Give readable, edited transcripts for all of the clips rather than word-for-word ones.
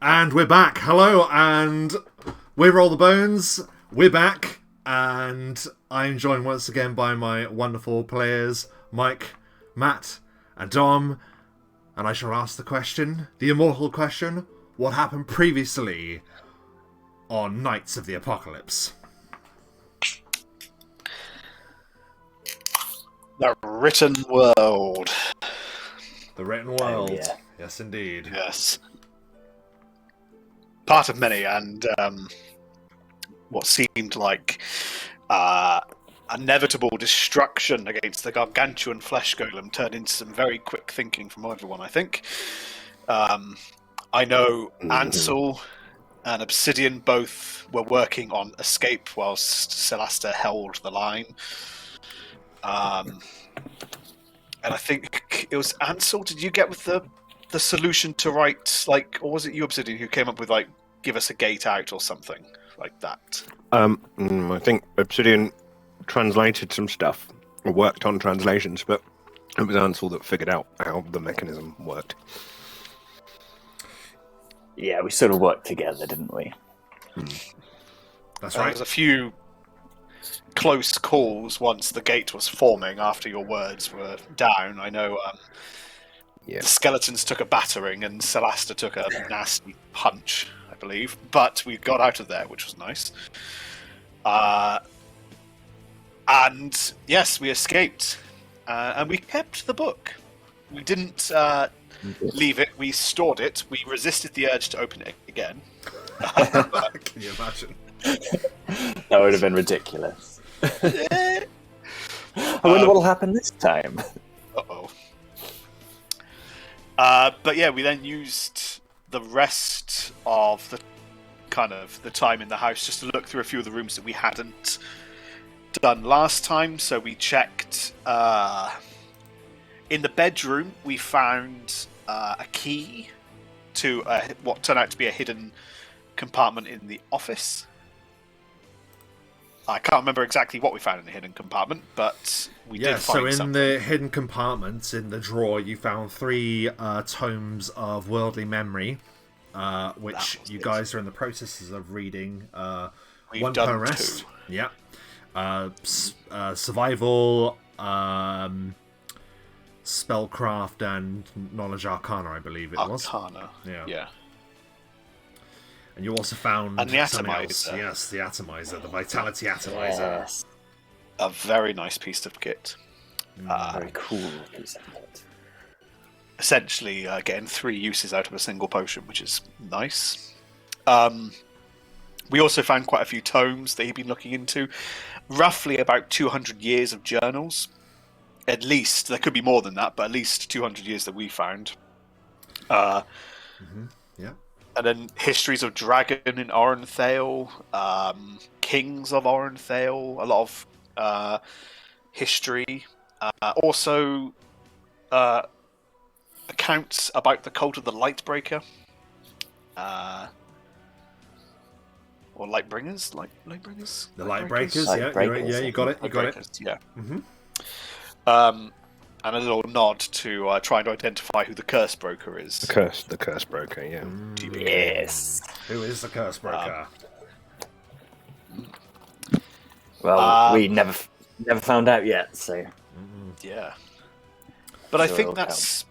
And we're back. Hello, and we're Roll the Bones. We're back, and I'm joined once again by my wonderful players, Mike, Matt, and Dom. And I shall ask the question, the immortal question, what happened previously on Knights of the Apocalypse? The written world. The written world. Oh, yeah. Yes, indeed. Yes. Part of many, and what seemed like inevitable destruction against the gargantuan flesh golem turned into some very quick thinking from everyone, I think. I know Ansel and Obsidian both were working on escape whilst Celasta held the line. And I think it was Ansel. Did you get with the solution to write, like, or was it you, Obsidian, who came up with, like, give us a gate out or something like that? I think Obsidian translated some stuff, or worked on translations, but it was Ansel that figured out how the mechanism worked. Yeah, we sort of worked together, didn't we? That's There right. was a few close calls once the gate was forming after your words were down. I know the skeletons took a battering and Celasta took a nasty punch, I believe, but we got out of there, which was nice. And yes, we escaped, and we kept the book. We didn't leave it, we stored it, we resisted the urge to open it again. Can you imagine? That would have been ridiculous. I wonder what'll happen this time. Uh-oh. But yeah, we then used the rest of the time in the house just to look through a few of the rooms that we hadn't done last time. So we checked in the bedroom. We found a key to what turned out to be a hidden compartment in the office. I can't remember exactly what we found in the hidden compartment, but we did find so in something. the hidden compartment, in the drawer, you found 3 tomes of worldly memory, which you guys are in the processes of reading. We've one done per rest. 2. Yeah. Survival, spellcraft, and knowledge arcana, I believe it was. Arcana. Yeah. And you also found And the something else. atomizer. Yes, the atomizer, the vitality atomizer. Yes. A very nice piece of kit. Very cool piece of it. Essentially getting 3 uses out of a single potion, which is nice. We also found quite a few tomes that he'd been looking into. Roughly about 200 years of journals. At least. There could be more than that, but at least 200 years that we found. Yeah. And then histories of dragon in Orenthale, kings of Orenthale, a lot of history. Also, accounts about the cult of the Lightbreaker. Or Lightbringers? Lightbringers? The Lightbreakers, Lightbreakers. yeah, you got it, Lightbreakers, yeah. Mm-hmm. And a little nod to trying to identify who the Curse Broker is. The curse broker, yeah. Yes. Who is the curse broker? Well, we never found out yet, so... Yeah. But I So think it'll that's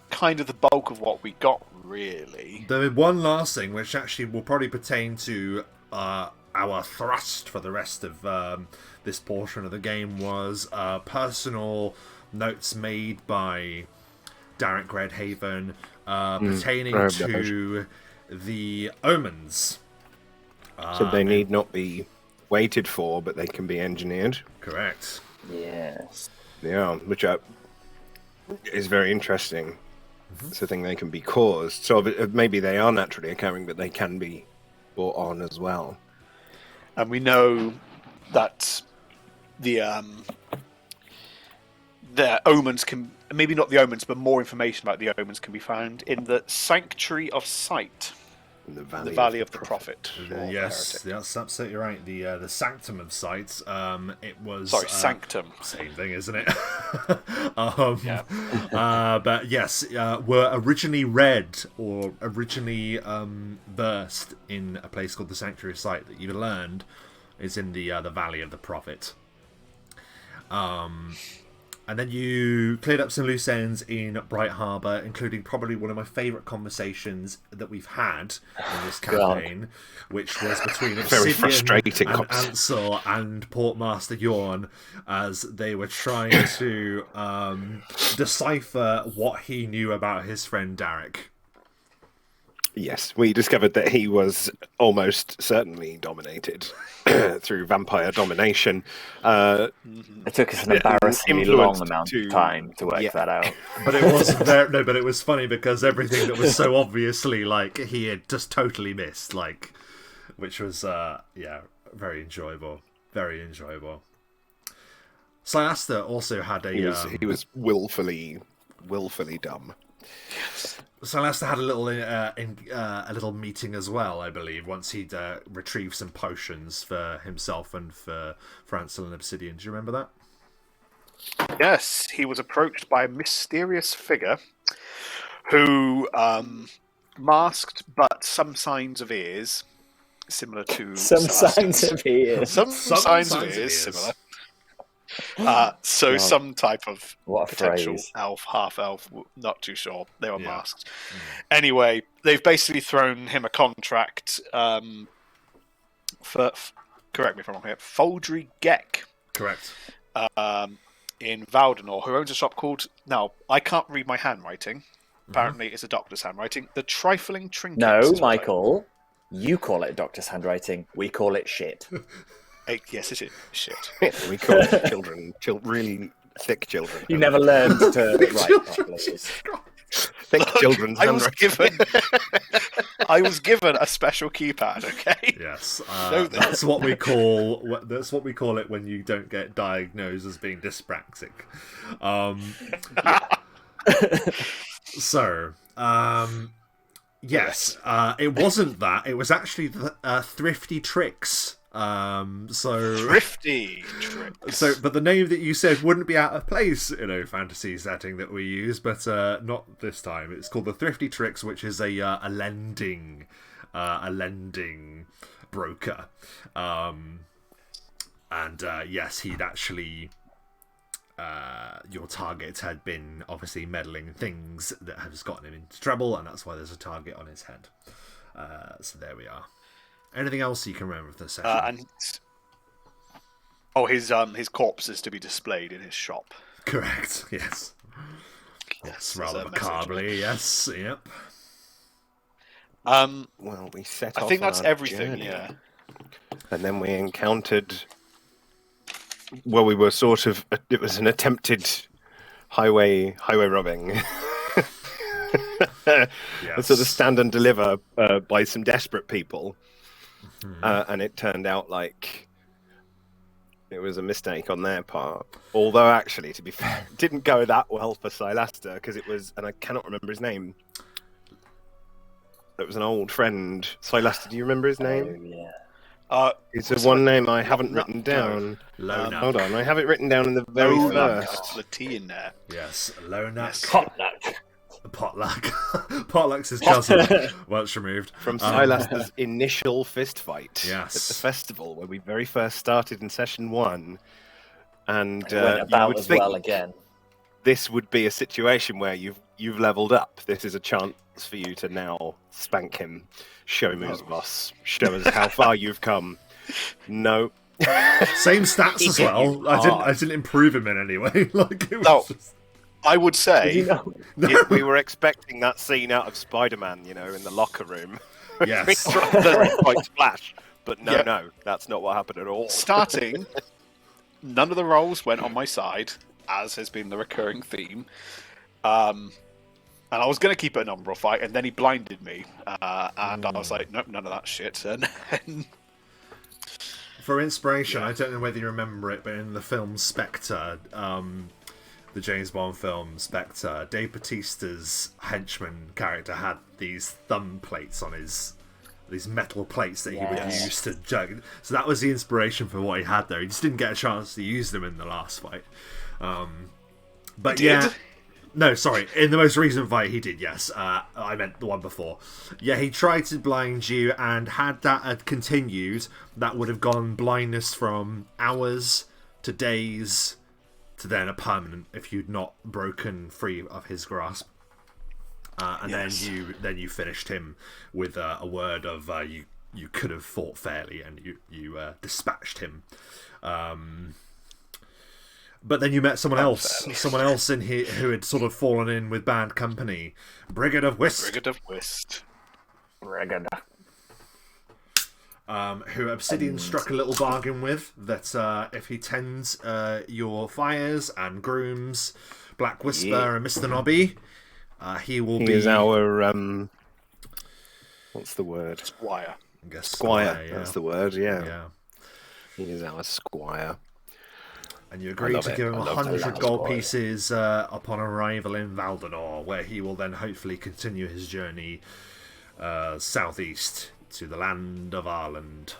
kind of the bulk of what we got, really. The one last thing, which actually will probably pertain to our thrust for the rest of this portion of the game, was personal notes made by Derek Redhaven pertaining to the omens. So they need not be waited for, but they can be engineered. Correct. Yes. Yeah, which is very interesting. It's a thing they can be caused. So maybe they are naturally occurring, but they can be brought on as well. And we know that the omens can, maybe not the omens, but more information about the omens can be found in the Sanctum of Sight. In The Valley of the Prophet. Yes, that's absolutely right. The Sanctum of Sight. It was Sanctum. Same thing, isn't it? Yeah. But yes, were originally read or originally versed in a place called the Sanctuary of Sight that you learned is in the Valley of the Prophet. And then you cleared up some loose ends in Bright Harbour, including probably one of my favourite conversations that we've had in this campaign, which was between Obsidian and Ansel and Portmaster Yorn, as they were trying to decipher what he knew about his friend Derek. Yes, we discovered that he was almost certainly dominated through vampire domination. It took us an embarrassingly long amount of time to work that out. But it wasn't there. No, but it was funny because everything that was so obviously like he had just totally missed, like, which was very enjoyable, very enjoyable. Sinister also had a. He was willfully dumb. Sinister had a little meeting as well, I believe, once he'd retrieved some potions for himself and for Ansel and Obsidian. Do you remember that? Yes, he was approached by a mysterious figure who masked but some signs of ears, similar to some signs of ears. Some signs of ears, similar. Some type of potential elf, half elf, not too sure. They were masked. Anyway, they've basically thrown him a contract for, correct me if I'm wrong here, Foldry Geck. Correct. In Valdenor, who owns a shop called, now, I can't read my handwriting. Apparently it's a doctor's handwriting. The Trifling Trinkets. No, Michael, you call it doctor's handwriting. We call it shit. Yes, it is shit. We call it children, really thick children. You never learned to write properly. Thick children's handwriting. I was given a special keypad. Okay. Yes, that's what we call. That's what we call it when you don't get diagnosed as being dyspraxic. Yes. It wasn't that. It was actually Thrifty Tricks. Thrifty Tricks. But the name that you said wouldn't be out of place in a fantasy setting that we use, but not this time. It's called the Thrifty Tricks, which is a lending broker. Yes, he'd actually. Your target had been obviously meddling things that has gotten him into trouble, and that's why there's a target on his head. So there we are. Anything else you can remember of the session? His corpse is to be displayed in his shop. Correct. Yes. Yes, rather macabrely. Yes. Yep. Well, we set off. I think that's everything. Journey, yeah. And then we encountered. Well, we were sort of. It was an attempted highway robbing. Yes. Sort of stand and deliver by some desperate people. And it turned out like it was a mistake on their part. Although, actually, to be fair, it didn't go that well for Sinister because it was, and I cannot remember his name. It was an old friend. Sinister, do you remember his name? Oh, yeah. It's the one name I haven't written down. Lonak. Hold on, I have it written down in the very first. The T in there. Yes, Lonak. Potluck. Potluck. Potluck's his cousin. Once removed. From Silas's initial fist fight yes. at the festival where we very first started in session 1. And It went about you would as think well again. this would be a situation where you've leveled up. This is a chance for you to now spank him. Show him who's boss. Show us how far you've come. No. Same stats as well. I didn't improve him in any way. Like it was just... I would say we were expecting that scene out of Spider-Man, in the locker room. Yes. Quite splash. But no, that's not what happened at all. Starting, none of the rolls went on my side, as has been the recurring theme. And I was going to keep it a number fight, and then he blinded me. And I was like, nope, none of that shit. And for inspiration, I don't know whether you remember it, but in the film Spectre, the James Bond film Spectre, Dave Bautista's henchman character had these thumb plates on his these metal plates that he would Yes. use to jug. So that was the inspiration for what he had there. He just didn't get a chance to use them in the last fight. But He did? no, sorry. In the most recent fight, he did. Yes, I meant the one before. Yeah, he tried to blind you, and had that had continued, that would have gone blindness from hours to days to then a permanent if you'd not broken free of his grasp. And Yes. then you finished him with a word of you could have fought fairly, and you dispatched him. But then you met someone else in here who had sort of fallen in with bad company. Brigad of Whist. Brigad of Whist. Brigad. Who Obsidian struck a little bargain with, that if he tends your fires and grooms Black Whisper and Mr. Nobby, he will be... He is our, what's the word? Squire. I guess Squire, yeah. that's the word, yeah. Yeah. He is our squire. And you agree to give him I love 100 that gold squire. pieces upon arrival in Valdonor, where he will then hopefully continue his journey southeast to the land of Ireland.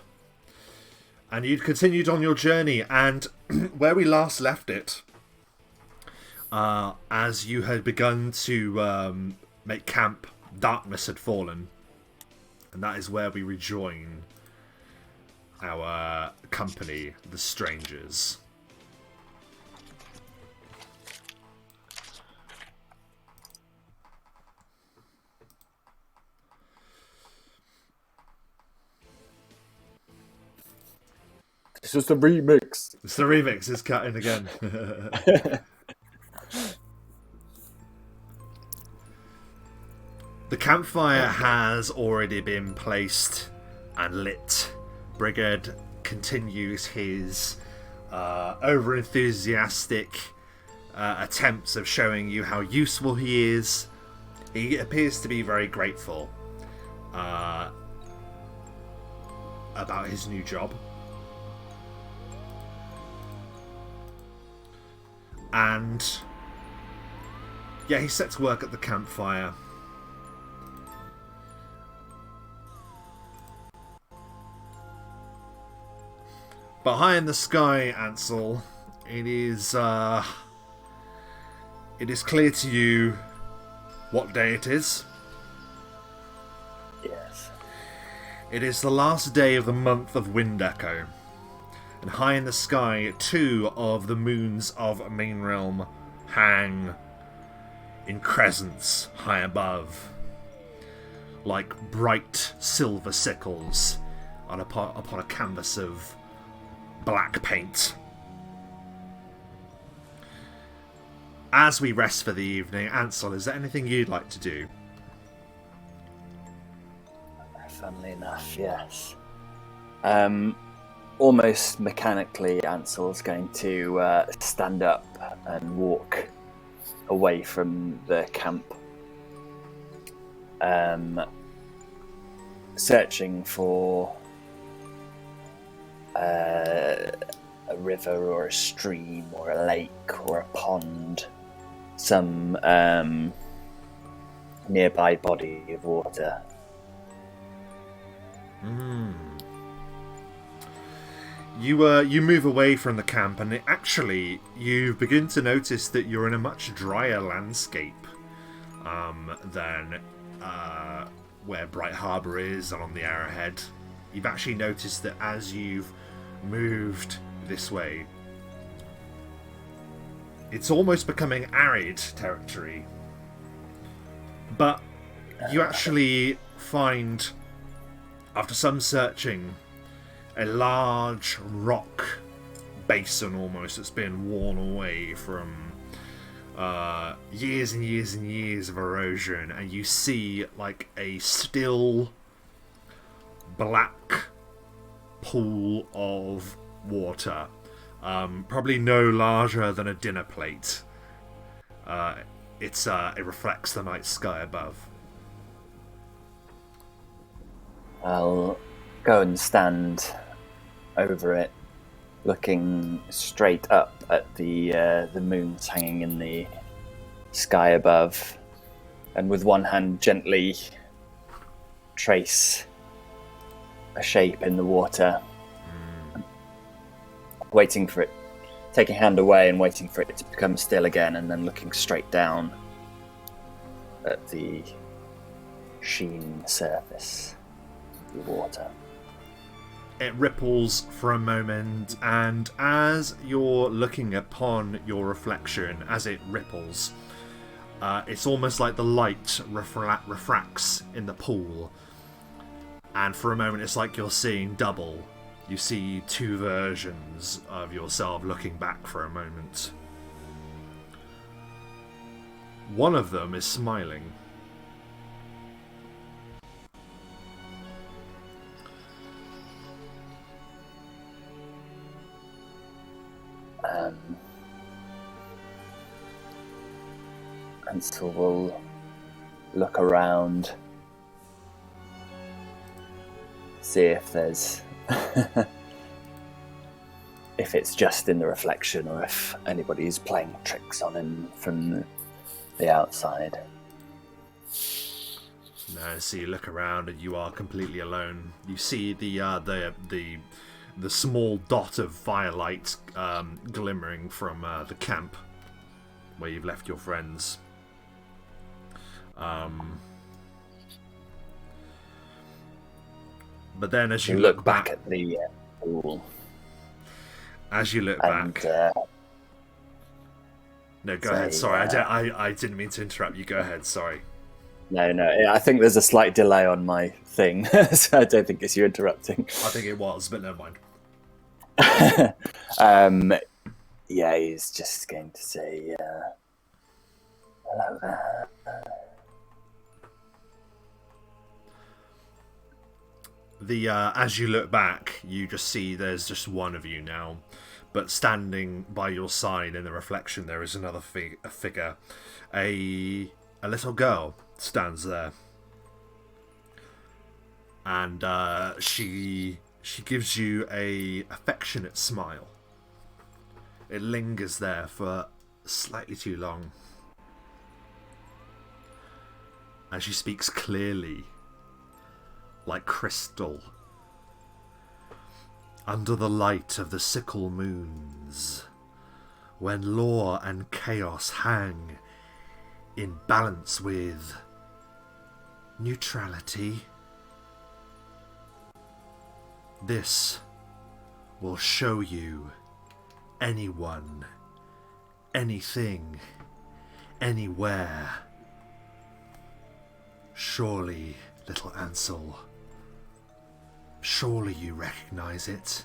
And you'd continued on your journey, and where we last left it, as you had begun to make camp, darkness had fallen, and that is where we rejoin our company, the Strangers. It's just a remix. It's the remix is cut in again. The campfire has already been placed and lit. Brigad continues his over-enthusiastic attempts of showing you how useful he is. He appears to be very grateful about his new job. And yeah, he set to work at the campfire. But high in the sky, Ansel, it is clear to you what day it is. Yes. It is the last day of the month of Wind Echo. And high in the sky, 2 of the moons of Main Realm hang in crescents high above, like bright silver sickles upon a canvas of black paint. As we rest for the evening, Ansel, is there anything you'd like to do? Funnily enough, yes. Almost mechanically, Ansel's going to stand up and walk away from the camp, searching for a river or a stream or a lake or a pond, some nearby body of water. You move away from the camp, and actually you begin to notice that you're in a much drier landscape than where Bright Harbour is and on the Arrowhead. You've actually noticed that as you've moved this way, it's almost becoming arid territory. But you actually find, after some searching, a large rock basin almost that's been worn away from years and years and years of erosion, and you see like a still black pool of water, probably no larger than a dinner plate. It reflects the night sky above. I'll go and stand over it, looking straight up at the moons hanging in the sky above, and with one hand gently trace a shape in the water, waiting for it, taking hand away and waiting for it to become still again, and then looking straight down at the sheen surface of the water. It ripples for a moment, and as you're looking upon your reflection, as it ripples, it's almost like the light refracts in the pool, and for a moment it's like you're seeing double. You see two versions of yourself looking back for a moment. One of them is smiling. Ansel will look around, see if there's if it's just in the reflection or if anybody's playing tricks on him from the outside. No, so you look around and you are completely alone. You see the small dot of firelight glimmering from the camp where you've left your friends. But then as you look back at the pool, as you look back, no, go ahead. Sorry, I didn't mean to interrupt you. Go ahead. Sorry. No. I think there's a slight delay on my thing, so I don't think it's you interrupting. I think it was, but never mind. Yeah, he's just going to say, hello there. As you look back, you just see there's just one of you now, but standing by your side in the reflection there is another figure. A little girl stands there, and she gives you a affectionate smile. It lingers there for slightly too long, and she speaks clearly, like crystal. Under the light of the sickle moons, when law and chaos hang in balance with neutrality, this will show you anyone, anything, anywhere. Surely, little Ansel, surely you recognize it.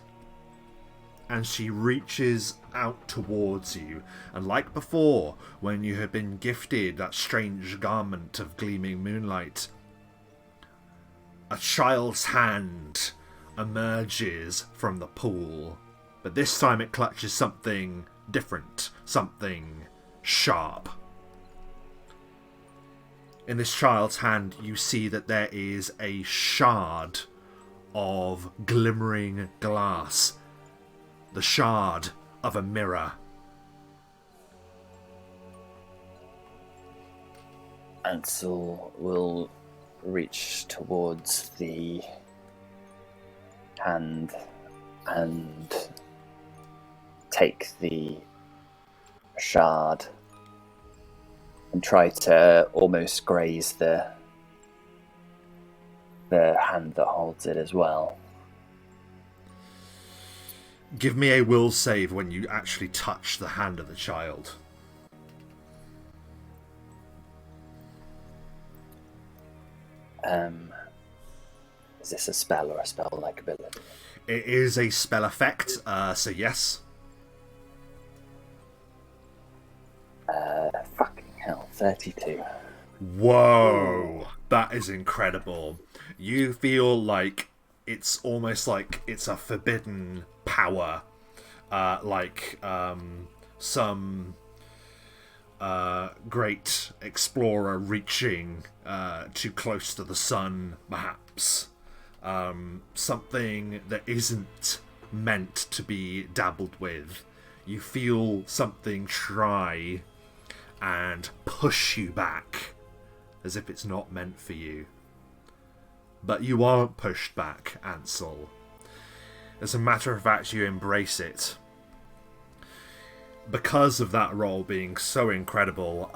And she reaches out towards you, and like before, when you had been gifted that strange garment of gleaming moonlight, a child's hand emerges from the pool, but this time it clutches something different, something sharp. In this child's hand, you see that there is a shard of glimmering glass, the shard of a mirror. Ansel will reach towards the hand and take the shard and try to almost graze the hand that holds it as well. Give me a will save when you actually touch the hand of the child. Is this a spell or a spell-like ability? It is a spell effect, so yes. Fucking hell, 32. Whoa, that is incredible. You feel like it's almost like it's a forbidden power, some great explorer reaching too close to the sun, perhaps. Something that isn't meant to be dabbled with. You feel something try and push you back, as if it's not meant for you. But you aren't pushed back, Ansel. As a matter of fact, you embrace it. Because of that role being so incredible,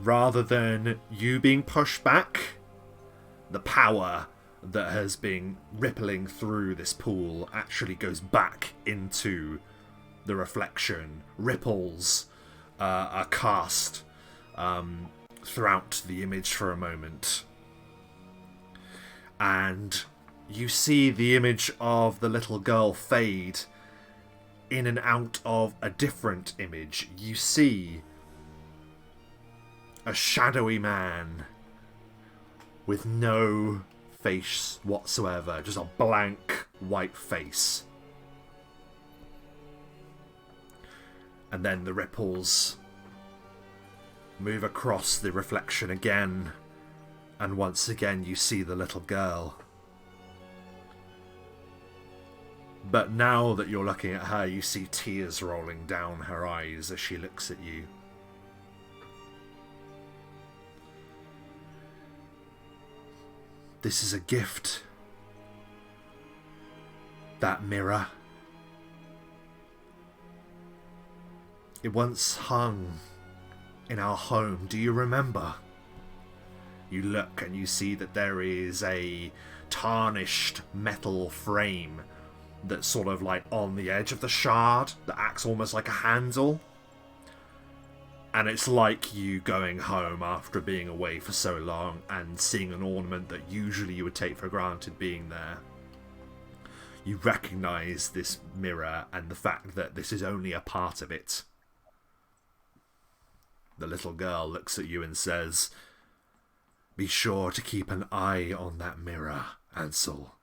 rather than you being pushed back, the power that has been rippling through this pool actually goes back into the reflection. Ripples are cast throughout the image for a moment. And you see the image of the little girl fade in and out of a different image. You see a shadowy man with no face whatsoever, just a blank white face. And then the ripples move across the reflection again, and once again you see the little girl. But now that you're looking at her, you see tears rolling down her eyes as she looks at you. This is a gift. That mirror. It once hung in our home. Do you remember? You look and you see that there is a tarnished metal frame that's sort of like on the edge of the shard that acts almost like a handle. And it's like you going home after being away for so long and seeing an ornament that usually you would take for granted being there. You recognise this mirror and the fact that this is only a part of it. The little girl looks at you and says, "Be sure to keep an eye on that mirror, Ansel.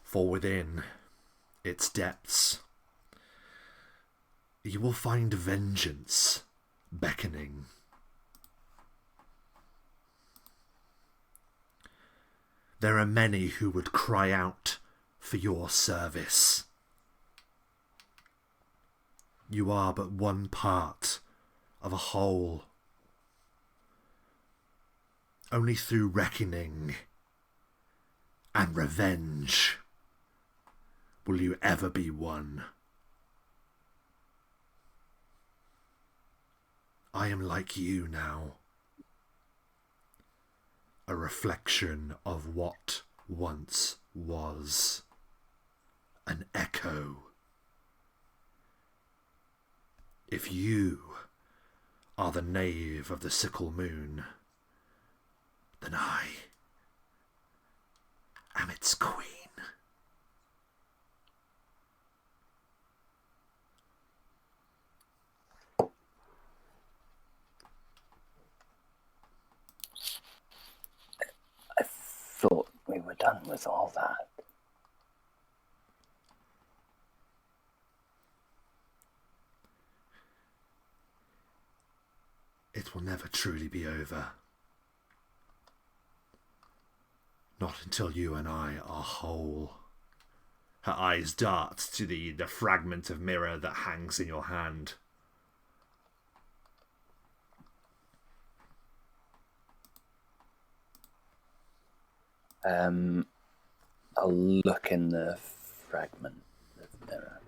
For within its depths, you will find vengeance beckoning. There are many who would cry out for your service. You are but one part of a whole. Only through reckoning and revenge will you ever be one. I am like you now, a reflection of what once was, an echo. If you are the knave of the sickle moon, then I am its queen." I thought we were done with all that. It will never truly be over. Not until you and I are whole. Her eyes dart to the fragment of mirror that hangs in your hand. I'll look in the fragment of mirror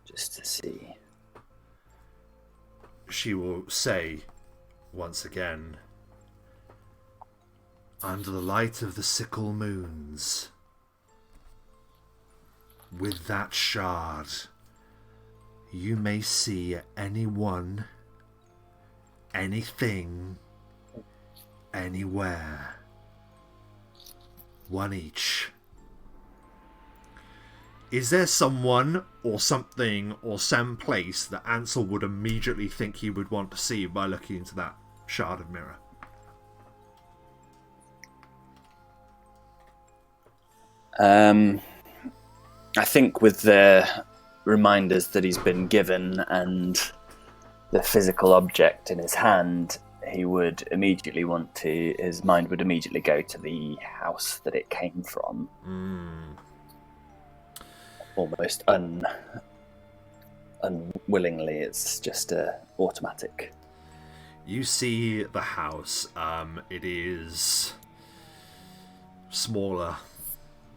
just to see. She will say once again, "Under the light of the sickle moons, with that shard, you may see anyone, anything, anywhere. One each. Is there someone or something or some place that Ansel would immediately think he would want to see by looking into that shard of mirror?" I think with the reminders that he's been given and the physical object in his hand, he would immediately want to, his mind would immediately go to the house that it came from. Almost unwillingly, it's just automatic. You see the house. It is smaller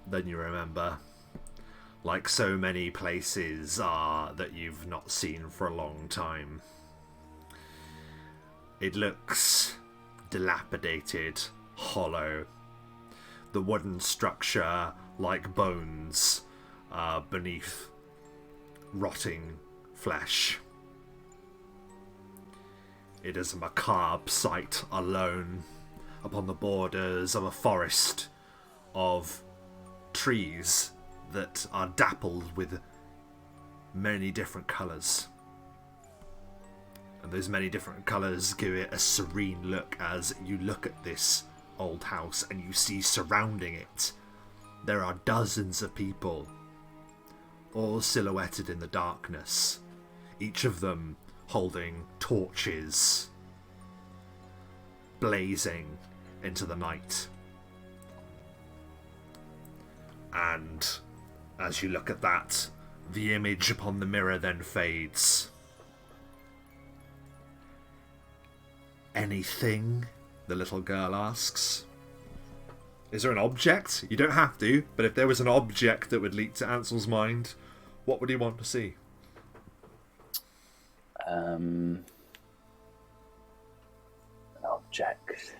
than you remember, like so many places are that you've not seen for a long time. It looks dilapidated, hollow. The wooden structure like bones beneath rotting flesh. It is a macabre sight alone upon the borders of a forest of trees that are dappled with many different colours. And those many different colours give it a serene look as you look at this old house and you see surrounding it there are dozens of people, all silhouetted in the darkness, each of them holding torches, blazing into the night. And as you look at that, the image upon the mirror then fades. Anything? The little girl asks. Is there an object? You don't have to, but if there was an object that would leap to Ansel's mind, what would he want to see? An object.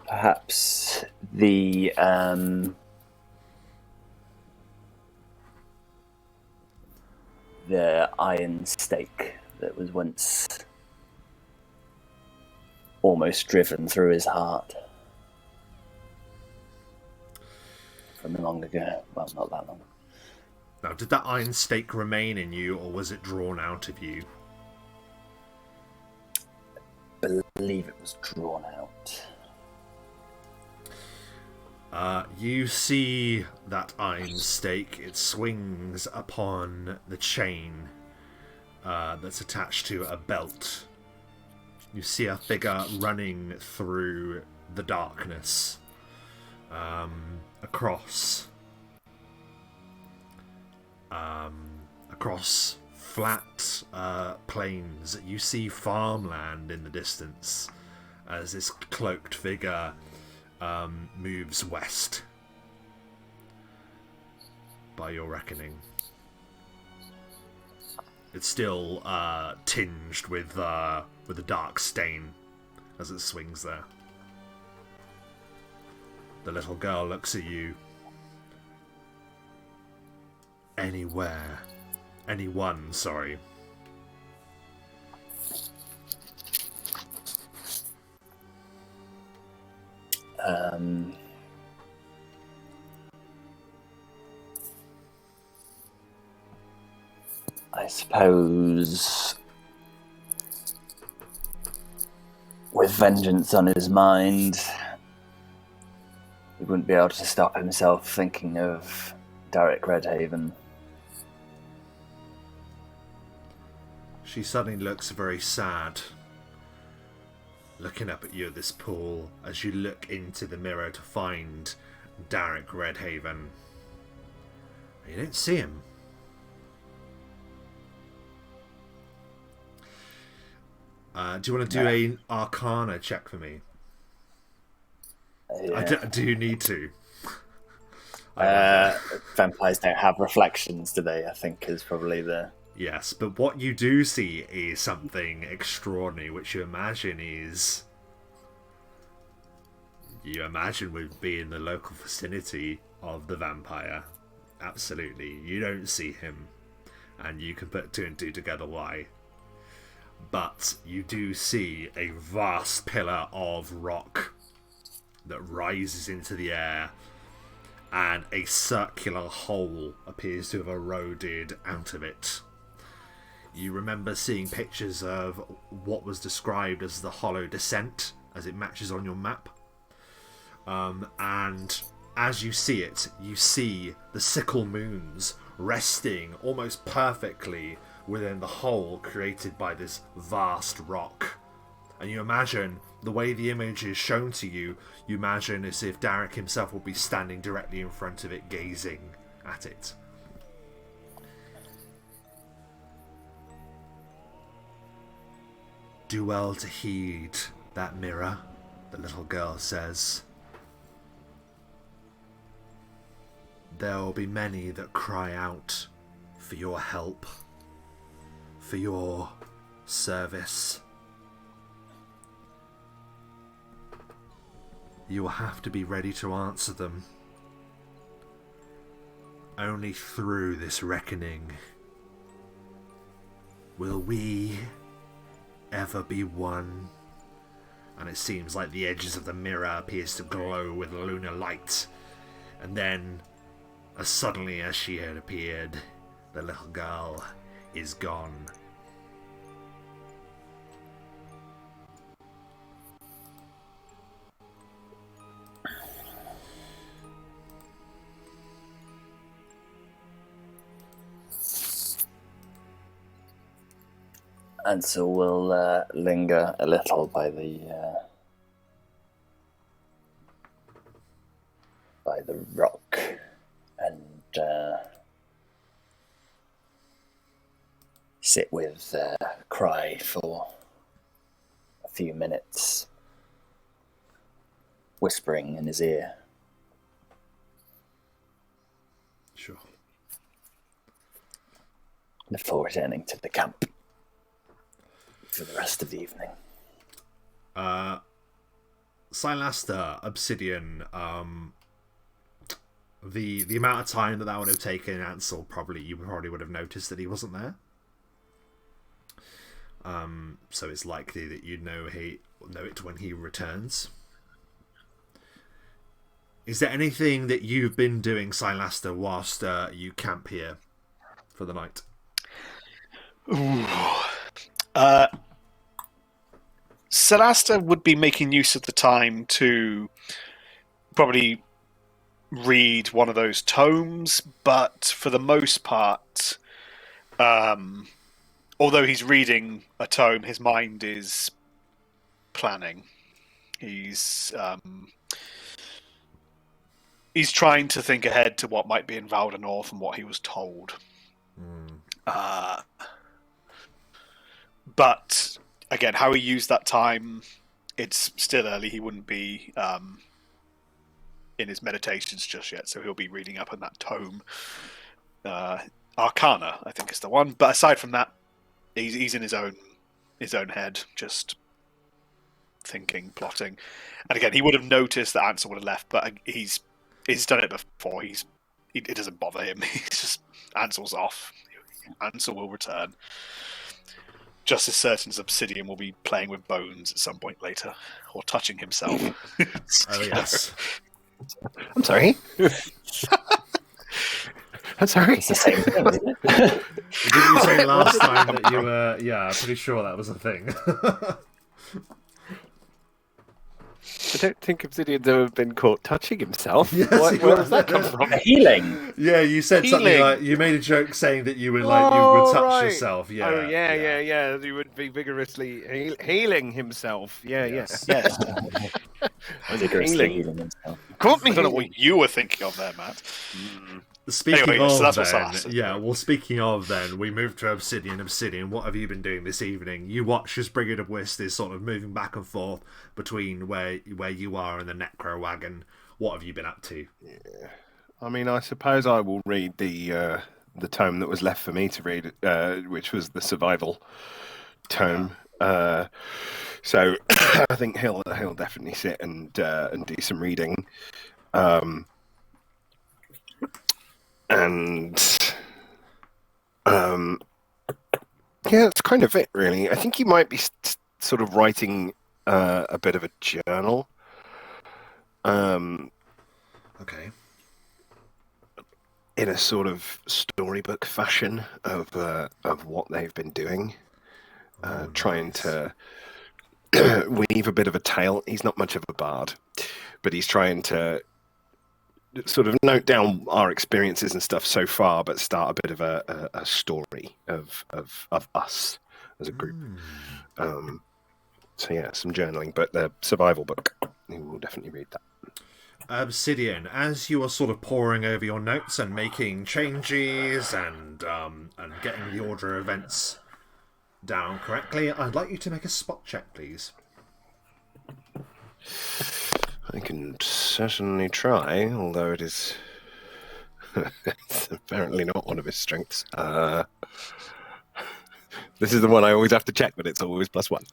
Perhaps the iron stake that was once almost driven through his heart from long ago. Well, not that long. Now, did that iron stake remain in you, or was it drawn out of you? I believe it was drawn out. You see that iron stake. It swings upon the chain that's attached to a belt. You see a figure running through the darkness across flat plains. You see farmland in the distance as this cloaked figure moves west, by your reckoning. It's still tinged with a dark stain as it swings there. The little girl looks at you. Anyone, sorry. I suppose with vengeance on his mind, he wouldn't be able to stop himself thinking of Derek Redhaven. She suddenly looks very sad, looking up at you at this pool as you look into the mirror to find Derek Redhaven. You don't see him. Do you want to do an Arcana check for me? Yeah. Do you need to? Vampires don't have reflections, do they? I think is probably the... Yes, but what you do see is something extraordinary, which you imagine would be in the local vicinity of the vampire. Absolutely. You don't see him, and you can put two and two together why. But you do see a vast pillar of rock that rises into the air, and a circular hole appears to have eroded out of it. You remember seeing pictures of what was described as the Hollow Descent, as it matches on your map. And as you see it, you see the sickle moons resting almost perfectly within the hole created by this vast rock. And you imagine, the way the image is shown to you, you imagine as if Derek himself will be standing directly in front of it, gazing at it. Do well to heed that mirror, The little girl says, "There will be many that cry out for your help, for your service. You will have to be ready to answer them. Only through this reckoning will we ever be one." And it seems like the edges of the mirror appears to glow with lunar light. And then, as suddenly as she had appeared, the little girl is gone. Ansel will linger a little by the rock and sit with Cry for a few minutes, whispering in his ear. Sure. Before returning to the camp for the rest of the evening. Silaster, Obsidian, the amount of time that would have taken Ansel, you probably would have noticed that he wasn't there. So it's likely that you'd know it when he returns. Is there anything that you've been doing, Silaster, whilst you camp here for the night? Silaster would be making use of the time to probably read one of those tomes, but for the most part, although he's reading a tome, his mind is planning. He's trying to think ahead to what might be in Valda North and what he was told. But again, how he used that time, it's still early. He wouldn't be in his meditations just yet, so he'll be reading up on that tome. Arcana, I think, is the one. But aside from that, he's in his own head, just thinking, plotting. And again, he would have noticed that Ansel would have left, but he's done it before. It doesn't bother him. He's just, Ansel's off. Ansel will return. Just as certain as Obsidian will be playing with bones at some point later, or touching himself. Oh yes. I'm sorry. I'm sorry. It's the same thing, isn't it? Didn't you say last time that you were... Yeah, I'm pretty sure that was a thing. I don't think Obsidian's ever been caught touching himself. Yes, Where does that come from? Healing. Yeah, you said something Healing. like... You made a joke saying that you would you would touch right. yourself. Yeah. Oh, yeah. He would be vigorously healing himself. Yes. Yes. Vigorously healing himself. Caught me. I don't know what you were thinking of there, Matt. Speaking Anyway, of so that's what then, Silaster yeah, well, speaking of then, we move to Obsidian. Obsidian, what have you been doing this evening? You watch as Brigade of Whist is sort of moving back and forth between where you are and the Necro Wagon. What have you been up to? Yeah. I mean, I suppose I will read the tome that was left for me to read, which was the survival tome. So I think he'll definitely sit and do some reading. Yeah, that's kind of it, really. I think he might be sort of writing a bit of a journal. Okay. In a sort of storybook fashion of what they've been doing, trying to weave a bit of a tale. He's not much of a bard, but he's trying to sort of note down our experiences and stuff so far, but start a bit of a story of us as a group. So yeah, some journaling, but the survival book, we will definitely read that. Obsidian, as you are sort of poring over your notes and making changes and getting the order of events down correctly, I'd like you to make a spot check, please. I can certainly try, although it is it's apparently not one of his strengths. This is the one I always have to check, but it's always +1.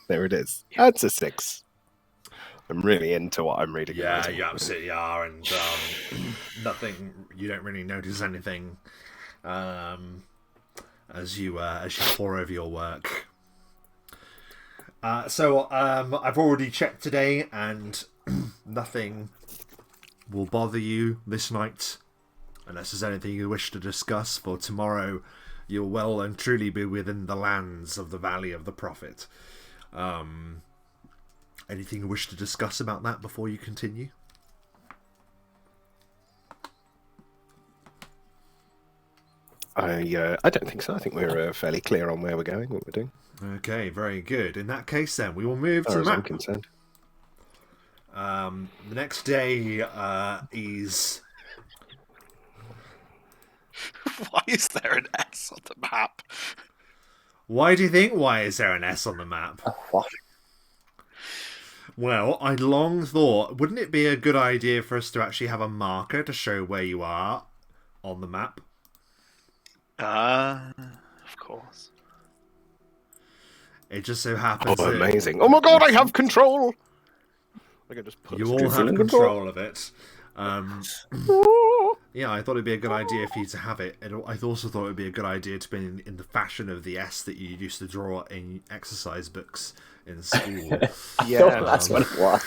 There it is. That's a 6. I'm really into what I'm reading. Yeah, you absolutely are, and nothing. You don't really notice anything as you pore over your work. So I've already checked today, and nothing will bother you this night, unless there's anything you wish to discuss. For tomorrow, you'll well and truly be within the lands of the Valley of the Prophet. Anything you wish to discuss about that before you continue? I don't think so. I think we're fairly clear on where we're going, what we're doing. Okay, very good. In that case, then, we will move As to far as I'm map. concerned. The next day is... Why is there an S on the map? Why do you think? Why is there an S on the map? What? Well, I long thought, wouldn't it be a good idea for us to actually have a marker to show where you are on the map? Of course. It just so happens Oh, that amazing. Oh my god, I have control! I can just put you all have control of it. Yeah, I thought it'd be a good idea for you to have it. And I also thought it'd be a good idea to be in the fashion of the S that you used to draw in exercise books in school. Yeah, That's what it was.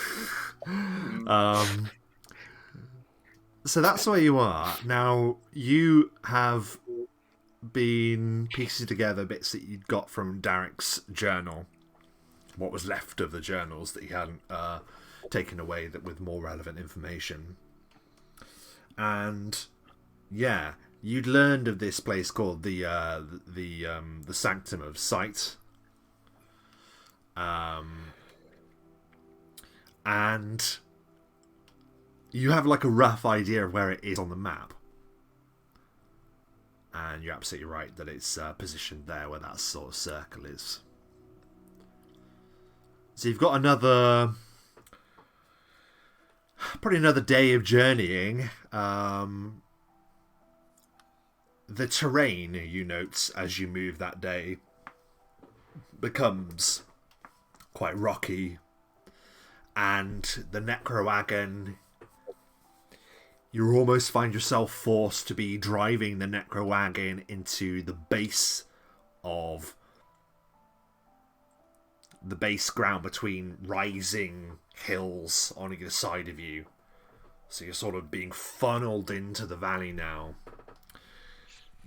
So that's where you are. Now, you have been piecing together bits that you'd got from Derek's journal. What was left of the journals that he hadn't taken away that with more relevant information. And yeah, you'd learned of this place called the Sanctum of Sight. And you have like a rough idea of where it is on the map. And you're absolutely right that it's positioned there where that sort of circle is. So you've got probably another day of journeying. The terrain, you note, as you move that day, becomes quite rocky. And the Necrowagon, you almost find yourself forced to be driving the Necrowagon into the base of the base ground between rising hills on either side of you. So you're sort of being funneled into the valley now.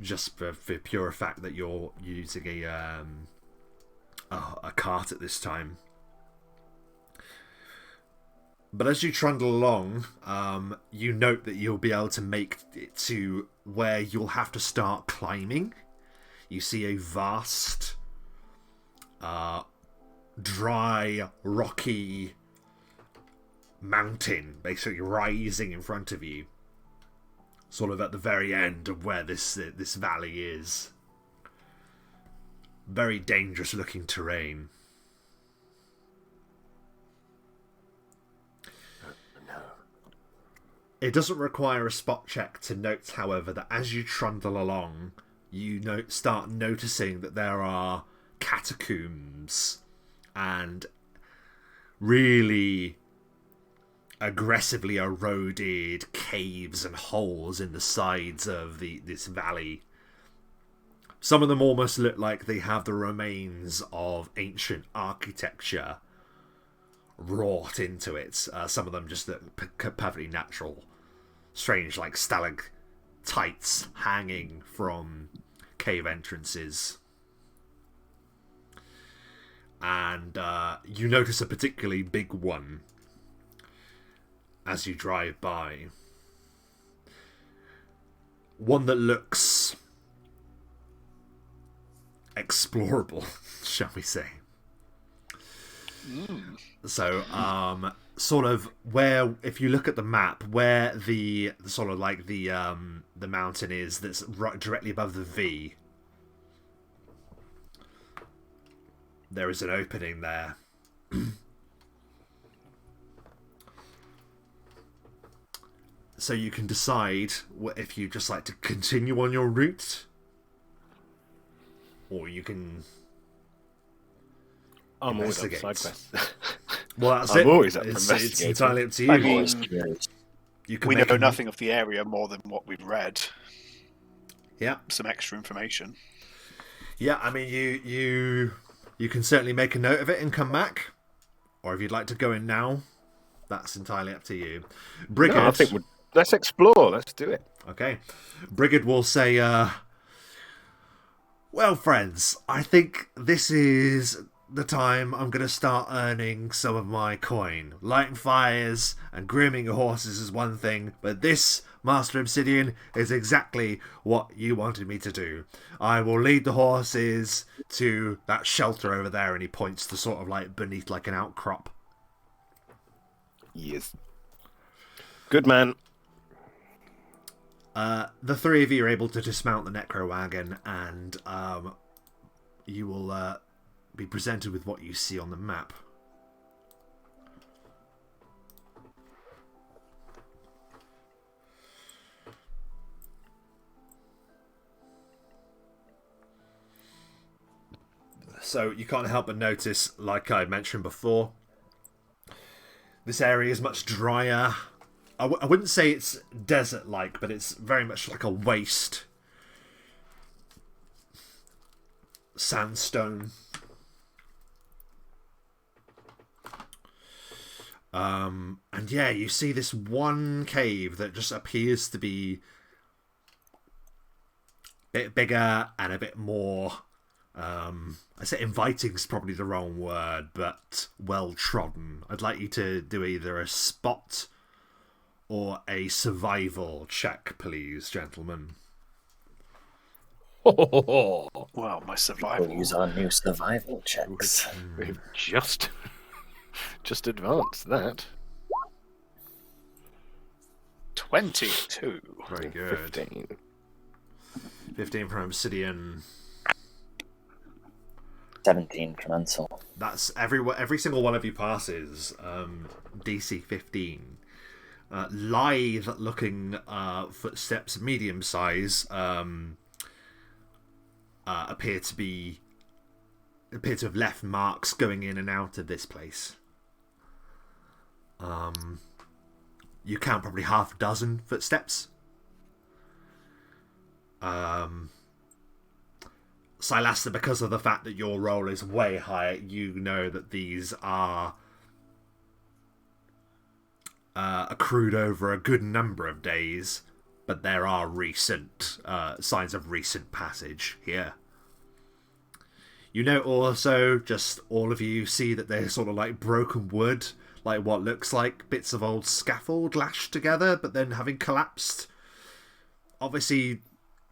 Just for pure fact that you're using a cart at this time. But as you trundle along, you note that you'll be able to make it to where you'll have to start climbing. You see a vast, dry, rocky mountain basically rising in front of you. Sort of at the very end of where this valley is. Very dangerous looking terrain. It doesn't require a spot check to note, however, that as you trundle along, you start noticing that there are catacombs and really aggressively eroded caves and holes in the sides of this valley. Some of them almost look like they have the remains of ancient architecture wrought into it. Some of them just look perfectly natural. Strange, like stalactites hanging from cave entrances. And you notice a particularly big one as you drive by. One that looks explorable, shall we say. So, sort of where, if you look at the map, where the sort of like the mountain is, that's right directly above the V, there is an opening there. so you can decide if you just like to continue on your route, or you can. I'm always up for investigate. side quests. Well, that's I'm it. always up for It's investigating. entirely up to you. I mean, You can we make know a- nothing of the area more than what we've read. Yeah, Some extra information. yeah. I mean, you can certainly make a note of it and come back, or if you'd like to go in now, that's entirely up to you. Brigid, No, I think let's explore. Let's do it. okay. Brigid will say, "Well, friends, I think this is the time I'm going to start earning some of my coin. Lighting fires and grooming your horses is one thing, but this, Master Obsidian, is exactly what you wanted me to do. I will lead the horses to that shelter over there," and he points to sort of like beneath like an outcrop. Yes. Good man. The three of you are able to dismount the necro wagon, and you will be presented with what you see on the map. So you can't help but notice, like I mentioned before, this area is much drier. I wouldn't say it's desert-like, but it's very much like a waste. Sandstone. And yeah, you see this one cave that just appears to be a bit bigger and a bit more... I say inviting is probably the wrong word, but well-trodden. I'd like you to do either a spot or a survival check, please, gentlemen. Well, my survival. We'll use our new survival checks. We've just advanced that. 22. Very good. 15. 15 from Obsidian. 17 from Ansel. That's every single one of you passes DC 15. Lithe-looking footsteps, medium size, appear to have left marks going in and out of this place. You count probably half a dozen footsteps. Silasta, because of the fact that your roll is way higher, you know that these are accrued over a good number of days, but there are recent signs of recent passage here. You know also, just all of you see that there's sort of like broken wood, like what looks like bits of old scaffold lashed together, but then having collapsed. Obviously,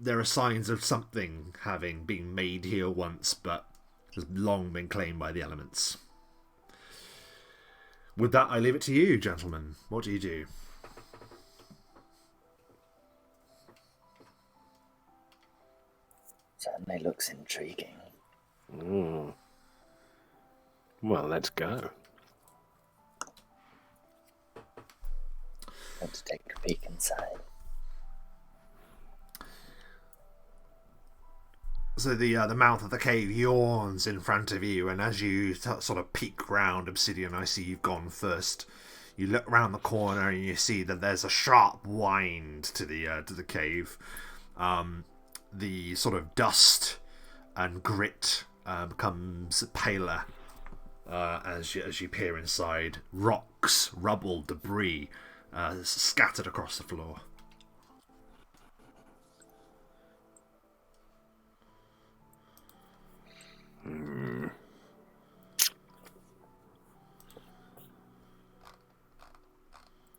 there are signs of something having been made here once, but has long been claimed by the elements. With that, I leave it to you, gentlemen. What do you do? Certainly looks intriguing. Well, let's go. Let's take a peek inside. So the mouth of the cave yawns in front of you, and as you sort of peek round, Obsidian, I see you've gone first. You look round the corner and you see that there's a sharp wind to the cave. The sort of dust and grit becomes paler as you peer inside. Rocks, rubble, debris scattered across the floor.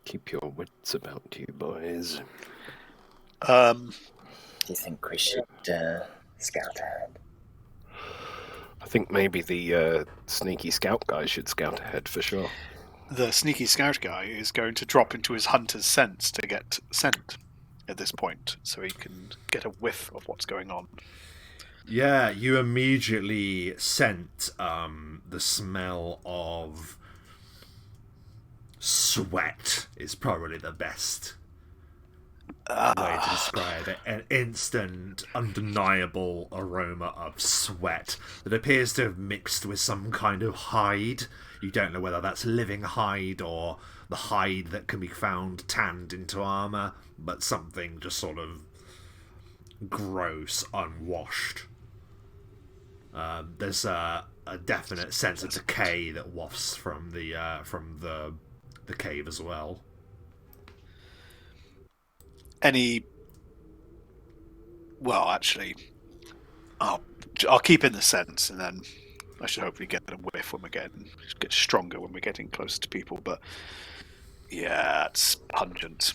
Keep your wits about you, boys. Do you think we should scout ahead? I think maybe the sneaky scout guy should scout ahead for sure. The sneaky scout guy is going to drop into his hunter's sense to get scent at this point, so he can get a whiff of what's going on. Yeah, you immediately scent the smell of sweat is probably the best way to describe it. An instant, undeniable aroma of sweat that appears to have mixed with some kind of hide. You don't know whether that's living hide or the hide that can be found tanned into armour, but something just sort of gross, unwashed. There's a definite sense of decay that wafts from the cave as well. Well, actually, I'll keep in the sense, and then I should hopefully get a whiff when we get stronger when we're getting closer to people. But yeah, it's pungent.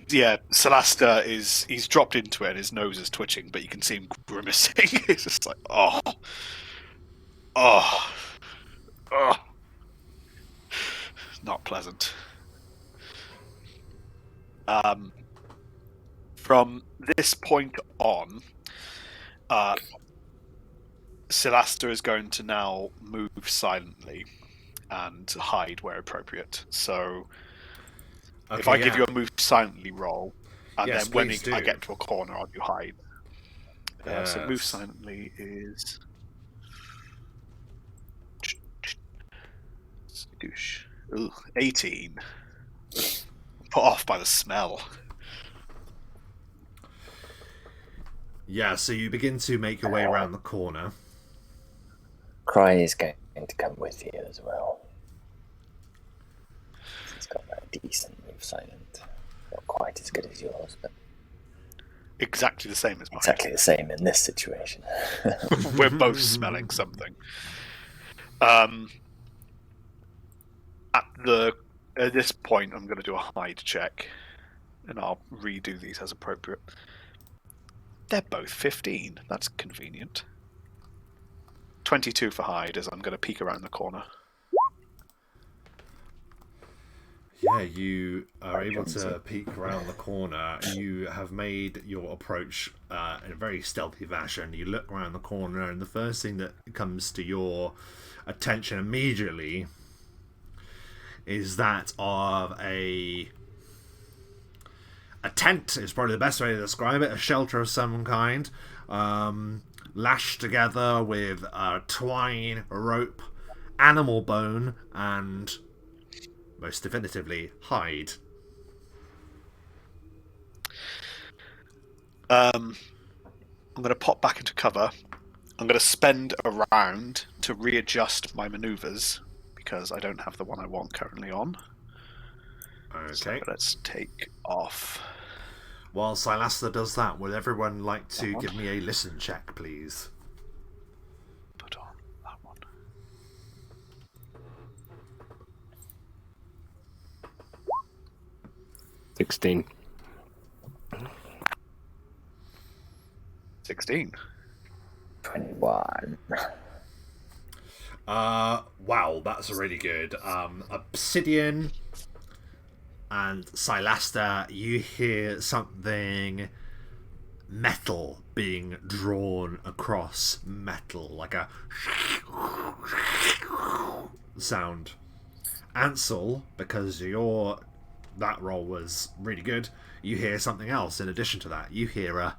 Yeah, Celasta he's dropped into it and his nose is twitching, but you can see him grimacing. It's just like, oh. Not pleasant. From this point on, Celasta is going to now move silently and hide where appropriate. So if I give you a move silently roll, and then when I get to a corner, I'll do hide. So move silently is... Ooh, 18. Put off by the smell. Yeah, so you begin to make your way around the corner. Cry is going to come with you as well. He's got a decent move silent. Not quite as good as yours, but exactly the same as mine. Exactly the same in this situation. We're both smelling something. At this point, I'm going to do a hide check, and I'll redo these as appropriate. They're both 15. That's convenient. 22 for hide, as I'm going to peek around the corner. Yeah, you are able to peek around the corner. You have made your approach in a very stealthy fashion. You look around the corner, and the first thing that comes to your attention immediately is that of a tent is probably the best way to describe it, a shelter of some kind, lashed together with twine, rope, animal bone, and most definitively hide. I'm going to pop back into cover. I'm going to spend a round to readjust my maneuvers, because I don't have the one I want currently on. Okay. So let's take off. While Silasta does that, would everyone like to give me a listen check, please? Put on that one. $16. 16. 21. Wow, that's really good. Obsidian and Silasta, you hear something metal being drawn across metal, like a sound. Ansel, because that roll was really good, you hear something else in addition to that. You hear a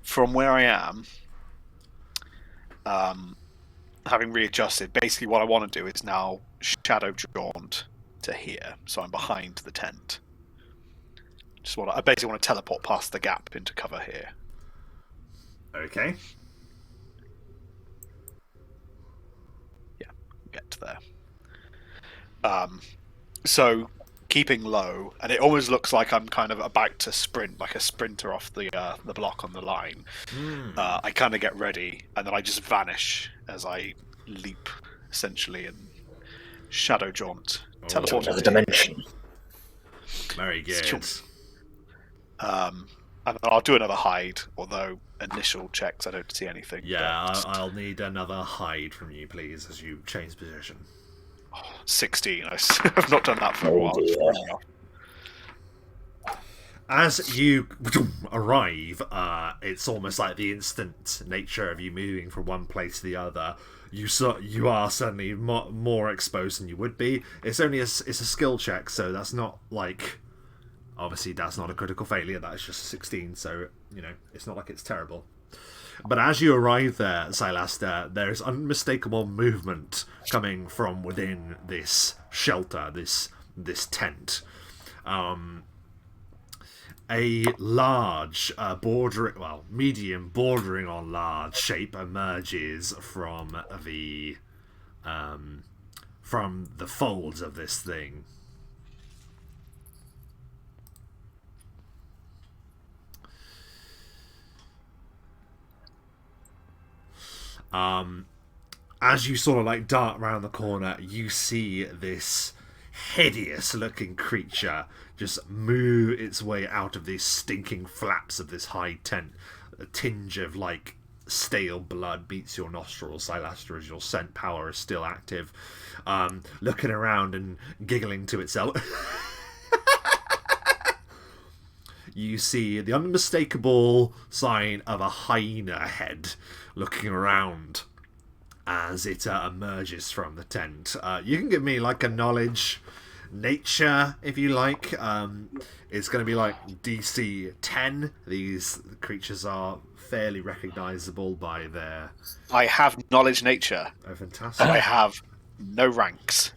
from where I am, having readjusted, basically what I want to do is now shadow jaunt to here, so I'm behind the tent. I basically want to teleport past the gap into cover here. Okay. Yeah, get to there. So keeping low, and it almost looks like I'm kind of about to sprint, like a sprinter off the block on the line. I kind of get ready, and then I just vanish as I leap, essentially, and shadow jaunt. Teleport Another dimension. Very good. And I'll do another hide, although initial checks I don't see anything. Yeah, I'll need another hide from you, please, as you change position. 16. I've not done that for a while. Dear. As you arrive, it's almost like the instant nature of you moving from one place to the other. You are suddenly more exposed than you would be. It's only it's a skill check, so that's not like, obviously that's not a critical failure. That's just a 16, so it's not like it's terrible. But as you arrive there, Silaster, there is unmistakable movement coming from within this shelter, this tent. A large, medium bordering on large shape emerges from the folds of this thing. As you sort of like dart round the corner, you see this hideous-looking creature just move its way out of these stinking flaps of this hide tent. A tinge of like stale blood beats your nostrils, Silaster, as your scent power is still active. Looking around and giggling to itself. You see the unmistakable sign of a hyena head looking around as it emerges from the tent. You can give me like a knowledge nature if you like. It's going to be like DC 10. These creatures are fairly recognizable by their... I have knowledge nature. Oh, fantastic. I have no ranks.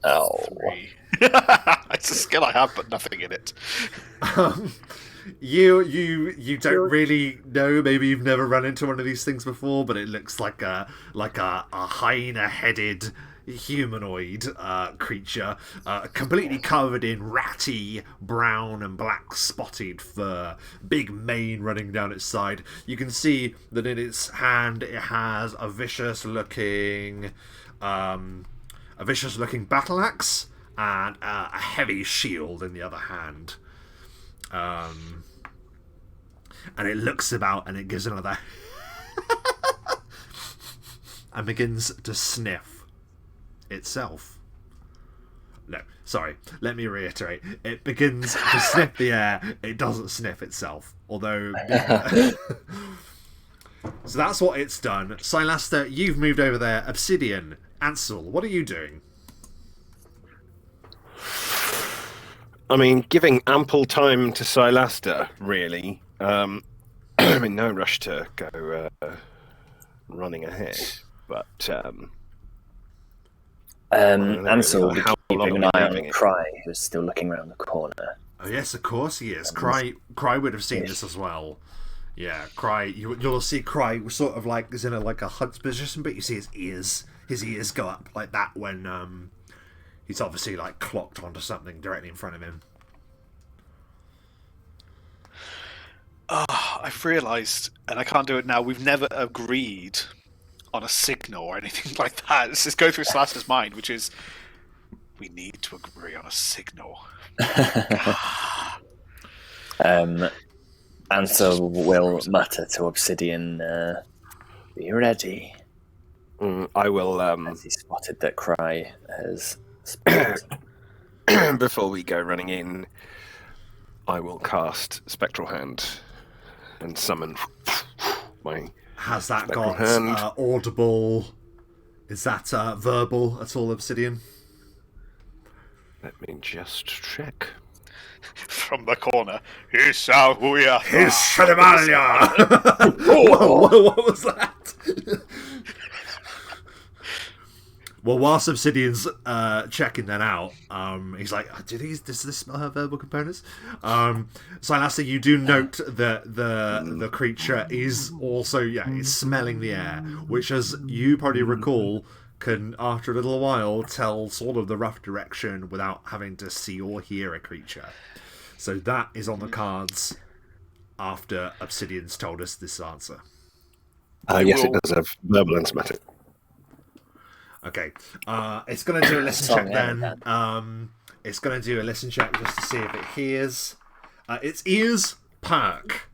Oh. 3. It's a skill I have, but nothing in it. You don't really know. Maybe you've never run into one of these things before, but it looks like a hyena-headed humanoid creature, completely covered in ratty brown and black spotted fur, big mane running down its side. You can see that in its hand it has a vicious-looking battle axe and a heavy shield in the other hand. And it looks about and it gives another and begins to sniff itself. No, sorry, let me reiterate. It begins to sniff the air. It doesn't sniff itself, although... So that's what it's done. Silaster, you've moved over there. Obsidian, Ansel, what are you doing? I mean, giving ample time to Silaster, really. I mean, no rush to go running ahead, but... Ansel will be how long keeping an are we eye on leaving it? Cry, who's still looking around the corner. Oh yes, of course he is. Cry would have seen this as well. Yeah, Cry. You'll see Cry sort of like is in a hunt position, but you see his ears go up like that when he's obviously like clocked onto something directly in front of him. Oh, I've realised, and I can't do it now. We've never agreed on a signal or anything like that. Let's just go through Silaster's mind, which is we need to agree on a signal. Ansel will mutter to Obsidian, "Be ready." I will. As he spotted that Cry has spotted. Before we go running in, I will cast Spectral Hand and summon my. Has that Spectral got hand. audible? Is that verbal at all, Obsidian? Let me just check. From the corner, Isahuya. Whoa, what was that? Well, whilst Obsidian's checking that out, he's like, does this smell have verbal components? Silaster, you do note that the creature is also, is smelling the air, which, as you probably recall, can, after a little while, tell sort of the rough direction without having to see or hear a creature. So that is on the cards after Obsidian's told us this answer. Yes, it does have verbal and somatic. Okay, it's going to do a listen check then. It's going to do a listen check just to see if it hears. Its ears perk.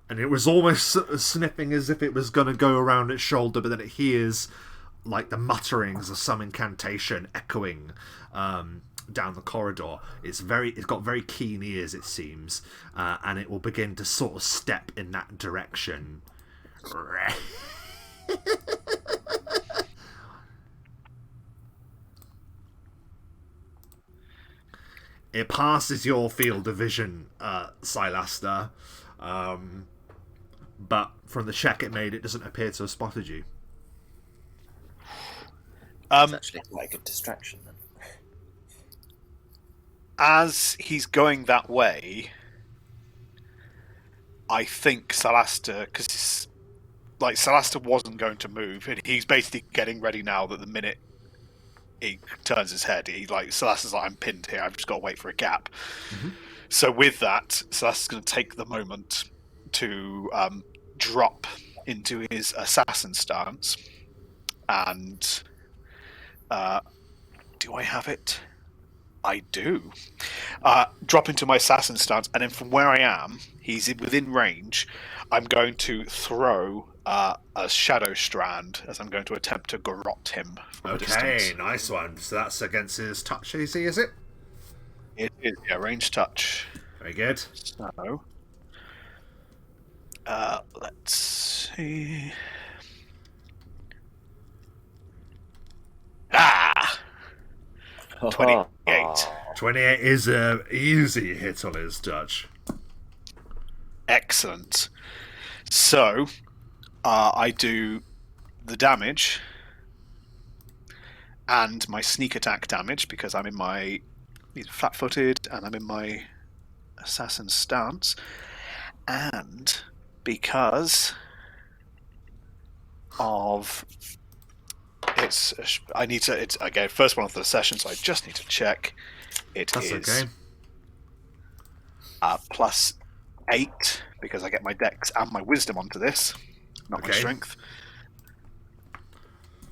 And it was almost sniffing as if it was going to go around its shoulder, but then it hears like the mutterings of some incantation echoing down the corridor. It's got very keen ears, it seems, and it will begin to sort of step in that direction. It passes your field of vision, Silaster, but from the check it made, it doesn't appear to have spotted you. It's actually quite a good distraction then. As he's going that way, I think Silaster, because Silaster wasn't going to move, and he's basically getting ready now that the minute he turns his head, Silaster's like, I'm pinned here, I've just got to wait for a gap. Mm-hmm. So with that, Silaster's going to take the moment to drop into his assassin stance, and do I have it? I do. Drop into my assassin stance, and then from where I am, he's within range. I'm going to throw a shadow strand as I'm going to attempt to garrote him from a distance. Okay, nice one. So that's against his touch AC, is it? It is, yeah, range touch. Very good. So, let's see. 28. 28 is an easy hit on his touch. Excellent. So, I do the damage and my sneak attack damage because I'm in my flat-footed and I'm in my assassin stance, and because of it's again first one of the session, so I just need to check. That's okay. Plus 8 because I get my dex and my wisdom onto this, not my strength.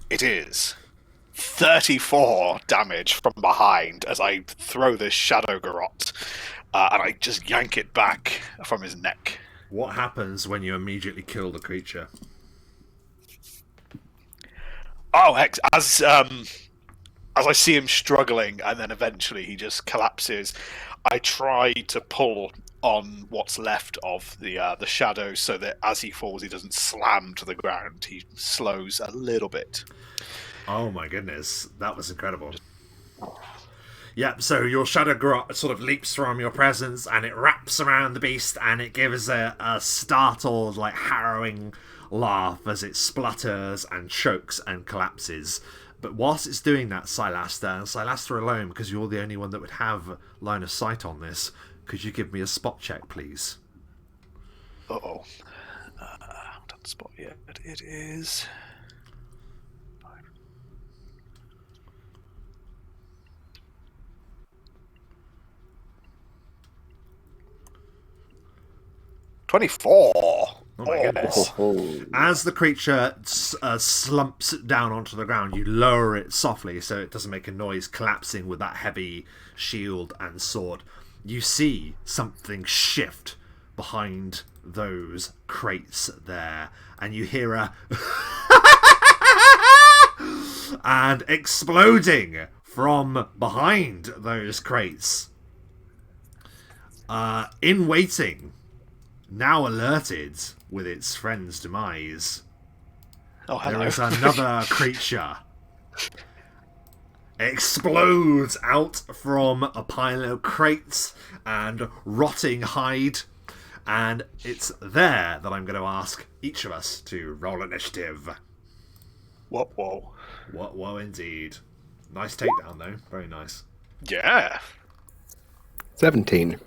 It is 34 damage from behind as I throw this shadow garrote, and I just yank it back from his neck. What happens when you immediately kill the creature? Oh, heck! As I see him struggling, and then eventually he just collapses, I try to pull on what's left of the shadow so that as he falls, he doesn't slam to the ground. He slows a little bit. Oh my goodness, that was incredible. Yeah, so your shadow garrote sort of leaps from your presence, and it wraps around the beast, and it gives a startled, like, harrowing laugh as it splutters and chokes and collapses. But whilst it's doing that, Silaster, and Silaster alone, because you're the only one that would have line of sight on this, could you give me a spot check, please? Uh-oh. I haven't done the spot yet. It is... 24. Oh my goodness. As the creature slumps down onto the ground, you lower it softly so it doesn't make a noise, collapsing with that heavy shield and sword. You see something shift behind those crates there, and you hear a and exploding from behind those crates. In waiting, now alerted with its friend's demise, there is another creature. It explodes out from a pile of crates and rotting hide, and it's there that I'm going to ask each of us to roll initiative. What whoa? What whoa indeed. Nice takedown though, very nice. Yeah. 17.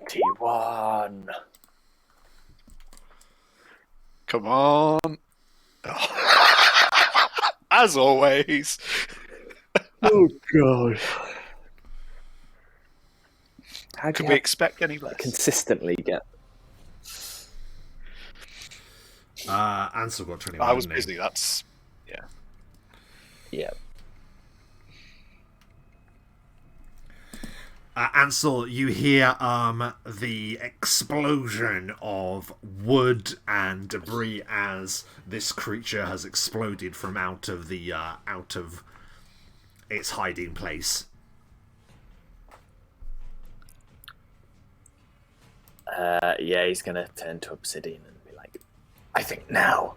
21. Come on. As always. Oh god. How Could we expect any less? Consistently get... Ansel got 21. I was busy, that's... Yeah. Yeah. Ansel, you hear the explosion of wood and debris as this creature has exploded from out of its hiding place. Yeah, he's gonna turn to Obsidian and be like, "I think now,"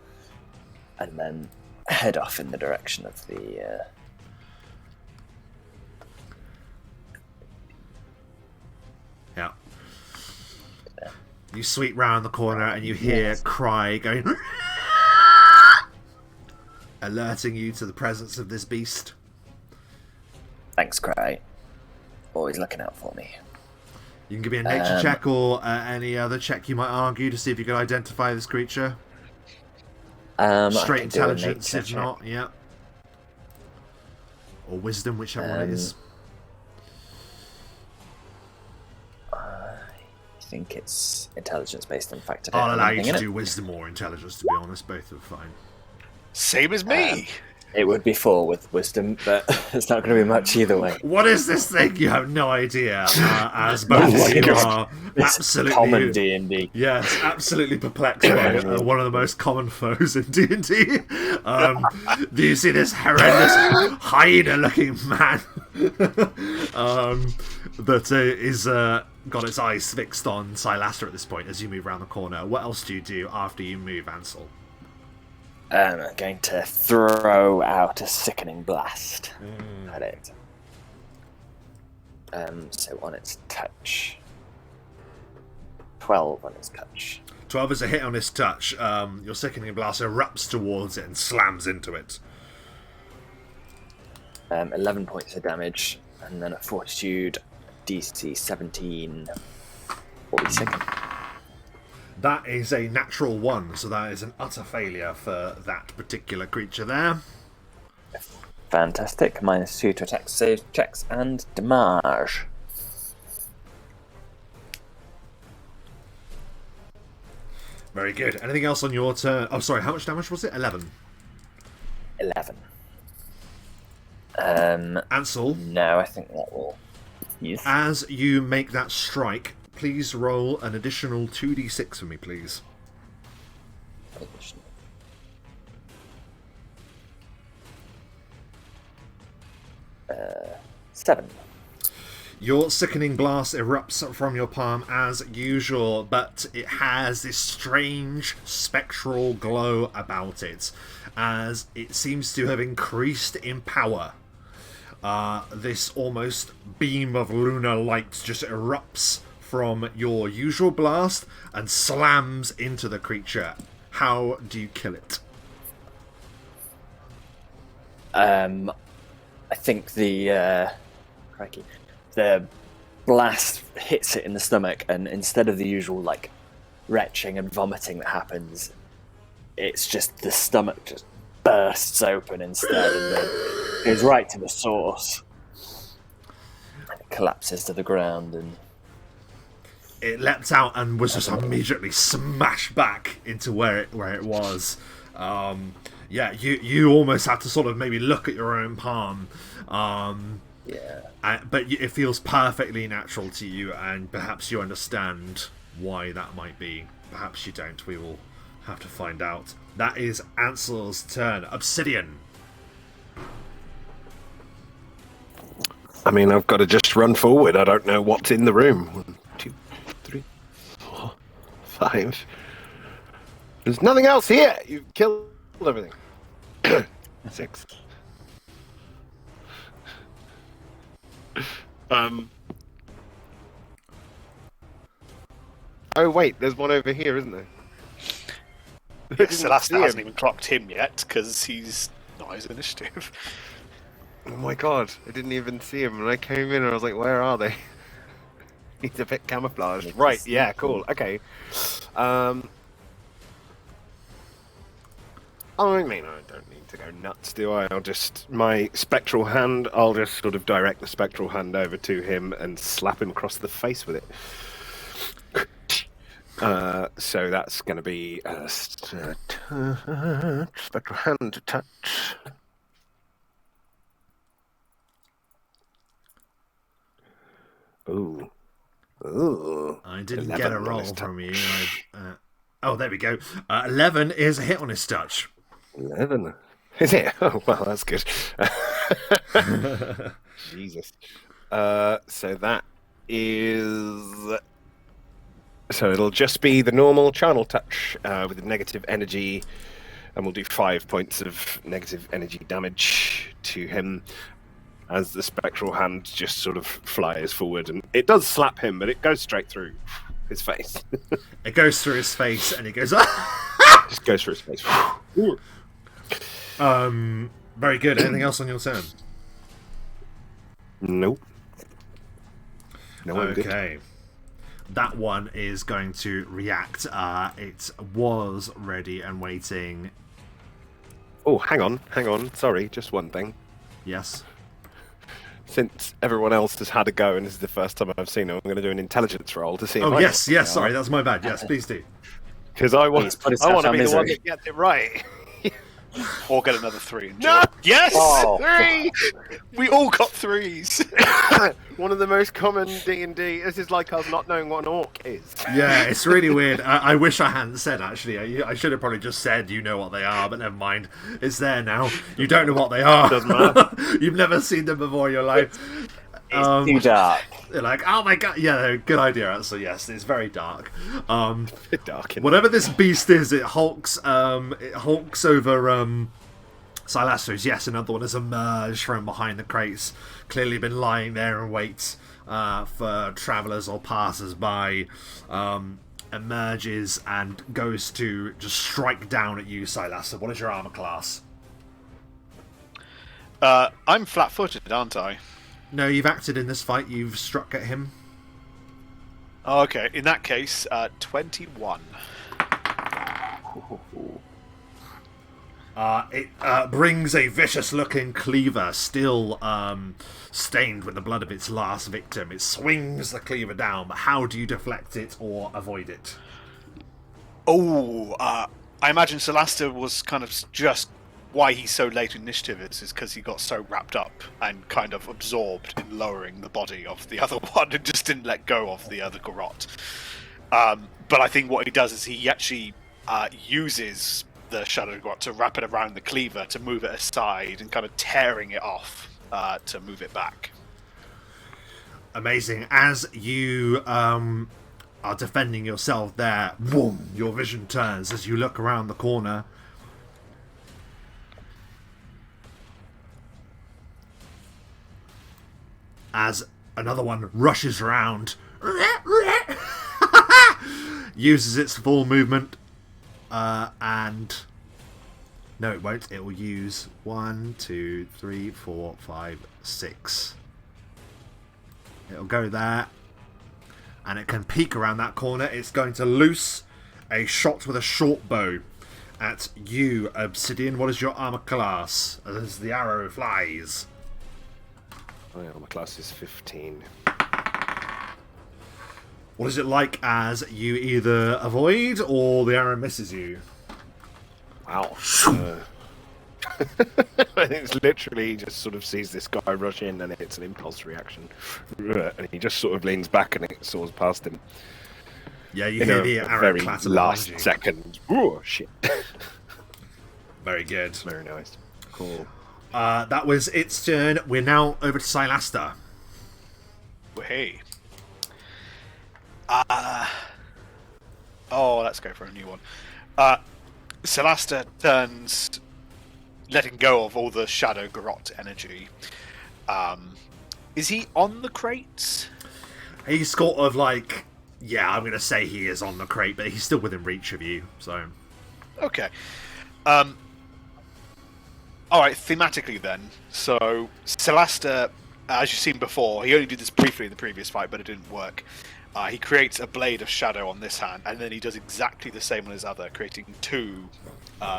and then head off in the direction of the. Yeah. You sweep round the corner and you hear Cry going, alerting you to the presence of this beast. Thanks, Cry. Always looking out for me. You can give me a nature check or any other check you might argue to see if you can identify this creature. Straight intelligence, if not, yeah. Or wisdom, whichever one it is. I think it's intelligence based on factor. I'll allow you to do wisdom or intelligence, to be honest. Both are fine. Same as me. It would be 4 with wisdom, but it's not going to be much either way. What is this thing? You have no idea. As both of you are absolutely common D&D. Yes, absolutely perplexed by one of the most common foes in D&D. Do you see this horrendous hyena-looking man that is got its eyes fixed on Silastra at this point as you move around the corner? What else do you do after you move, Ansel? I'm going to throw out a sickening blast at it. So on its touch. 12 on its touch. 12 is a hit on its touch. Your sickening blast erupts towards it and slams into it. 11 points of damage, and then a fortitude DC 17 for the second. That is a natural 1, so that is an utter failure for that particular creature there. Fantastic. -2 to attack, save checks, and damage. Very good. Anything else on your turn? Oh, sorry, how much damage was it? 11. 11. Ansel? No, I think that will... Yes. As you make that strike, please roll an additional 2d6 for me, please. 7. Your sickening blast erupts from your palm as usual, but it has this strange spectral glow about it, as it seems to have increased in power. This almost beam of lunar light just erupts from your usual blast and slams into the creature. How do you kill it? I think the blast hits it in the stomach, and instead of the usual like retching and vomiting that happens, it's just the stomach just bursts open instead and then goes right to the source. And it collapses to the ground, and it leapt out and was just immediately smashed back into where it was. Yeah, you almost had to sort of maybe look at your own palm. But it feels perfectly natural to you, and perhaps you understand why that might be. Perhaps you don't. We will have to find out. That is Ansel's turn. Obsidian. I mean, I've got to just run forward. I don't know what's in the room. 1, 2, 3, 4, 5. There's nothing else here. You've killed everything. 6. Oh wait, there's one over here, isn't there? Celeste hasn't even clocked him yet because he's not his initiative. Oh my god, I didn't even see him, and I came in and I was like, where are they? He's a bit camouflaged. Right, yeah, cool, okay. I mean, I don't need to go nuts, do I? My spectral hand, I'll just sort of direct the spectral hand over to him and slap him across the face with it. So that's going to be spectral hand to touch. Ooh. Ooh. I didn't 11 get a on roll his from you. touch. Oh, there we go. 11 is a hit on his touch. 11. Is it? Oh, well, that's good. Jesus. So that is. So it'll just be the normal charnel touch with the negative energy, and we'll do 5 points of negative energy damage to him as the spectral hand just sort of flies forward, and it does slap him, but it goes straight through his face. It goes through his face, and he goes. Just goes through his face. Very good. Anything else on your turn? Nope. No, I'm good. Okay. That one is going to react. It was ready and waiting. Oh, hang on. Sorry, just one thing. Yes. Since everyone else has had a go, and this is the first time I've seen it, I'm going to do an intelligence roll to see. Oh, if yes. Sorry, that's my bad. Yes, please do. Because I want to be the misery. one that gets it right. Or get another 3. No! Yes! Oh. 3! We all got 3s. One of the most common D&D. This is like us not knowing what an orc is. Yeah, it's really weird. I wish I hadn't said, actually. I should have probably just said you know what they are, but never mind. It's there now. You don't know what they are. Doesn't matter. You've never seen them before in your life. It's too dark. They're like, oh my god. Yeah, good idea, Ansel. Yes, it's very dark. Bit dark. Whatever this beast is, it hulks over Silastos. Yes, another one has emerged from behind the crates. Clearly been lying there in wait for travellers or passers-by. Emerges and goes to just strike down at you, Silastos. What is your armor class? I'm flat-footed, aren't I? No, you've acted in this fight. You've struck at him. Oh, okay. In that case, 21. It brings a vicious-looking cleaver, still stained with the blood of its last victim. It swings the cleaver down, but how do you deflect it or avoid it? Oh, I imagine Celasta was kind of just why he's so late in initiative is because he got so wrapped up and kind of absorbed in lowering the body of the other one and just didn't let go of the other garrote. But I think what he does is he actually uses the shadow garrote to wrap it around the cleaver to move it aside and kind of tearing it off to move it back. Amazing. As you are defending yourself there, boom, your vision turns as you look around the corner. As another one rushes around, uses its full movement, and no, it won't. It will use 1, 2, 3, 4, 5, 6. It'll go there, and it can peek around that corner. It's going to loose a shot with a short bow at you, Obsidian. What is your armor class? As the arrow flies. My armor class is 15. What is it like as you either avoid or the arrow misses you? Wow. It's literally just sort of sees this guy rush in and it's an impulse reaction. And he just sort of leans back and it soars past him. Yeah, you hear the arrow very clatter last behind you. second. Oh, shit. Very good. Very nice. Cool. That was its turn. We're now over to Silasta. Hey. Let's go for a new one. Celasta turns, letting go of all the shadow garrote energy. Is he on the crates? He's sort of like, yeah, I'm going to say he is on the crate, but he's still within reach of you, so... Okay. Alright, thematically then. So, Celasta, as you've seen before, he only did this briefly in the previous fight, but it didn't work. He creates a blade of shadow on this hand, and then he does exactly the same on his other, creating 2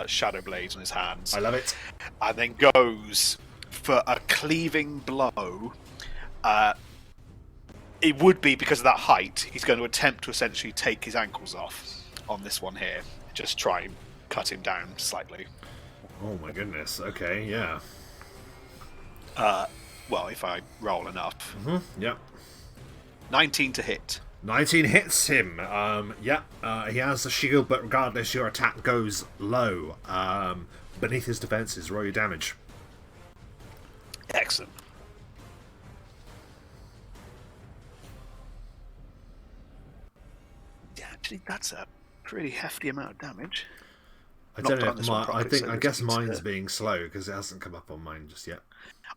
shadow blades on his hands. I love it. And then goes for a cleaving blow. It would be, because of that height, he's going to attempt to essentially take his ankles off on this one here. Just try and cut him down slightly. Oh my goodness, okay, yeah. Well, if I roll enough. Mm-hmm, yep. 19 to hit. 19 hits him. He has a shield, but regardless, your attack goes low. Beneath his defenses, roll your damage. Excellent. Yeah, actually, that's a pretty hefty amount of damage. I Not don't know. done this one properly, so I this guess needs mine's to- being slow because it hasn't come up on mine just yet.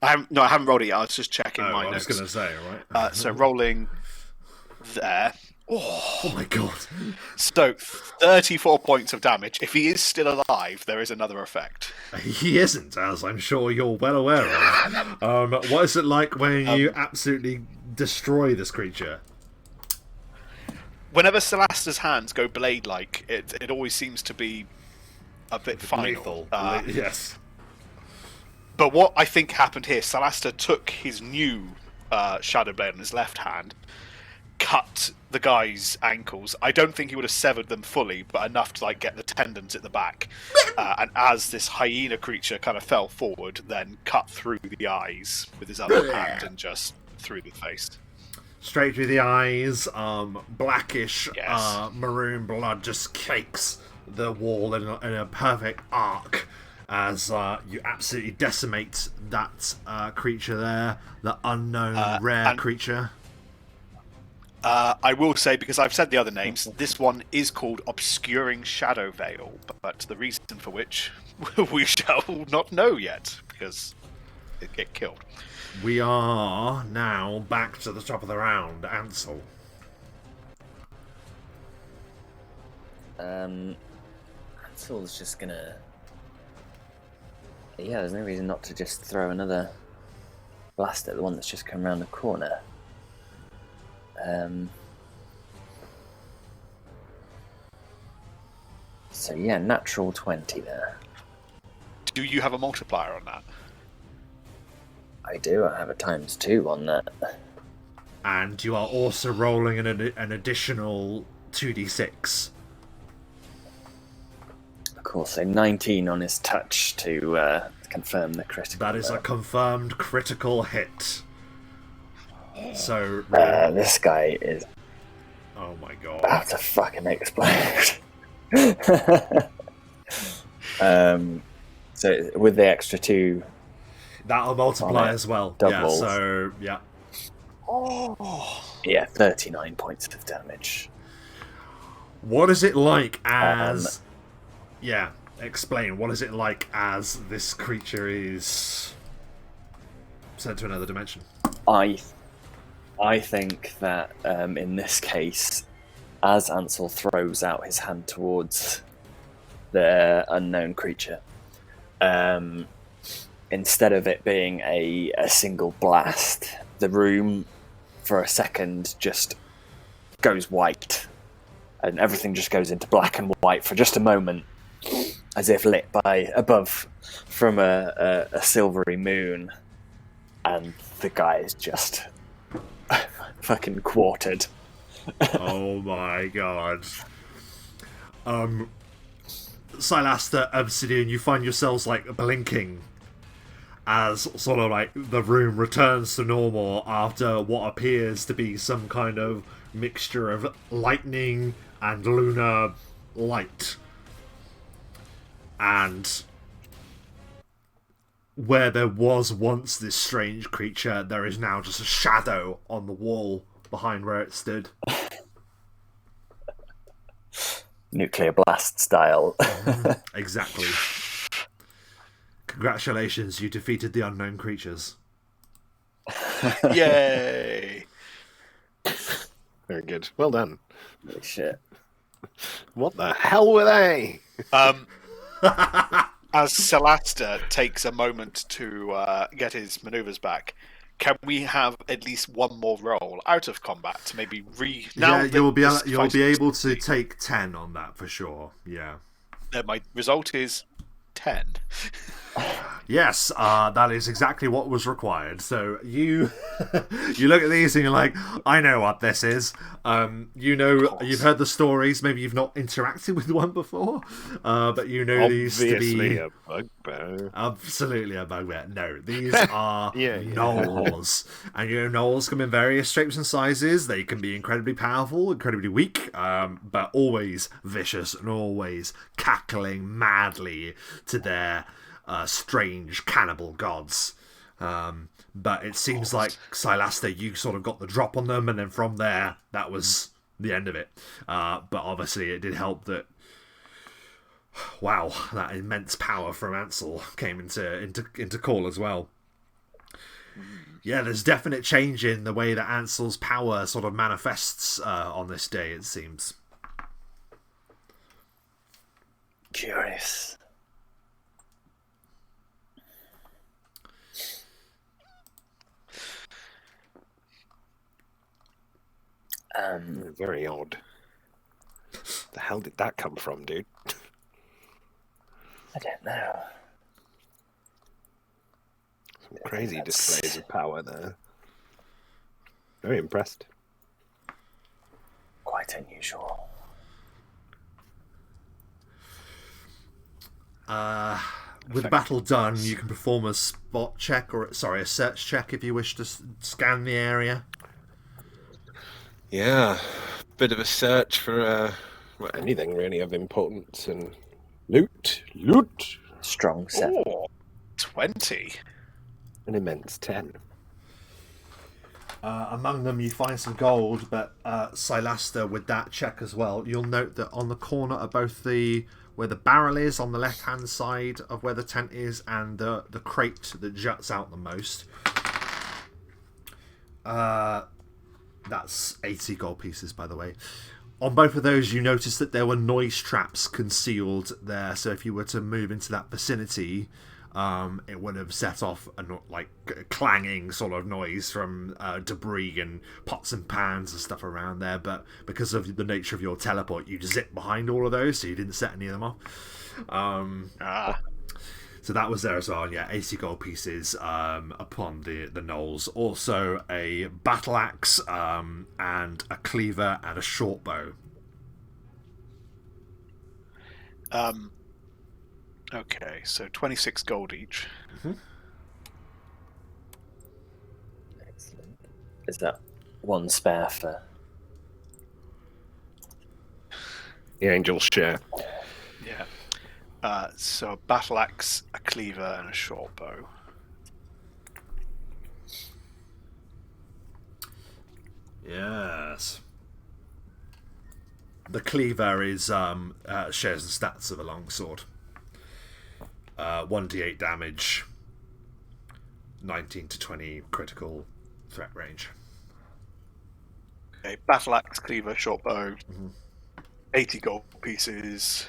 I haven't rolled it yet. I was just checking my I was notes. going to say, right? So rolling there. Oh my god. So 34 points of damage. If he is still alive, there is another effect. He isn't, as I'm sure you're well aware of. What is it like when you absolutely destroy this creature? Whenever Celasta's hands go blade-like, it always seems to be a bit final. Lethal. Yes. But what I think happened here, Celasta took his new Shadow Blade on his left hand, cut the guy's ankles. I don't think he would have severed them fully, but enough to get the tendons at the back. And as this hyena creature kind of fell forward, then cut through the eyes with his other hand and just through the face. Straight through the eyes, blackish Yes. maroon blood just cakes the wall in a perfect arc as you absolutely decimate that creature there, the unknown rare creature. I will say, because I've said the other names, this one is called Obscuring Shadow Veil, but the reason for which we shall not know yet, because it get killed. We are now back to the top of the round. Ansel. Ansel's just gonna... Yeah, there's no reason not to just throw another blast at the one that's just come around the corner. So yeah, natural 20 there. Do you have a multiplier on that? I do, I have a ×2 on that. And you are also rolling an additional 2d6. Of course, so 19 on his touch to confirm the critical. That is a confirmed critical hit. So... this guy is oh my god. about to fucking explode. So with the extra 2... That'll multiply as well. Doubles. Yeah, so, yeah. Yeah, 39 points of damage. What is it like as... yeah, explain. What is it like as this creature is sent to another dimension? I think that in this case, as Ansel throws out his hand towards the unknown creature, instead of it being a single blast, the room for a second just goes white, and everything just goes into black and white for just a moment, as if lit by above from a silvery moon, and the guy is just fucking quartered. Oh my god. Silasta, Obsidian, you find yourselves blinking as sort of the room returns to normal after what appears to be some kind of mixture of lightning and lunar light. And where there was once this strange creature, there is now just a shadow on the wall behind where it stood. Nuclear blast style. Exactly. Congratulations, you defeated the unknown creatures. Yay! Very good. Well done. Holy shit. What the hell were they? As Celasta takes a moment to get his maneuvers back, can we have at least one more roll out of combat to maybe you'll be able to take 10 on that for sure. Yeah. My result is 10. Yes, that is exactly what was required. So you you look at these and you're like, I know what this is. You've heard the stories. Maybe you've not interacted with one before, but you know these to be a bugbear. absolutely a bugbear. No, these are Yeah. gnolls, and gnolls come in various shapes and sizes. They can be incredibly powerful, incredibly weak, but always vicious and always cackling madly to their strange cannibal gods. But it seems like Silaster, you sort of got the drop on them, and then from there, that was the end of it. But obviously, it did help that. Wow, that immense power from Ansel came into call as well. Yeah, there's definite change in the way that Ansel's power sort of manifests on this day. It seems Curious. Very odd. The hell did that come from, dude? I don't know. Some crazy displays of power there. Very impressed. Quite unusual. with the battle done, you can perform a spot check, or a search check if you wish to scan the area. Yeah, bit of a search for anything really of importance and loot. Strong 7. Oh, 20. An immense 10. Among them, you find some gold, but Silaster, with that check as well, you'll note that on the corner of both where the barrel is on the left-hand side of where the tent is, and the crate that juts out the most, that's 80 gold pieces, by the way. On both of those, you notice that there were noise traps concealed there, so if you were to move into that vicinity, it would have set off a clanging sort of noise from debris and pots and pans and stuff around there. But because of the nature of your teleport, you zip behind all of those, so you didn't set any of them off. So that was there as well. And yeah, 80 gold pieces upon the gnolls. Also a battle axe and a cleaver and a short bow. Okay, so 26 gold each. Mm-hmm. Excellent. Is that one spare for The angel's share. Yeah. So a battle axe, a cleaver, and a short bow. Yes. The cleaver is shares the stats of a longsword. 1d8 damage, 19 to 20 critical threat range. Okay, battle axe, cleaver, short bow, 80 gold pieces.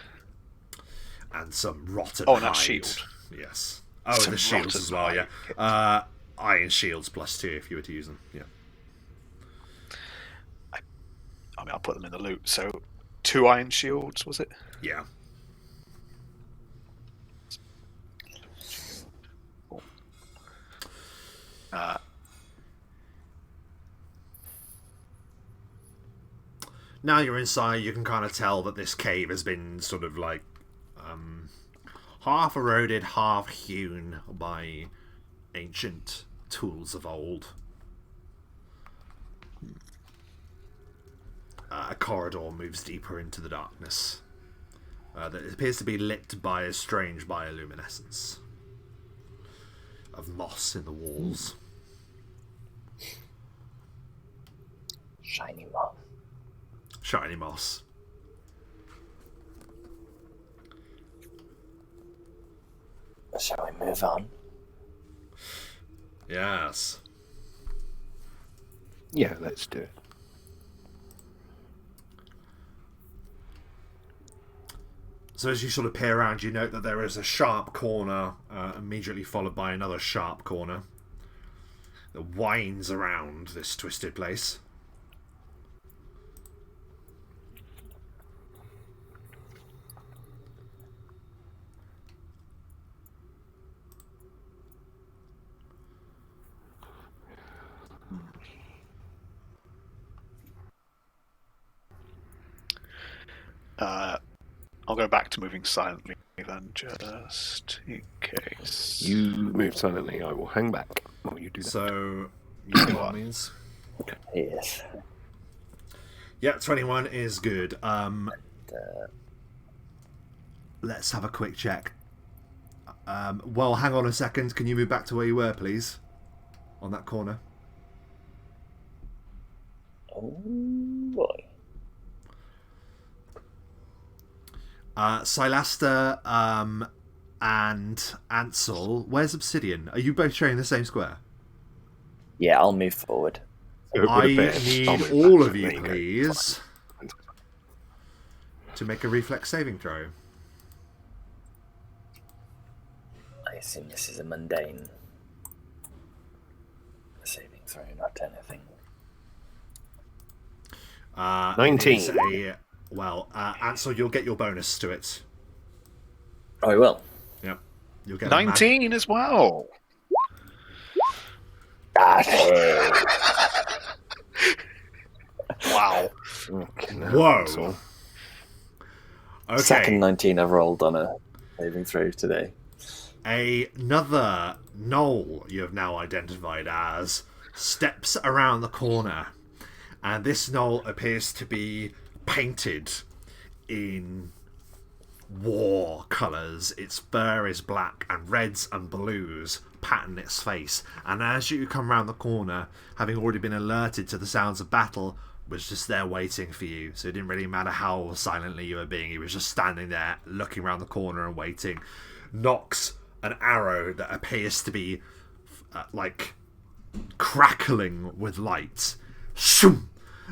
And some rotten Oh, hide. and that shield. Yes. Oh, Some and the shields rotten as well, hide. yeah. Iron shields +2 if you were to use them, yeah. I mean, I'll put them in the loot. So 2 iron shields, was it? Yeah. Now you're inside, you can kind of tell that this cave has been sort of like half eroded, half hewn by ancient tools of old. A corridor moves deeper into the darkness that appears to be lit by a strange bioluminescence of moss in the walls. shiny moth? Shiny moss. Shall we move on? Yes. Yeah, let's do it. So as you sort of peer around, you note that there is a sharp corner, immediately followed by another sharp corner that winds around this twisted place. I'll go back to moving silently then, just in case. You move silently. I will hang back while you do that. So, you know what that means? Yes. Yeah, 21 is good. Let's have a quick check. Well, hang on a second. Can you move back to where you were, please? On that corner. Oh boy. Silaster and Ansel. Where's Obsidian? Are you both sharing the same square? Yeah, I'll move forward. I need all of you, please, to make a reflex saving throw. I assume this is a mundane saving throw, not anything. 19. Ansel, you'll get your bonus to it. Oh, I will. Yep. You'll get 19 as well. Wow. Whoa. Okay. Second 19 I've rolled on a saving throw today. Another knoll you have now identified as steps around the corner, and this knoll appears to be painted in war colours. Its fur is black, and reds and blues pattern its face. And as you come round the corner, having already been alerted to the sounds of battle, was just there waiting for you. So it didn't really matter how silently you were being. He was just standing there, looking around the corner and waiting. Knocks an arrow that appears to be crackling with light. Shoom!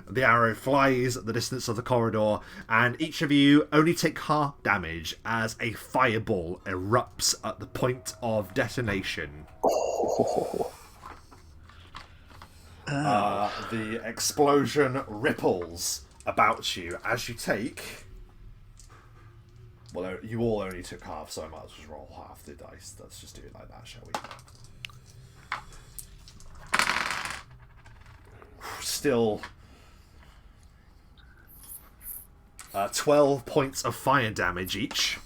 The arrow flies at the distance of the corridor, and each of you only take half damage as a fireball erupts at the point of detonation. The explosion ripples about you as you take... Well, you all only took half, so I might as well just roll half the dice. Let's just do it like that, shall we? Still... 12 points of fire damage each.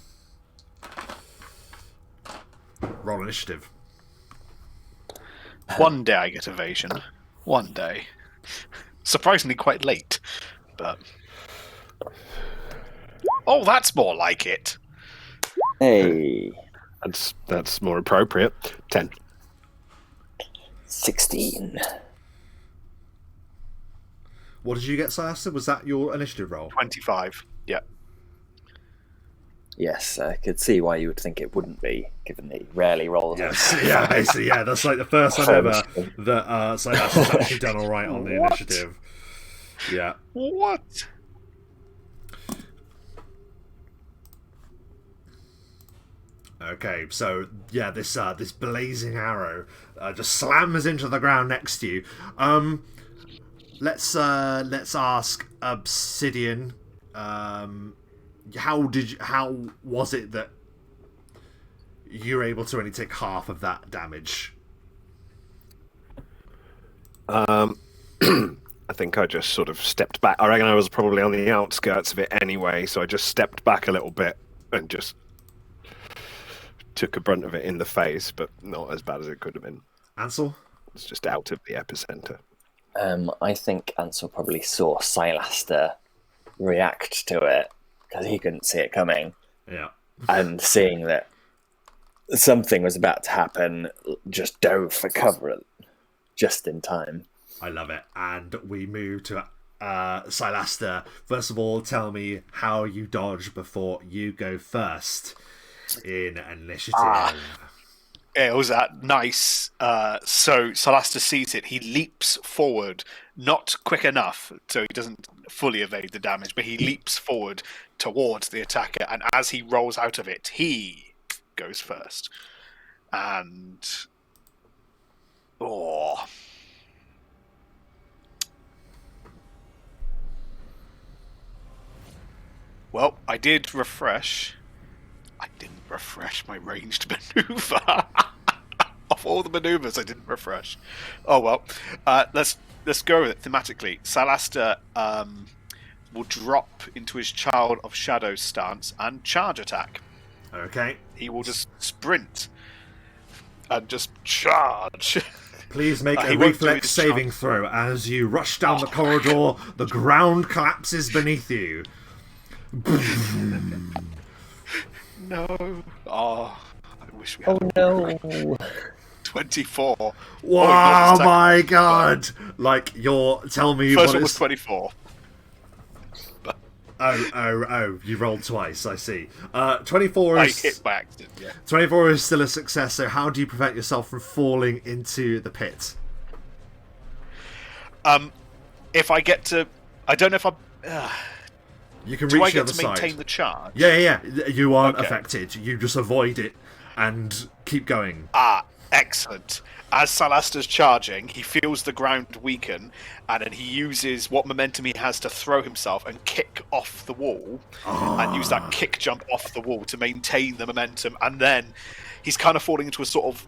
Roll initiative. One day I get evasion. One day. Surprisingly quite late, but... Oh, that's more like it. Hey. That's more appropriate. 10. 16. What did you get, Silaster? Was that your initiative roll? 25. Yeah. Yes, I could see why you would think it wouldn't be, given he rarely rolls. Yes, yeah, basically, yeah. That's like the first time ever that Silaster's actually done all right on the initiative. Yeah. What? Okay, so yeah, this blazing arrow just slams into the ground next to you. Let's ask Obsidian. How was it that you were able to only take half of that damage? I think I just sort of stepped back. I reckon I was probably on the outskirts of it anyway, so I just stepped back a little bit and just took a brunt of it in the face, but not as bad as it could have been. Ansel? It's just out of the epicenter. I think Ansel probably saw Silaster react to it, because he couldn't see it coming. Yeah. And seeing that something was about to happen, just dove for cover just in time. I love it. And we move to Silaster. First of all, tell me how you dodge before you go first in initiative. It was nice. So Silaster sees it. He leaps forward, not quick enough, so he doesn't fully evade the damage, but he leaps forward towards the attacker, and as he rolls out of it, he goes first. And... Oh... Well, I did refresh. I didn't refresh my ranged maneuver. Of all the maneuvers, I didn't refresh. Oh well. Let's go with it thematically. Silaster will drop into his Child of Shadows stance and charge attack. Okay. He will just sprint and just charge. Please make He a won't do reflex his saving throw. As you rush down the corridor, the ground collapses beneath you. No. Oh, I wish we had. Oh no! 24. Wow, my god! Like, tell me First what one was is... 24. Oh, you rolled twice, I see. 24 I is... hit by accident, yeah. 24 is still a success, so how do you prevent yourself from falling into the pit? If I get to... I don't know if I... You can do I reach the get other to side. maintain the charge? Yeah. You aren't Okay. affected. You just avoid it and keep going. Ah, excellent. As Salaster's charging, he feels the ground weaken, and then he uses what momentum he has to throw himself and kick off the wall, and use that kick jump off the wall to maintain the momentum, and then he's kind of falling into a sort of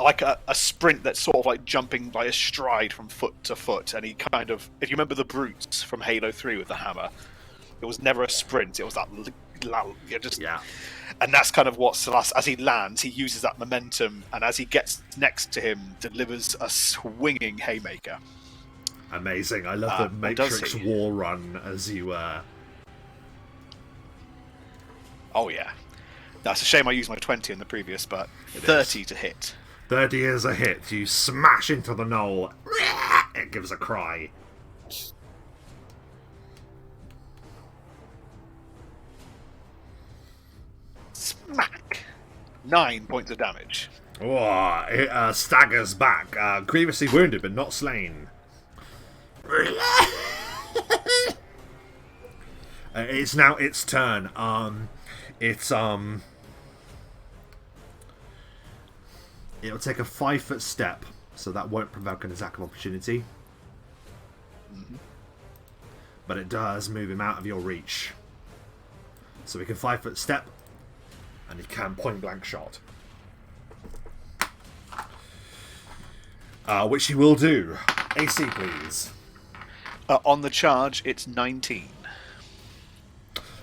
like a sprint that's sort of like jumping by a stride from foot to foot, and he kind of, if you remember the brutes from Halo 3 with the hammer, it was never a sprint, it was that Yeah. and that's kind of what Celeste, as he lands, he uses that momentum, and as he gets next to him, delivers a swinging haymaker. Amazing. I love the or does Matrix he? War run as you... Oh yeah. That's a shame I used my 20 in the previous, but 30 to hit. 30 is a hit. You smash into the knoll. It gives a cry. Smack! 9 points of damage. Oh, it staggers back. Grievously wounded, but not slain. It's now its turn. It'll take a 5-foot step, so that won't provoke an attack of opportunity. But it does move him out of your reach. So he can 5-foot step, and he can point blank shot. Which he will do. AC, please. On the charge, it's 19.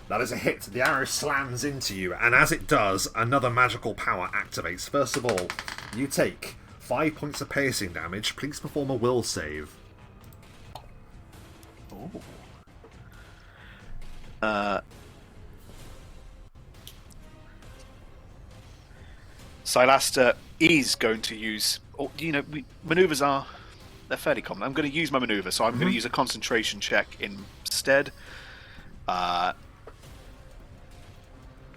That is a hit. The arrow slams into you, and as it does, another magical power activates. First of all, you take 5 points of piercing damage. Please perform a will save. Ooh. Silaster is going to use... maneuvers they're fairly common. I'm going to use my maneuver, so I'm going to use a concentration check instead.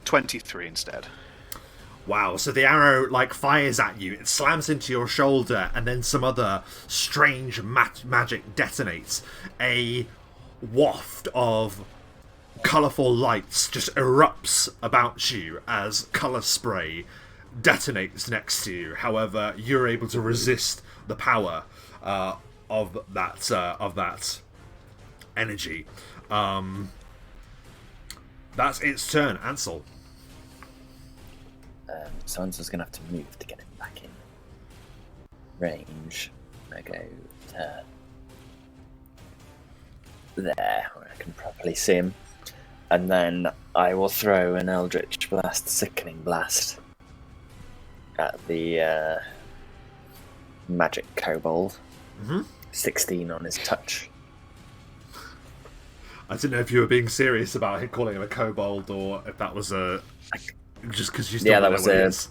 23 instead. Wow, so the arrow, fires at you. It slams into your shoulder, and then some other strange magic detonates. A waft of colourful lights just erupts about you as colour spray detonates next to you. However, you're able to resist the power of that energy. That's its turn. Ansel. So Ansel's going to have to move to get him back in range. I go to there, where I can properly see him. And then I will throw an Eldritch Blast, Sickening Blast, at the Magic Kobold. 16 on his touch. I didn't know if you were being serious about him calling him a kobold, or if that was just because you still don't know what it is.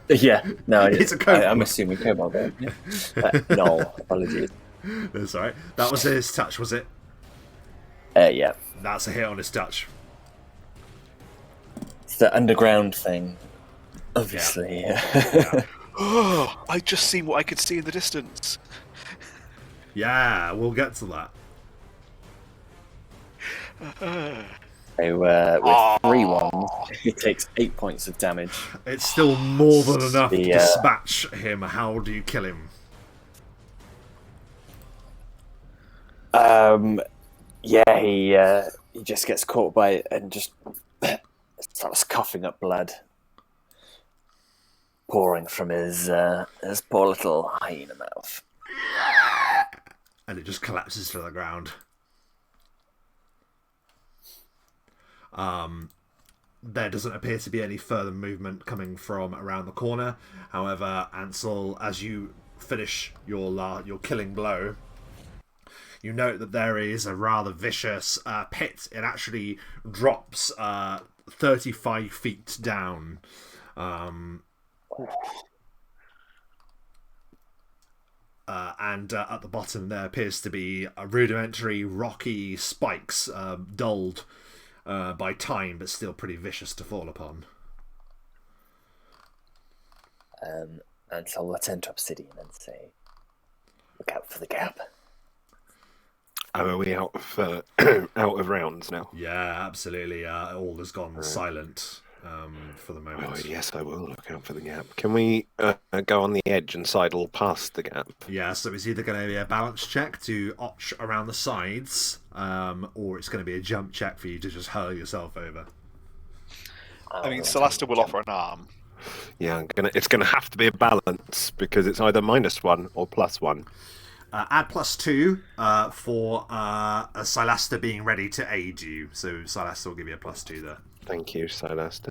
Yeah, no, It's a kobold. I'm assuming Kobold. Yeah. No, apologies. That's alright. That was his touch, was it? Yeah. That's a hit on his touch. It's the underground thing, obviously. Yeah. Oh, I just seen what I could see in the distance. Yeah, we'll get to that. So, with 3 ones, he takes 8 points of damage. It's still more than enough to The, dispatch him. How do you kill him? Yeah, he just gets caught by it and just starts coughing up blood, pouring from his poor little hyena mouth. And it just collapses to the ground. There doesn't appear to be any further movement coming from around the corner. However, Ansel, as you finish your killing blow, you note that there is a rather vicious pit. It actually drops 35 feet down. And at the bottom there appears to be a rudimentary rocky spikes, dulled by time, but still pretty vicious to fall upon. And so I'll turn to Obsidian and say, look out for the gap. Oh, are we out of out of rounds now? Yeah, absolutely. All has gone silent for the moment. Oh, yes, I will look out for the gap. Can we go on the edge and sidle past the gap? Yeah, so it's either going to be a balance check to arch around the sides, or it's going to be a jump check for you to just hurl yourself over. I mean, Celesta will offer an arm. Yeah, it's gonna have to be a balance because it's either -1 or +1. Add +2 for Silasta being ready to aid you. So Silasta will give you a +2 there. Thank you, Celeste.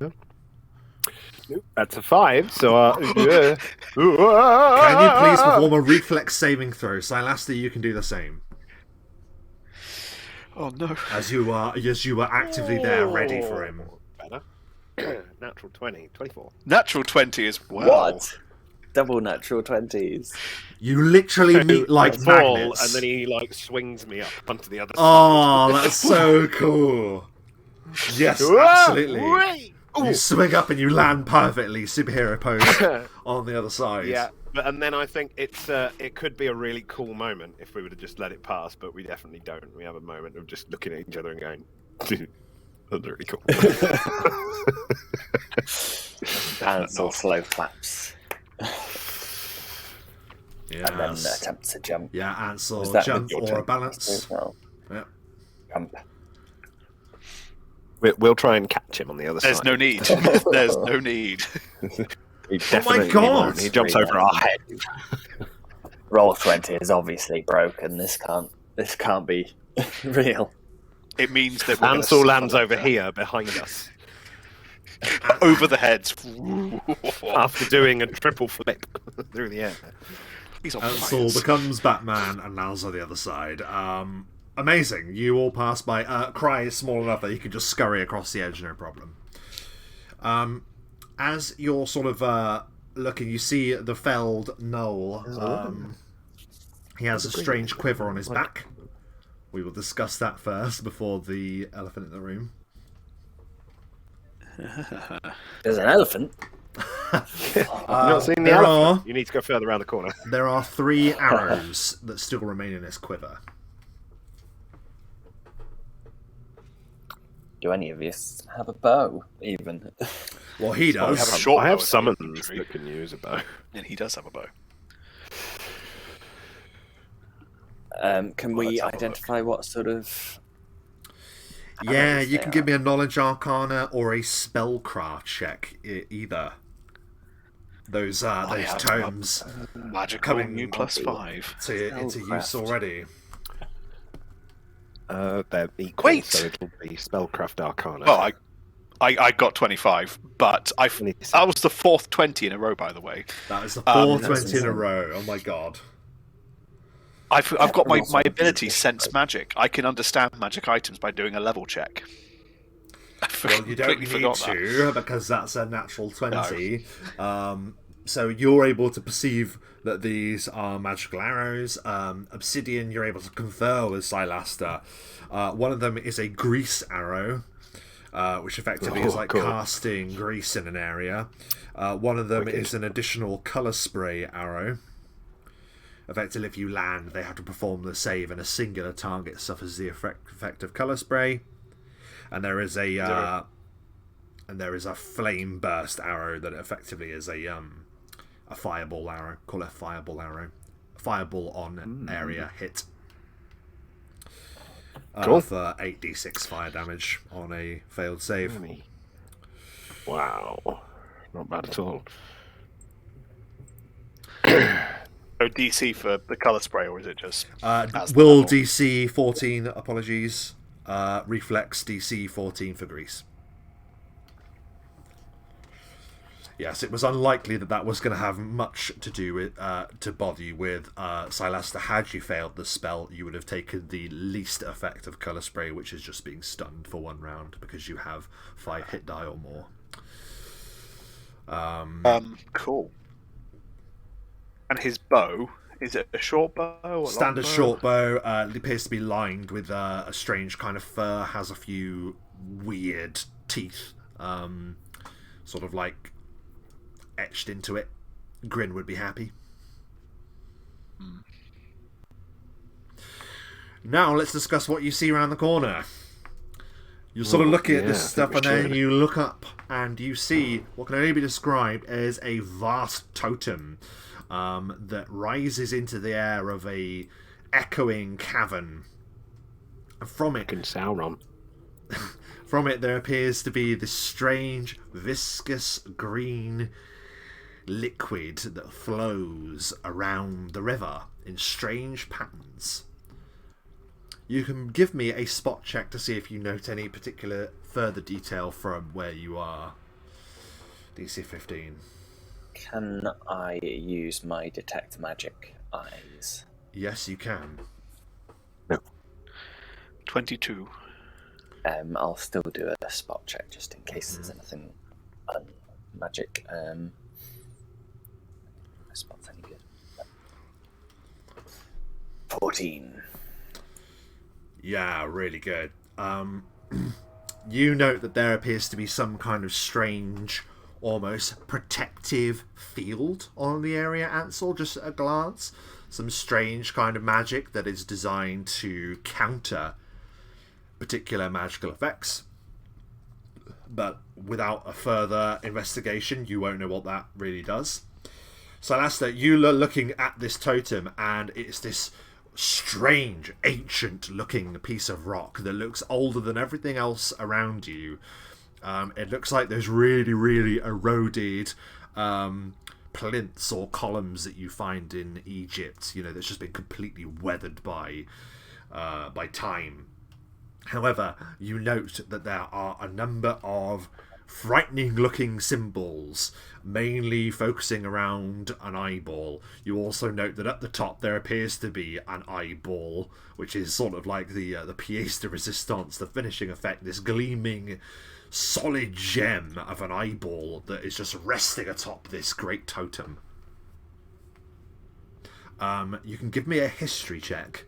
That's a 5, so... Can you please perform a reflex saving throw? Silasta, you can do the same. Oh, no. As you were actively there, ready for him. Better. Natural 20, 24. Natural 20 as well. What? Double natural 20s. You literally meet like I fall, magnets. and then he like swings me up onto the other side. Oh, that's so cool. Yes, absolutely. You swing up and you land perfectly, superhero pose, on the other side. Yeah, and then I think it could be a really cool moment if we would have just let it pass, but we definitely don't. We have a moment of just looking at each other and going, that's really cool. Ansel slow flaps. Yeah, And then attempts to jump. yeah, Ansel, Was that jump with your or a turn balance. as well? Yep. Jump. We'll try and catch him on the other There's side. no need. There's no need. He definitely God! won't. He jumps over our head. Roll 20 is obviously broken. This can't be real. It means that we're Ansel gonna lands over here behind us over the heads. after doing a triple flip through the air. He's on Ansel fire. becomes Batman and lands on the other side. Amazing. You all pass by. Cry is small enough that you can just scurry across the edge, no problem. As you're sort of looking, you see the felled knoll. He has a strange quiver on his back. We will discuss that first before the elephant in the room. There's an elephant. I've not seen the there elephant. are- You need to go further around the corner. There are 3 arrows that still remain in his quiver. Do any of you have a bow, even? Well, he We does. have a short I have bow in summons inventory. that can use a bow. And he does have a bow. Can we let's have a identify what sort of... Yeah, arrows you they can are? give me a knowledge arcana or a spellcraft check, either. Those have tomes Magical Coming new +5. into use Spellcraft. already. They're equal, Wait! so it'll be Spellcraft Arcana. Well, I got 25, but that was the 4th 20 in a row, by the way. That is the Um, 420 in a insane. row. Oh my god. I've got my Also ability, beautiful. Sense Magic. I can understand magic items by doing a level check. Well, you don't Completely need forgot that. to, because that's a natural 20. So you're able to perceive that these are magical arrows. Obsidian, you're able to confer with Silasta. One of them is a grease arrow, which effectively is like cool. casting grease in an area. One of them is an additional colour spray arrow. Effectively, if you land, they have to perform the save, and a singular target suffers the effect of colour spray. And there is a flame burst arrow that effectively is a fireball arrow. Call it a fireball arrow. Fireball on area hit. Cool. For 8d6 fire damage on a failed save. Wow. Not bad at all. So DC for the colour spray, or is it just... as the Will level? DC 14, apologies. reflex DC 14 for Greece. Yes, it was unlikely that was going to have much to do with to bother you with Silasta. Had you failed the spell, you would have taken the least effect of Colour Spray, which is just being stunned for 1 round because you have 5 hit die or more. Cool. And his bow, is it a short bow or Standard long bow? short bow. It appears to be lined with a strange kind of fur. Has a few weird teeth, sort of like etched into it. Grin would be happy. Now let's discuss what you see around the corner. You're sort of looking at this stuff, and then you look up and you see what can only be described as a vast totem that rises into the air of a echoing cavern. And from it, Sauron. from it, there appears to be this strange, viscous green liquid that flows around the river in strange patterns. You can give me a spot check to see if you note any particular further detail from where you are. DC 15. Can I use my detect magic eyes? Yes, you can. 22. I'll still do a spot check just in case there's anything magic. My spot's any good. 14. Yeah, really good. You note that there appears to be some kind of strange, almost protective field on the area, Ansel, just at a glance. Some strange kind of magic that is designed to counter particular magical effects. But without a further investigation, you won't know what that really does. So, Alastair, you are looking at this totem, and it's this strange, ancient-looking piece of rock that looks older than everything else around you. It looks like those really, really eroded plinths or columns that you find in Egypt. You know, that's just been completely weathered by time. However, you note that there are a number of frightening-looking symbols, mainly focusing around an eyeball. You also note that at the top there appears to be an eyeball, which is sort of like the pièce de résistance, the finishing effect, this gleaming, solid gem of an eyeball that is just resting atop this great totem. You can give me a history check.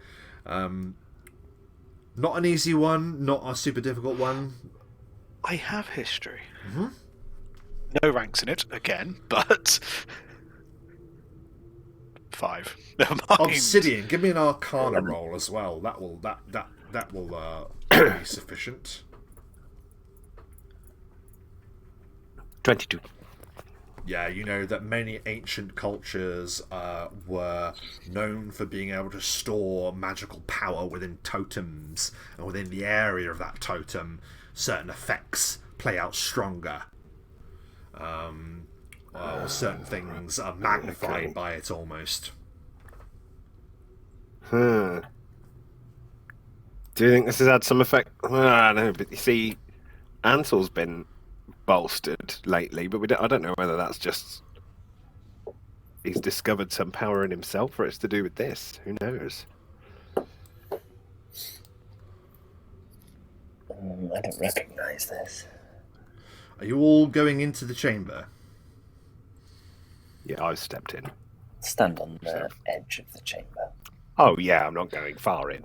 Not an easy one, not a super difficult one. I have history. Mm-hmm. No ranks in it again, but 5. Never mind. Obsidian, give me an Arcana roll as well. That will be sufficient. 22. Yeah, you know that many ancient cultures were known for being able to store magical power within totems, and within the area of that totem, certain effects play out stronger. Or certain things are magnified by it almost. Do you think this has had some effect? I don't know, but you see, Ansel's been bolstered lately, but I don't know whether that's just he's discovered some power in himself or it's to do with this. Who knows? I don't recognise this. Are you all going into the chamber? Yeah, I've stepped in. Stand on the edge of the chamber. Oh yeah, I'm not going far in.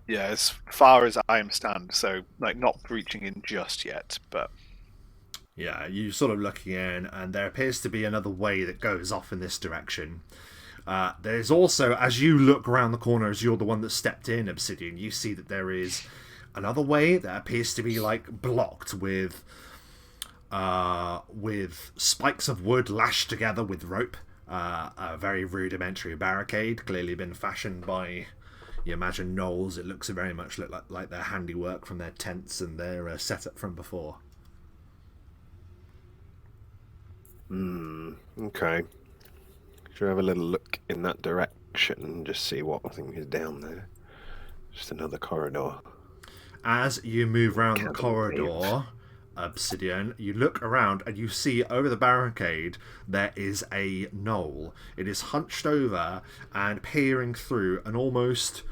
Yeah, as far as I understand, so like not reaching in just yet, but yeah, you sort of looking in, and there appears to be another way that goes off in this direction. There's also, as you look around the corner, as you're the one that stepped in, Obsidian, you see that there is another way that appears to be like blocked with spikes of wood lashed together with rope. A very rudimentary barricade, clearly been fashioned by, you imagine, gnolls. It looks very much like their handiwork from their tents and their setup from before. Okay. Should we have a little look in that direction and just see what I think is down there? Just another corridor. as you move around the corridor, Obsidian, you look around and you see over the barricade there is a gnoll. It is hunched over and peering through an almost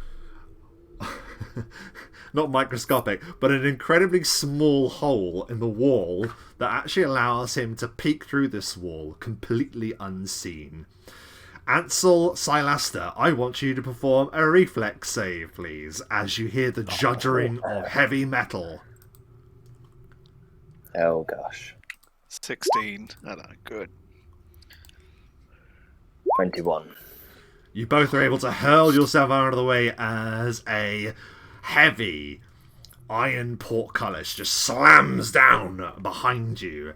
not microscopic, but an incredibly small hole in the wall that actually allows him to peek through this wall completely unseen. Ansel Silaster, I want you to perform a reflex save, please, as you hear the juddering of heavy metal. Oh gosh. 16. Oh, no, good. 21. You both are able to hurl yourself out of the way as a heavy iron portcullis just slams down behind you.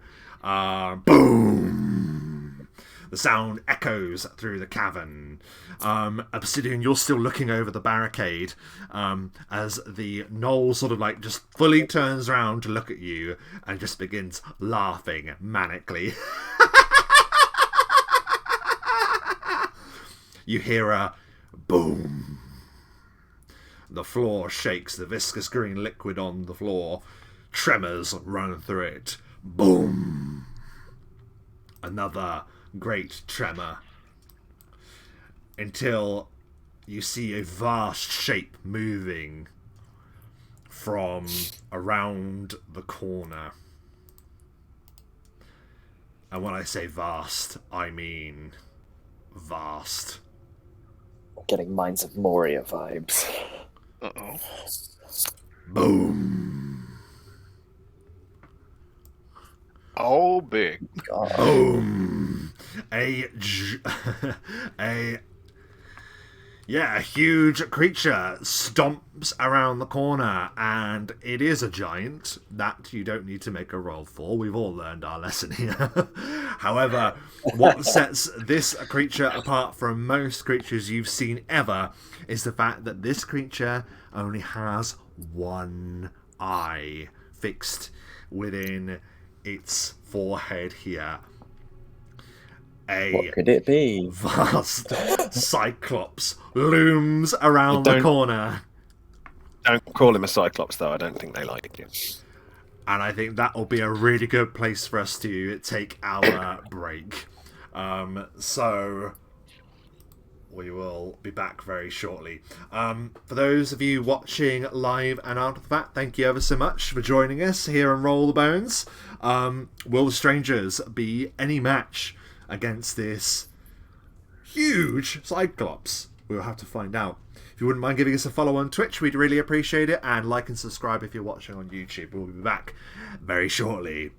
Boom! The sound echoes through the cavern. Obsidian, you're still looking over the barricade as the gnoll sort of like just fully turns around to look at you and just begins laughing manically. You hear a boom. The floor shakes, the viscous green liquid on the floor. Tremors run through it. Boom. Another great tremor. Until you see a vast shape moving from around the corner. And when I say vast, I mean vast. Getting Minds of Moria vibes. Uh-oh. Boom. Oh, big. God. Boom. A huge creature stomps around the corner, and it is a giant. That you don't need to make a roll for. We've all learned our lesson here. However, what sets this creature apart from most creatures you've seen ever is the fact that this creature only has one eye fixed within its forehead here. What could it be? Vast cyclops looms around the corner. Don't call him a cyclops, though. I don't think they like you. And I think that will be a really good place for us to take our break. So we will be back very shortly. For those of you watching live and after the fact, thank you ever so much for joining us here on Roll the Bones. Will the Strangers be any match against this huge cyclops? We'll have to find out. If you wouldn't mind giving us a follow on Twitch, we'd really appreciate it, and like and subscribe if you're watching on YouTube. We'll be back very shortly.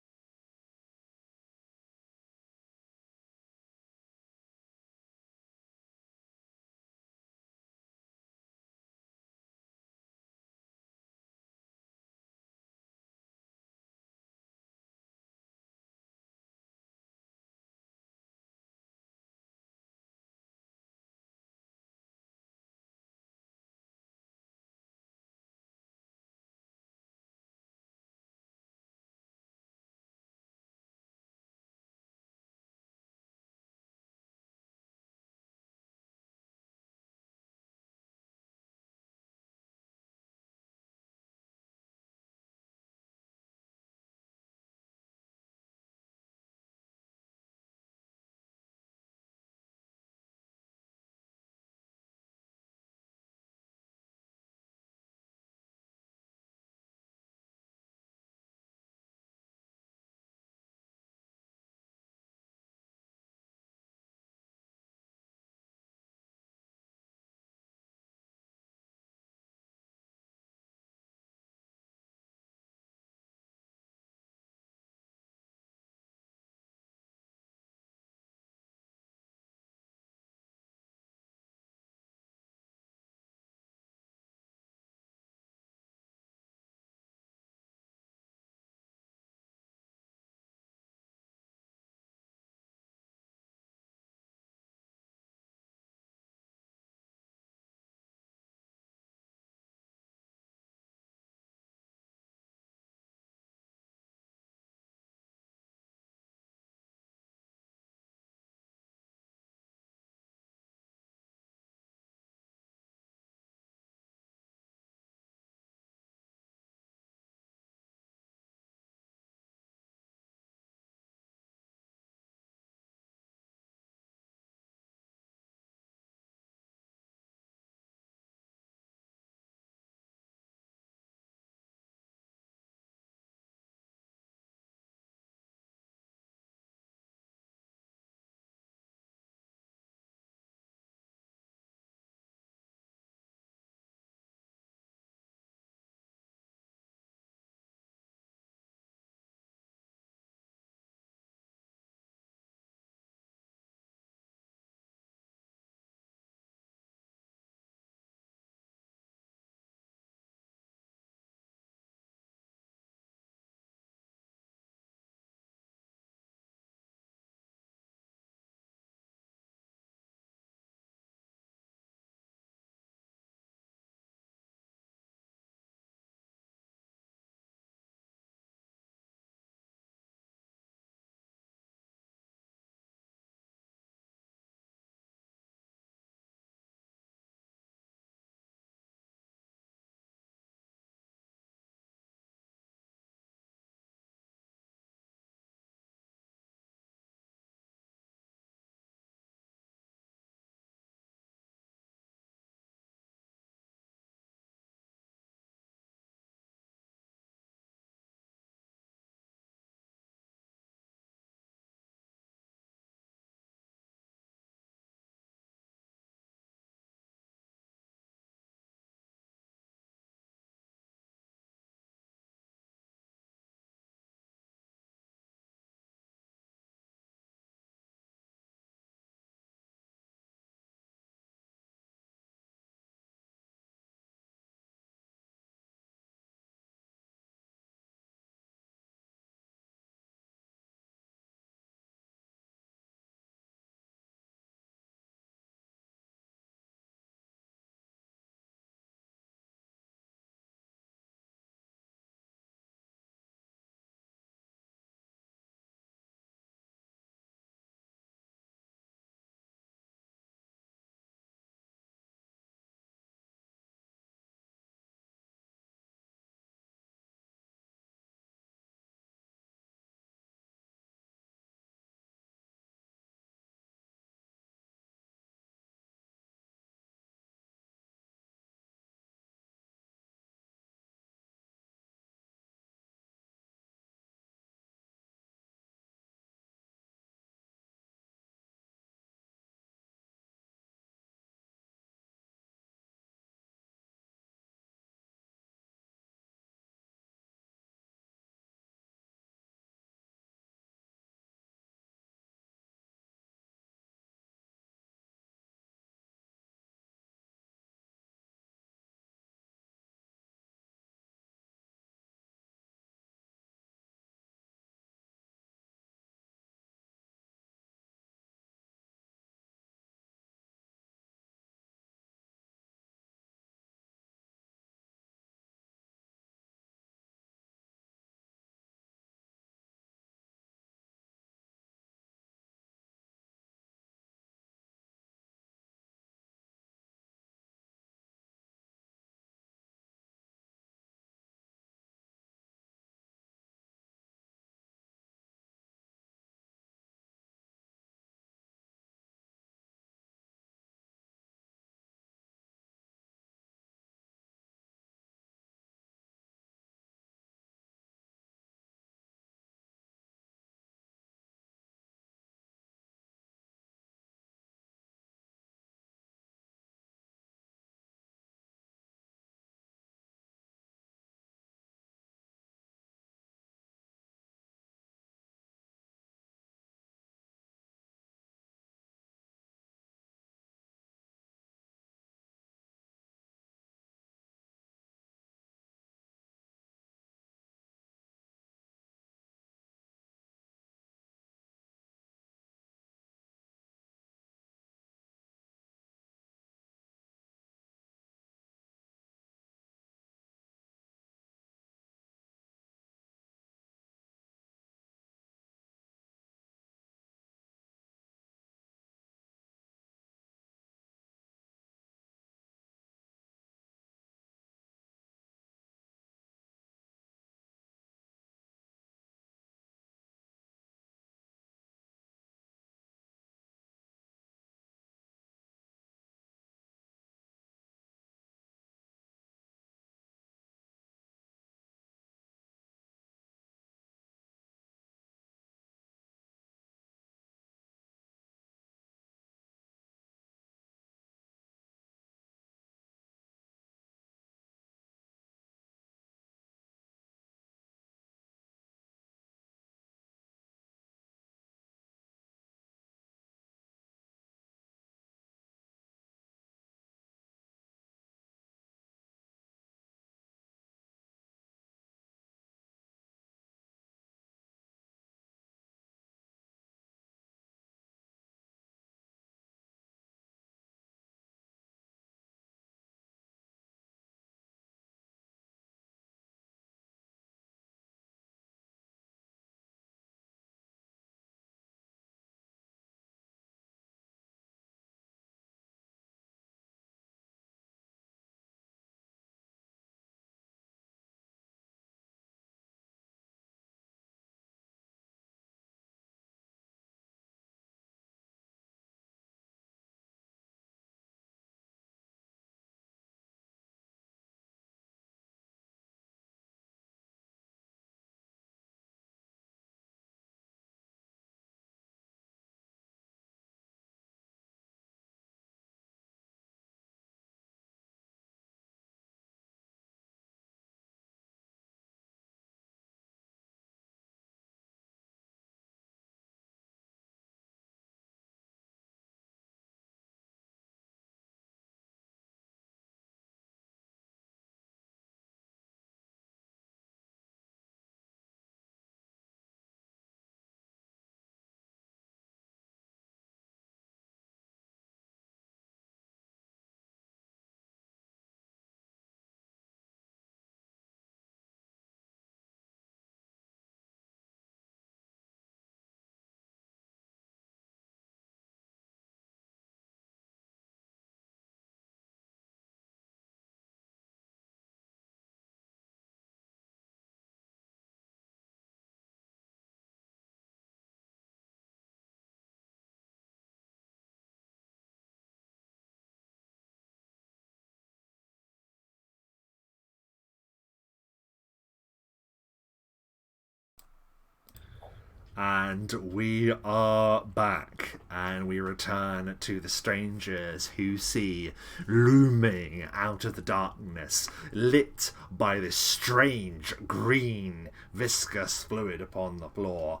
And we are back, and we return to the strangers who see looming out of the darkness, lit by this strange green viscous fluid upon the floor,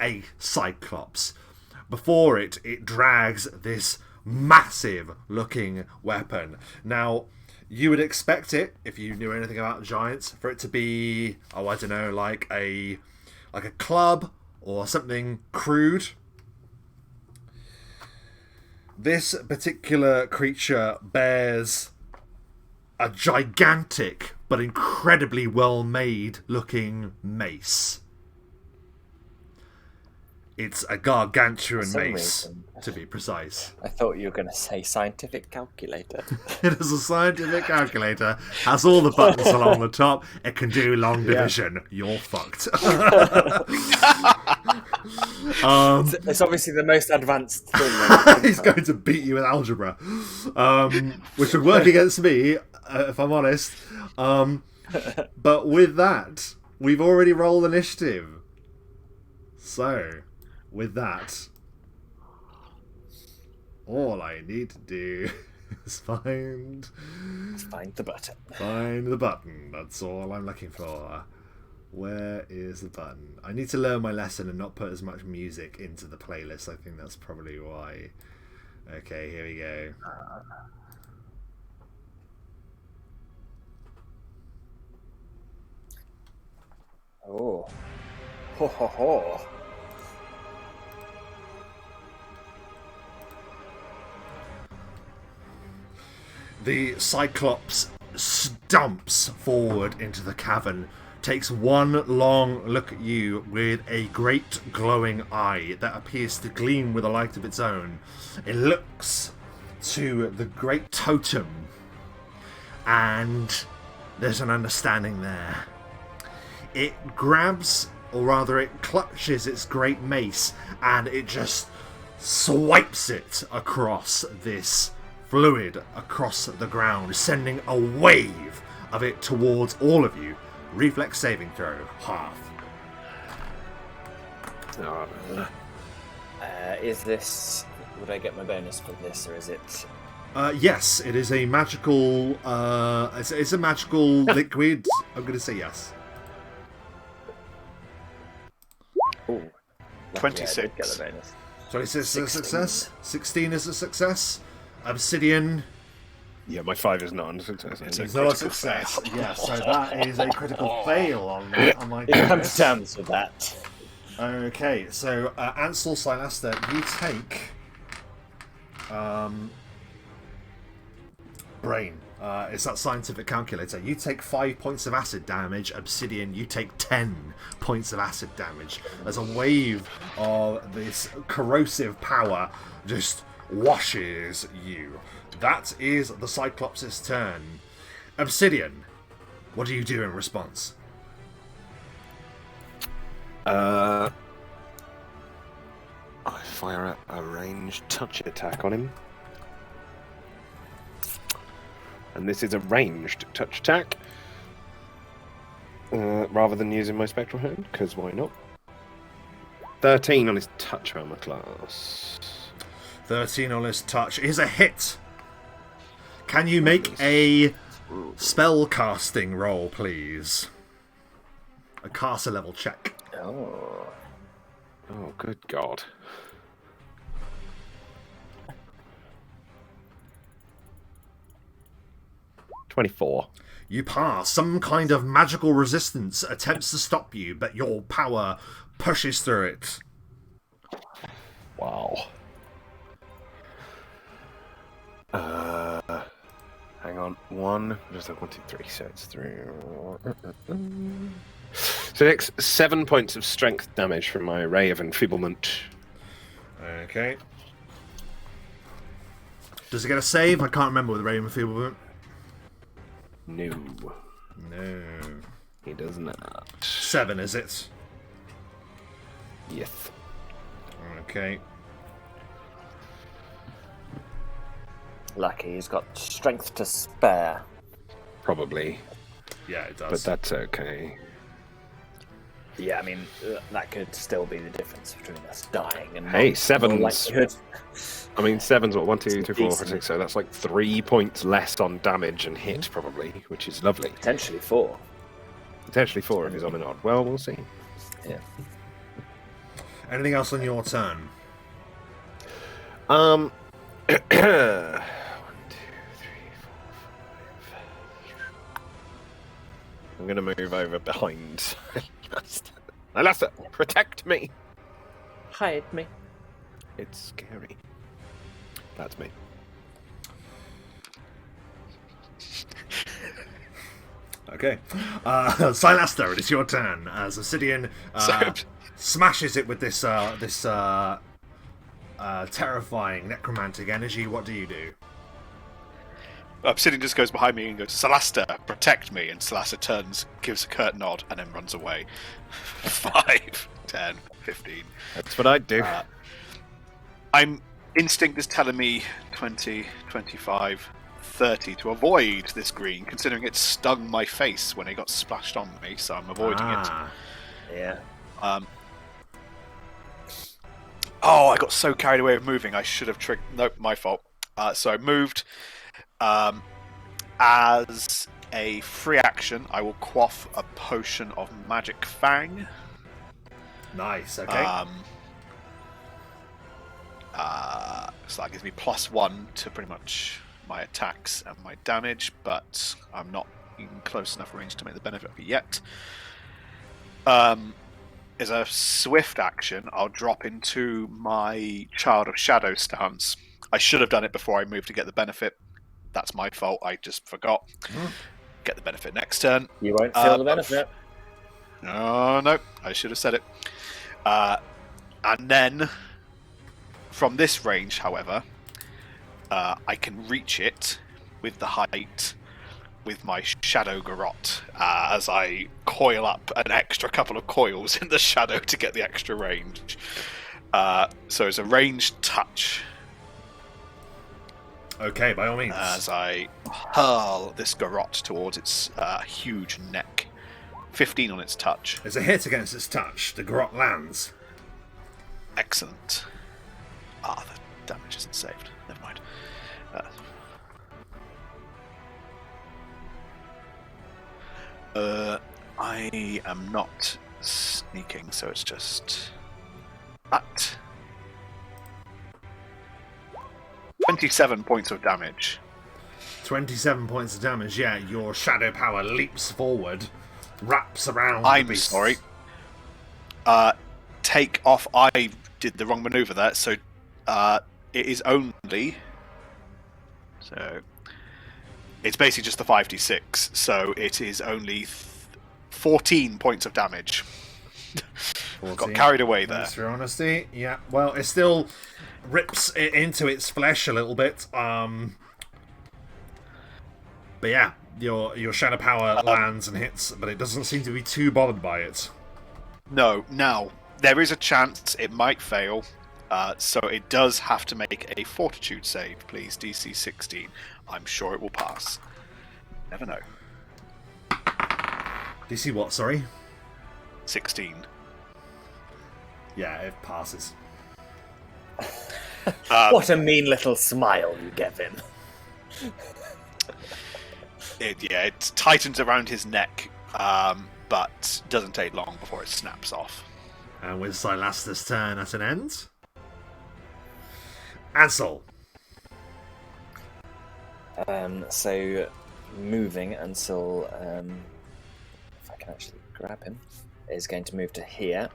a cyclops. Before it drags this massive looking weapon. Now, you would expect it, if you knew anything about giants, for it to be, I don't know, like a club or something crude. This particular creature bears a gigantic but incredibly well-made looking mace. It's a gargantuan mace, to be precise. I thought you were going to say scientific calculator. It is a scientific calculator, has all the buttons along the top, it can do long division. You're fucked. It's obviously the most advanced thing. He's going to beat you with algebra, which would work against me, if I'm honest. But with that, we've already rolled initiative. So, with that, all I need to do is find the button. Find the button. That's all I'm looking for. Where is the button? I need to learn my lesson and not put as much music into the playlist. I think that's probably why. Okay, here we go. Oh. Ho ho ho. The Cyclops stumps forward into the cavern, takes one long look at you with a great glowing eye that appears to gleam with a light of its own. It looks to the great totem, and there's an understanding there. It grabs, or rather it clutches its great mace, and it just swipes it across this fluid, across the ground, sending a wave of it towards all of you. Reflex saving throw, half. Is this... Would I get my bonus for this, or is it... Yes, it is a magical... it's a magical liquid. I'm going to say yes. Ooh, 26. I did get the bonus. 26 is a success. 16 is a success. Obsidian. Yeah, my 5 is not a success. It's not a success. Yeah, so that is a critical fail on my It comes down to that. Okay, so Ansel, Silaster, you take brain. It's that scientific calculator. You take 5 points of acid damage. Obsidian, you take 10 points of acid damage. As a wave of this corrosive power just washes you. That is the Cyclops' turn. Obsidian, what do you do in response? I fire a ranged touch attack on him. And this is a ranged touch attack. Rather than using my spectral hand, because why not? 13 on his touch armor class. 13 on his touch is a hit. Can you make a spell casting roll, please? A caster level check. Oh, good God. $24. You pass. Some kind of magical resistance attempts to stop you, but your power pushes through it. Wow. Hang on. 1, just 1, 2, 3, so it's 3. So it's 7 points of strength damage from my Ray of Enfeeblement. Okay. Does it get a save? I can't remember with Ray of Enfeeblement. No. No. He does not. 7, is it? Yes. Okay. lucky. He's got strength to spare. Probably. Yeah, it does. But that's okay. Yeah, I mean, that could still be the difference between us dying and Hey, not. sevens. Likelihood. I mean, sevens, what, 1, 2, 3, 4, 5, Decent. 6, so that's like 3 points less on damage and hit, probably, which is lovely. Potentially 4. Potentially 4 if he's on an odd. Well, we'll see. Yeah. Anything else on your turn? 1, 2, 3, 4, 5. I'm going to move over behind. Alastor, protect me! Hide me. It's scary. That's me. Okay. Silaster, it is your turn. As Obsidian smashes it with this terrifying necromantic energy, what do you do? Obsidian just goes behind me and goes, Salaster, protect me. And Salaster turns, gives a curt nod, and then runs away. 5, 10, 15. That's what I'd do. Instinct is telling me 20, 25, 30 to avoid this green, considering it stung my face when it got splashed on me, so I'm avoiding it. Yeah. Oh, I got so carried away with moving, I should have triggered. Nope, my fault. So I moved. As a free action, I will quaff a potion of Magic Fang. Nice, okay. So that gives me +1 to pretty much my attacks and my damage, but I'm not in close enough range to make the benefit of it yet. As a swift action, I'll drop into my Child of Shadow stance. I should have done it before I moved to get the benefit. That's my fault, I just forgot. Get the benefit next turn. You won't feel the benefit. No, I should have said it. And then, from this range, however, I can reach it with the height with my Shadow Garrote, as I coil up an extra couple of coils in the shadow to get the extra range. So it's a ranged touch. Okay, by all means. As I hurl this garrote towards its huge neck. 15 on its touch. There's a hit against its touch. The garrote lands. Excellent. The damage isn't saved. Never mind. I am not sneaking, so it's just that. 27 points of damage. 27 points of damage, yeah. Your shadow power leaps forward, wraps around I'm the beast. sorry. Take off. I did the wrong maneuver there, so it is only... So... It's basically just the 5d6, so it is only 14 points of damage. 14. Got carried away there. Thanks for your honesty. Yeah, well, it still rips it into its flesh a little bit. But yeah, your shadow power lands and hits, but it doesn't seem to be too bothered by it. No, now, there is a chance it might fail, so it does have to make a fortitude save, please, DC 16. I'm sure it will pass. Never know. DC what, sorry? 16. Yeah, it passes. What a mean little smile you give him. It tightens around his neck, but doesn't take long before it snaps off. And with Silaster's turn at an end, Ansel. So, moving until, if I can actually grab him, is going to move to here.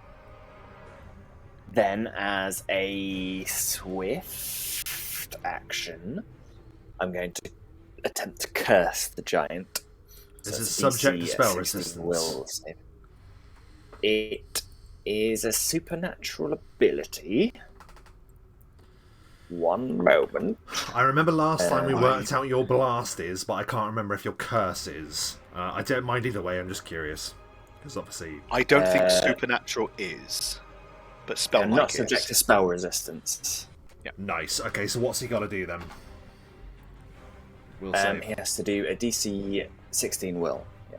Then, as a swift action, I'm going to attempt to curse the giant. This is it's a subject to DC spell 16 resistance. Will save. It is a supernatural ability. One moment. I remember last time we worked out your blast is, but I can't remember if your curse is. I don't mind either way, I'm just curious. Because obviously... I don't think supernatural is, but spell I'm not subject to spell resistance. Nice. Okay, so what's he got to do then? We'll see. He has to do a DC 16 will. Yeah.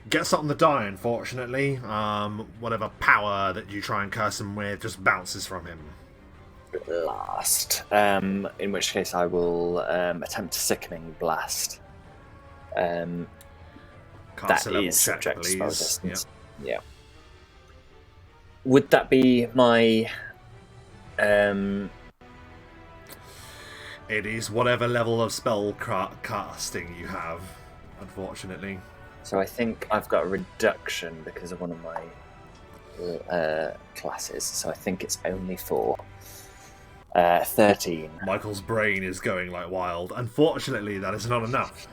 gets up on the die, unfortunately. Whatever power that you try and curse him with just bounces from him. Blast. In which case I will attempt a sickening blast. Cast That a level is check, subject to spell please. distance. Yeah. Would that be my... It is whatever level of spell casting you have, unfortunately. So I think I've got a reduction because of one of my classes. So I think it's only for 13. Michael's brain is going like wild. Unfortunately, that is not enough.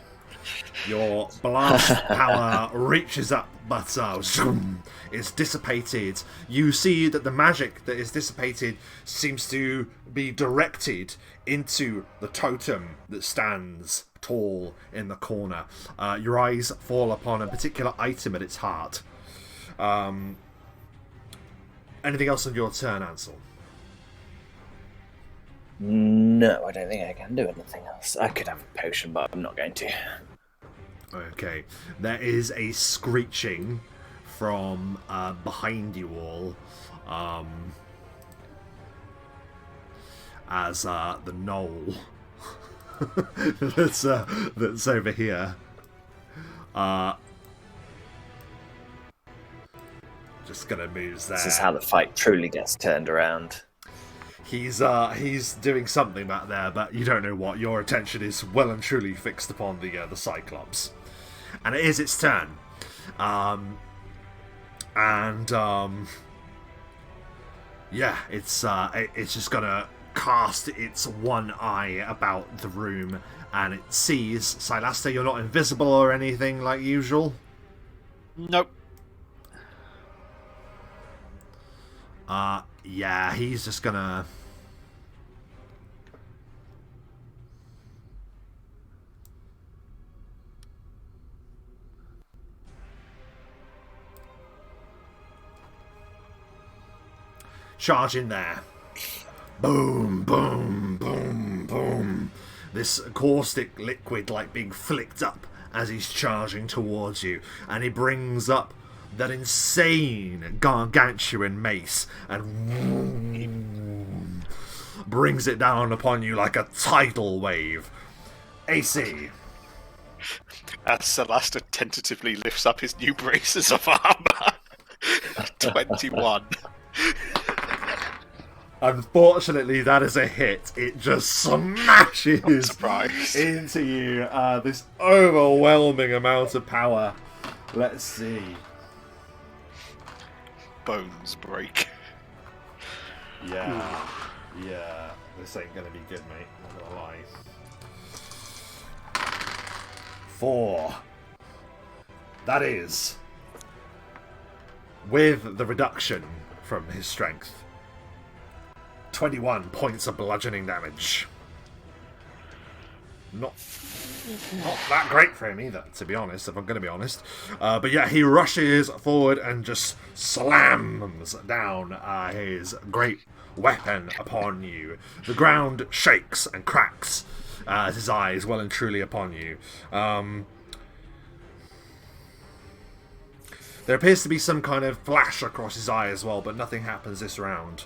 Your blast power reaches up, but zoom, is dissipated. You see that the magic that is dissipated seems to be directed into the totem that stands tall in the corner. Your eyes fall upon a particular item at its heart. Anything else on your turn, Ansel? No, I don't think I can do anything else. I could have a potion, but I'm not going to. Okay. There is a screeching from behind you all as the knoll that's over here just gonna move there. This is how the fight truly gets turned around. He's doing something back there, but you don't know what. Your attention is well and truly fixed upon the Cyclops, and it is its turn. Yeah, it's just gonna cast its one eye about the room, and it sees Silaster. You're not invisible or anything like usual. Nope. Yeah, he's just gonna... charge in there. Boom, boom, boom, boom. This caustic liquid like being flicked up as he's charging towards you, and he brings up that insane gargantuan mace and brings it down upon you like a tidal wave. AC. As Celasta tentatively lifts up his new braces of armor. 21. Unfortunately, that is a hit. It just smashes into you. This overwhelming amount of power. Let's see. Bones break. Yeah. Yeah. This ain't gonna be good, mate. Not gonna lie. 4. That is, with the reduction from his strength, 21 points of bludgeoning damage. Not that great for him either, to be honest, if I'm going to be honest. But yeah, he rushes forward and just slams down his great weapon upon you. The ground shakes and cracks as his eye is well and truly upon you. There appears to be some kind of flash across his eye as well, but nothing happens this round.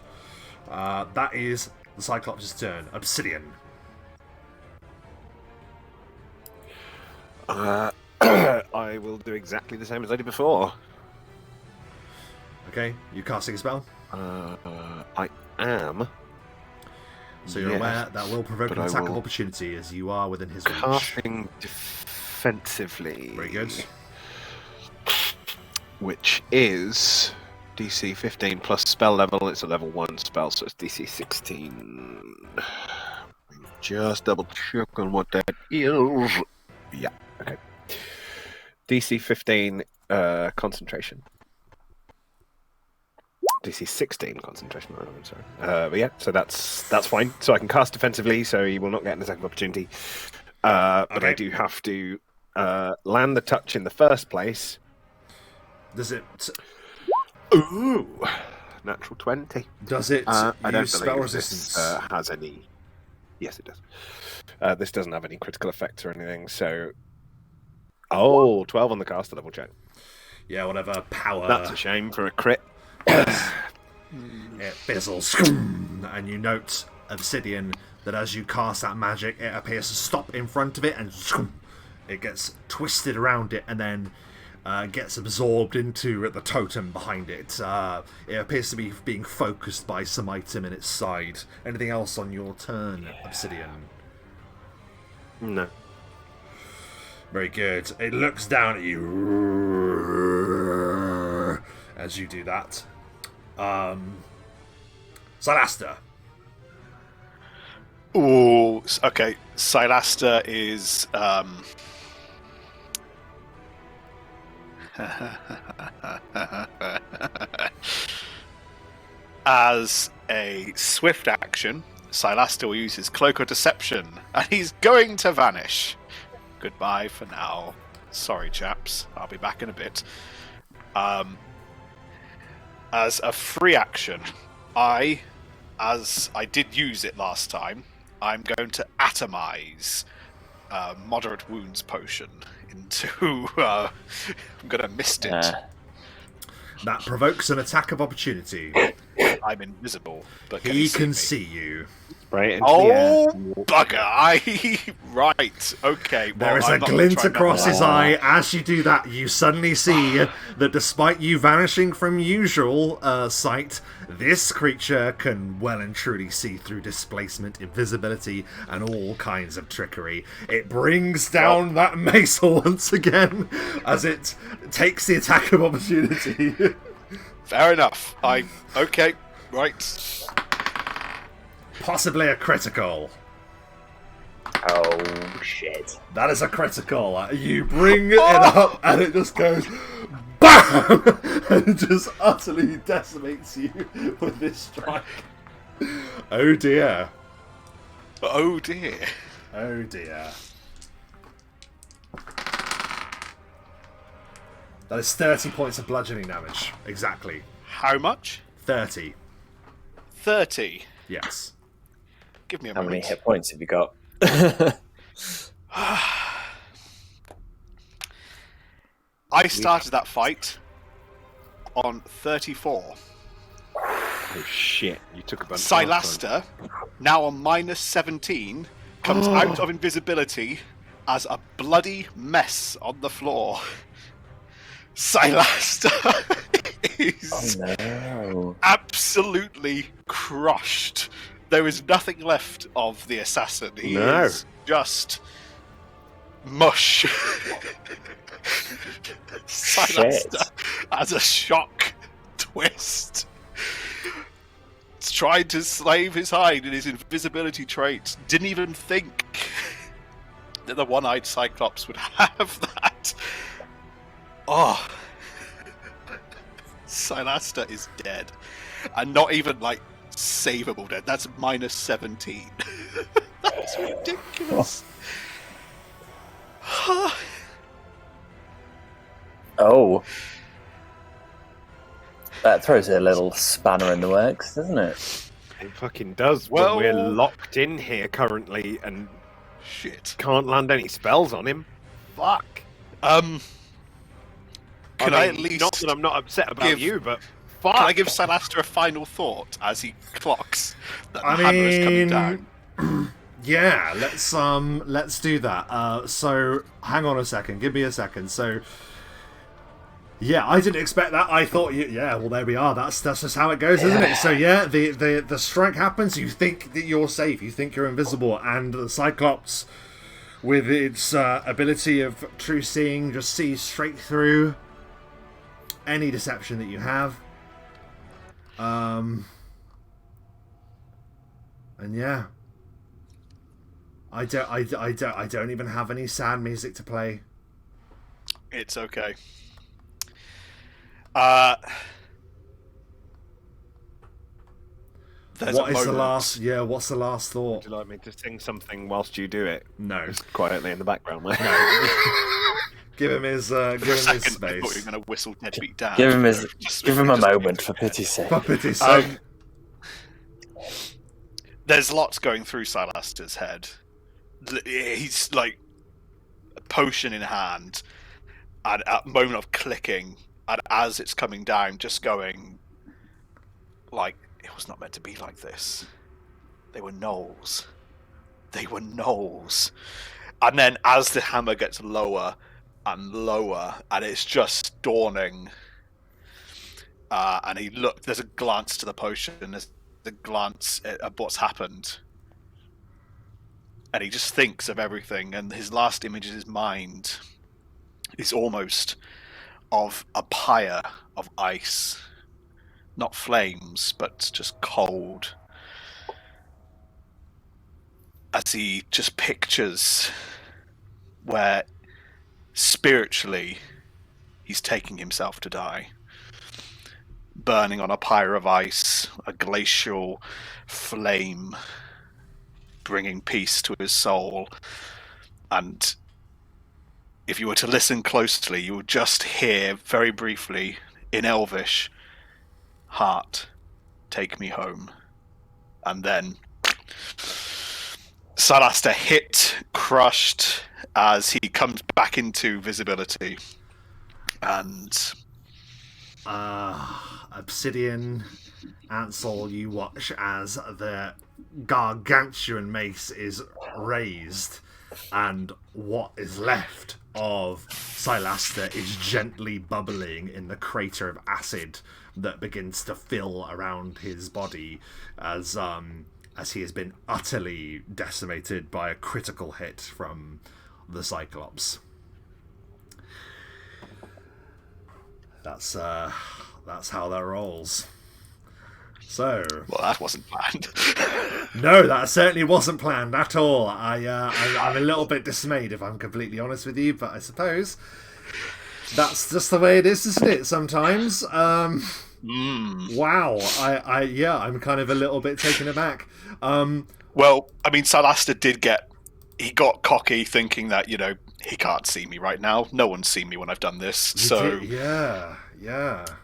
That is the Cyclops' turn. Obsidian. I will do exactly the same as I did before. Okay, you casting a spell? I am. So you're aware that will provoke an attack of opportunity as you are within his range. Casting defensively. Very good. Which is DC 15 plus spell level. It's a level 1 spell, so it's DC 16. Just double check on what that is. Yeah, okay. DC 15 concentration. DC 16 concentration. I'm sorry. But yeah, so that's fine. So I can cast defensively, so he will not get an attack of opportunity. But I do have to land the touch in the first place. Does it? Ooh, natural 20. Does it I don't use spell believe resistance? This has any. Yes, it does. This doesn't have any critical effects or anything. So, 12 on the caster level check. whatever power. That's a shame for a crit. It fizzles, and you note, Obsidian, that as you cast that magic, it appears to stop in front of it, and it gets twisted around it, and then gets absorbed into the totem behind it. It appears to be being focused by some item in its side. Anything else on your turn, Obsidian? No. Very good. It looks down at you as you do that. Silaster. Ooh, okay. Silaster is as a swift action, Silaster will use his Cloak of Deception, and he's going to vanish. Goodbye for now. Sorry, chaps. I'll be back in a bit. As a free action, as I did use it last time, I'm going to atomize Moderate Wounds potion into... I'm going to mist it. That provokes an attack of opportunity. I'm invisible, but He can me? see you. Right into Oh, the air. bugger! Right, okay. Well, There is a I'm not gonna glint try and across remember his that. eye. As you do that, you suddenly see that despite you vanishing from usual sight, this creature can well and truly see through displacement, invisibility, and all kinds of trickery. It brings down that mace once again as it takes the attack of opportunity. Fair enough. Okay, right. Possibly a critical. Oh, shit. That is a critical. You bring it up and it just goes BAM! And it just utterly decimates you with this strike. Oh dear. Oh dear. Oh dear. That is 30 points of bludgeoning damage. Exactly. How much? 30. 30. Yes. Give me a How many moment. hit points have you got? I started that fight on 34. Oh shit! You took a bunch. last time. Silaster, now on minus 17, comes out of invisibility as a bloody mess on the floor. Silaster is No. absolutely crushed. There is nothing left of the assassin. He No. is just mush. Silaster has a shock twist. Tried to slave his hide in his invisibility trait. Didn't even think that the one-eyed Cyclops would have that. Oh. Silaster is dead. And not even, like, savable dead. That's minus 17. That's ridiculous. Oh. That throws a little spanner in the works, doesn't it? It fucking does. Well- When we're locked in here currently and Shit. can't land any spells on him. Fuck. Can I at mean, least... Not that I'm not upset about give- you, but fuck. Can I give Silaster a final thought as he clocks that the I hammer is coming mean- down? Yeah, let's do that. So hang on a second, give me a second. So yeah, I didn't expect that. I thought well there we are. That's just how it goes, isn't it? So yeah, the strike happens, you think that you're safe, you think you're invisible, and the Cyclops with its ability of true seeing just sees straight through any deception that you have. And yeah. I don't even have any sad music to play. It's okay. There's What a is the moment. what's the last thought? Would you like me to sing something whilst you do it? No. Just quietly in the background, mate. Give him his For a second, I thought you space. were going to whistle Deadbeat Dad. Give him a Just- moment, for pity's sake. For pity's sake. There's lots going through Silaster's head. He's like a potion in hand, and at a moment of clicking, and as it's coming down, just going like, it was not meant to be like this. They were gnolls. They were gnolls. And then as the hammer gets lower and lower, and it's just dawning, and there's a glance to the potion, there's a glance at what's happened, and he just thinks of everything, and his last image in his mind is almost of a pyre of ice. Not flames, but just cold. As he just pictures where spiritually he's taking himself to die. Burning on a pyre of ice, a glacial flame, bringing peace to his soul. And if you were to listen closely, you would just hear very briefly in Elvish, "Heart, take me home." And then Salaster hit, crushed, as he comes back into visibility. And Obsidian, Ansel, you watch as the gargantuan mace is raised, and what is left of Silaster is gently bubbling in the crater of acid that begins to fill around his body as he has been utterly decimated by a critical hit from the Cyclops. That's how that rolls. So, well, that wasn't planned. No, that certainly wasn't planned at all. I'm a little bit dismayed, if I'm completely honest with you, but I suppose that's just the way it is, isn't it? Sometimes. Wow. I'm kind of a little bit taken aback. Well, I mean, Salaster he got cocky, thinking that, he can't see me right now. No one's seen me when I've done this. Yeah.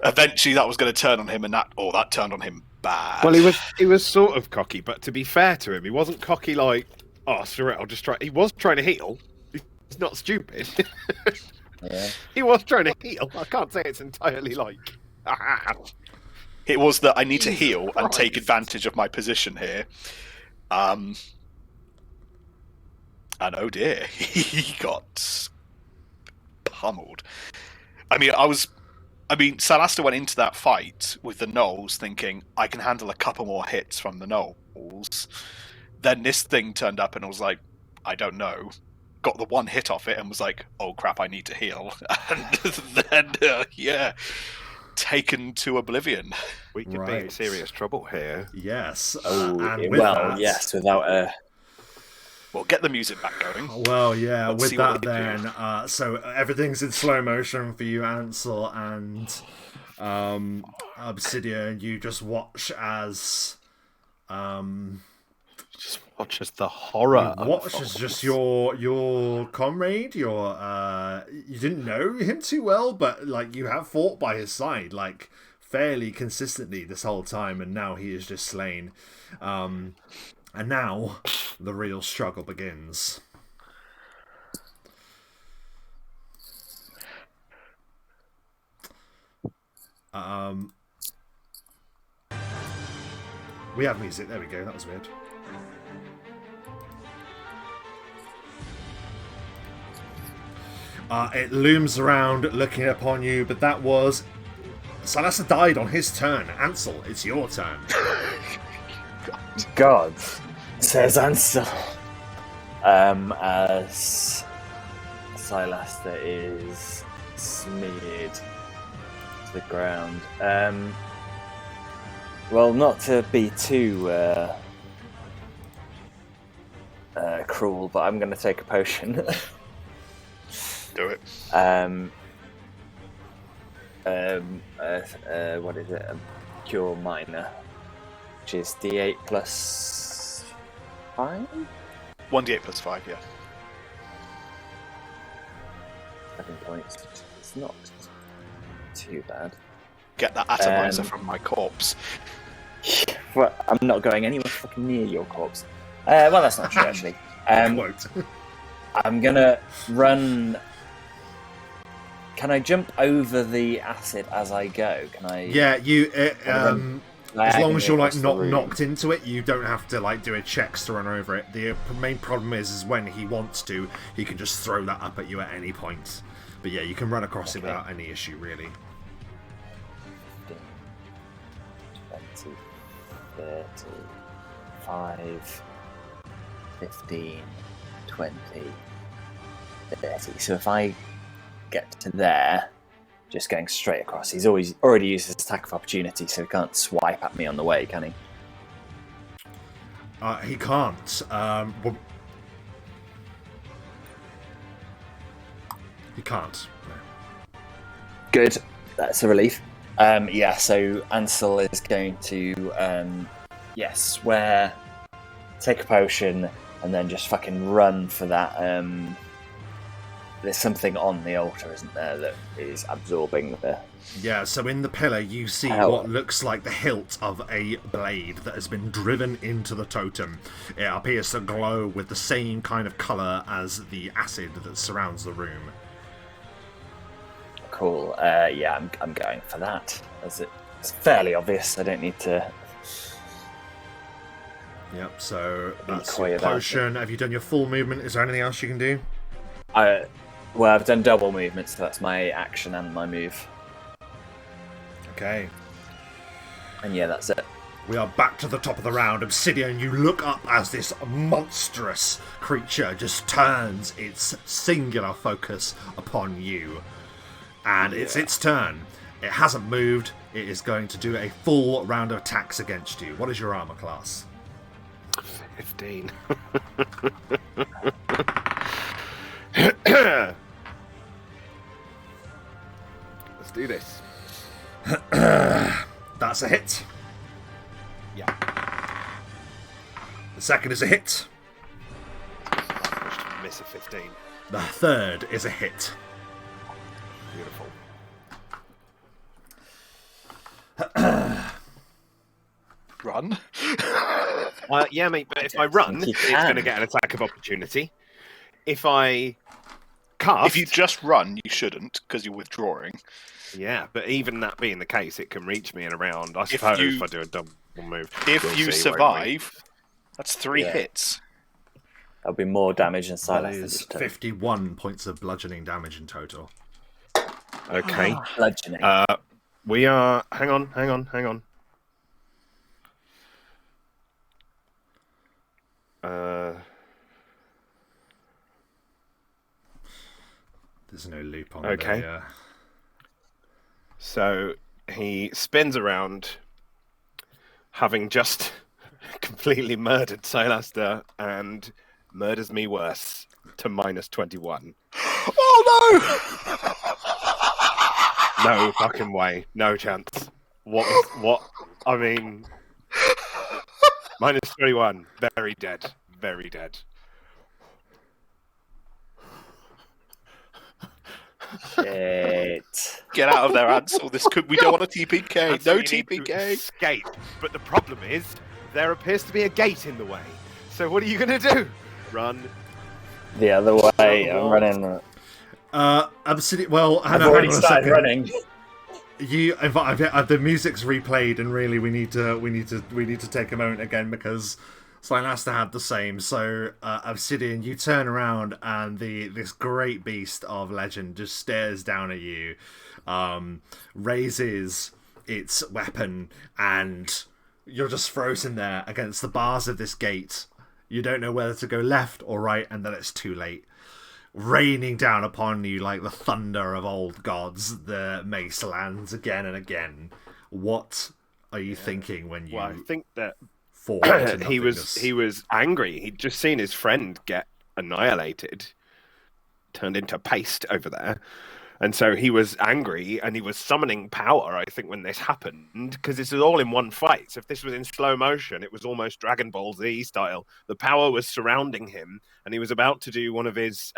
Eventually, that was going to turn on him, and that turned on him bad. Well, he was sort of cocky, but to be fair to him, he wasn't cocky like, "Oh, screw it, I'll just try." He was trying to heal. He's not stupid. Yeah. He was trying to heal. I can't say it's entirely like. It was that I need to heal and take advantage of my position here. And oh dear, he got pummeled. Salaster went into that fight with the gnolls thinking, I can handle a couple more hits from the gnolls. Then this thing turned up and was like, I don't know. Got the one hit off it and was like, oh crap, I need to heal. And then, taken to oblivion. We could be in serious trouble here. Yes. Yes, without a... Well, get the music back going. Well, yeah, Let's with that then, so everything's in slow motion for you, Ansel, and Obsidian. You just watch as... Just watch as the horror. Watch as just your comrade, you didn't know him too well, but you have fought by his side fairly consistently this whole time, and now he is just slain. And now the real struggle begins. We have music. There we go. That was weird. It looms around looking upon you, but that was... Silaster died on his turn. Ansel, it's your turn. God, says Ansel. As Silaster is smeared to the ground. Well, not to be too cruel, but I'm going to take a potion. Do it. What is it? A Cure Minor, which is D8 plus 5? 1d8 plus 5, yeah. 7 points. It's not too bad. Get that atomizer from my corpse. Well, I'm not going anywhere fucking near your corpse. Well, that's not true, actually. Quote. I'm gonna run Can I jump over the acid as I go? Can I? Yeah, as long as you're like across the not room? knocked into it, you don't have to like do a checks to run over it. The main problem is when he wants to, he can just throw that up at you at any point. But yeah, you can run across it without any issue, really. 15, 20, 30, 5, 15, 20, 30. So if I get to there, just going straight across, he's already used his attack of opportunity, so he can't swipe at me on the way, can he? He can't. He can't. No. Good. That's a relief. Yeah, so Ansel is going to, swear, take a potion, and then just fucking run for that. There's something on the altar, isn't there, that is absorbing the... Yeah, so in the pillar you see what looks like the hilt of a blade that has been driven into the totem. It appears to glow with the same kind of colour as the acid that surrounds the room. Cool. I'm going for that. As it's fairly obvious, I don't need to... Yep, so that's coy your about potion. Have you done your full movement? Is there anything else you can do? Well, I've done double movement, so that's my action and my move. Okay. And yeah, that's it. We are back to the top of the round. Obsidian, you look up as this monstrous creature just turns its singular focus upon you. And it's its turn. It hasn't moved. It is going to do a full round of attacks against you. What is your armor class? 15. Let's do this. That's a hit. Yeah. The second is a hit. Miss a 15. The third is a hit. Beautiful. Run. Yeah, mate, but if I run, it's going to get an attack of opportunity. If I cast... If you just run, you shouldn't, because you're withdrawing. Yeah, but even that being the case, it can reach me in a round. I suppose if I do a double move. If we'll you see, won't we? survive, that's 3 hits. That'll be more damage than That Silas. is 51 points of bludgeoning damage in total. Okay. Bludgeoning. We are... Hang on. There's no loop on Okay. the... So he spins around, having just completely murdered Silaster, and murders me worse to -21. Oh no! No fucking way. No chance. What? I mean... -21. Very dead. Very dead. Shit. Get out of there, Ansel. We don't want a TPK. And so No you need to TPK. escape. But the problem is, there appears to be a gate in the way. So what are you going to do? Run. The other way. I'm running. Obsidian... Well, I've hang already on a started second. running. The music's replayed, and really we need to take a moment again because Silaster had the same. So Obsidian, you turn around and this great beast of legend just stares down at you, raises its weapon, and you're just frozen there against the bars of this gate. You don't know whether to go left or right, and then it's too late. Raining down upon you like the thunder of old gods, the mace lands again and again. What are you thinking when you... Well, I think that fall into he nothingness? was angry. He'd just seen his friend get annihilated, turned into paste over there. And so he was angry, and he was summoning power, I think, when this happened, because this is all in one fight. So if this was in slow motion, it was almost Dragon Ball Z style. The power was surrounding him, and he was about to do one of his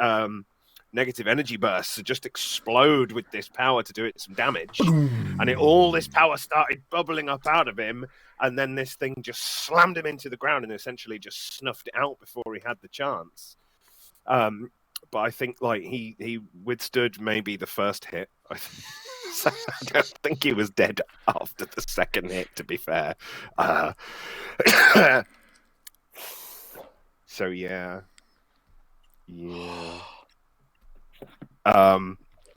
negative energy bursts to just explode with this power to do it some damage. And all this power started bubbling up out of him, and then this thing just slammed him into the ground and essentially just snuffed it out before he had the chance. but I think like he withstood maybe the first hit. So I don't think he was dead after the second hit, to be fair. So yeah.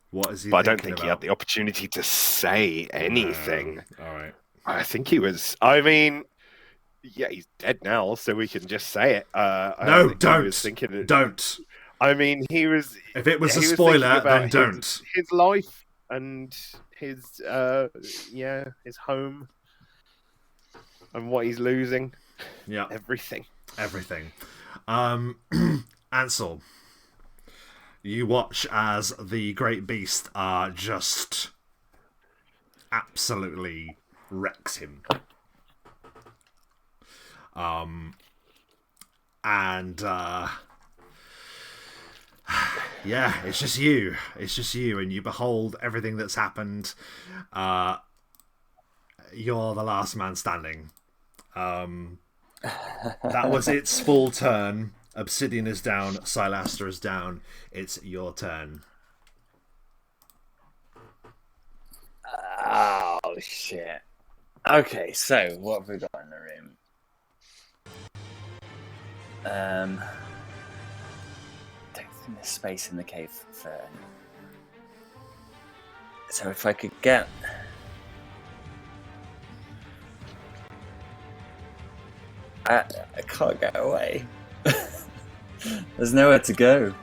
What is he? But I don't thinking think he about? had the opportunity to say anything. All right. I think he was. I mean, yeah, he's dead now, so we can just say it. No, think don't. He was thinking, Don't. I mean, he was. If it was a he spoiler, thinking about then don't. his life and his his home and what he's losing. Yeah, Everything. Ansel, you watch as the great beast just absolutely wrecks him. Yeah, it's just you, and you behold everything that's happened. You're the last man standing. That was its full turn. Obsidian is down, Silaster is down. It's your turn. Oh, shit. Okay, so what have we got in the room? Don't think there's space in the cave for any. So if I could get... I can't get away. There's nowhere to go.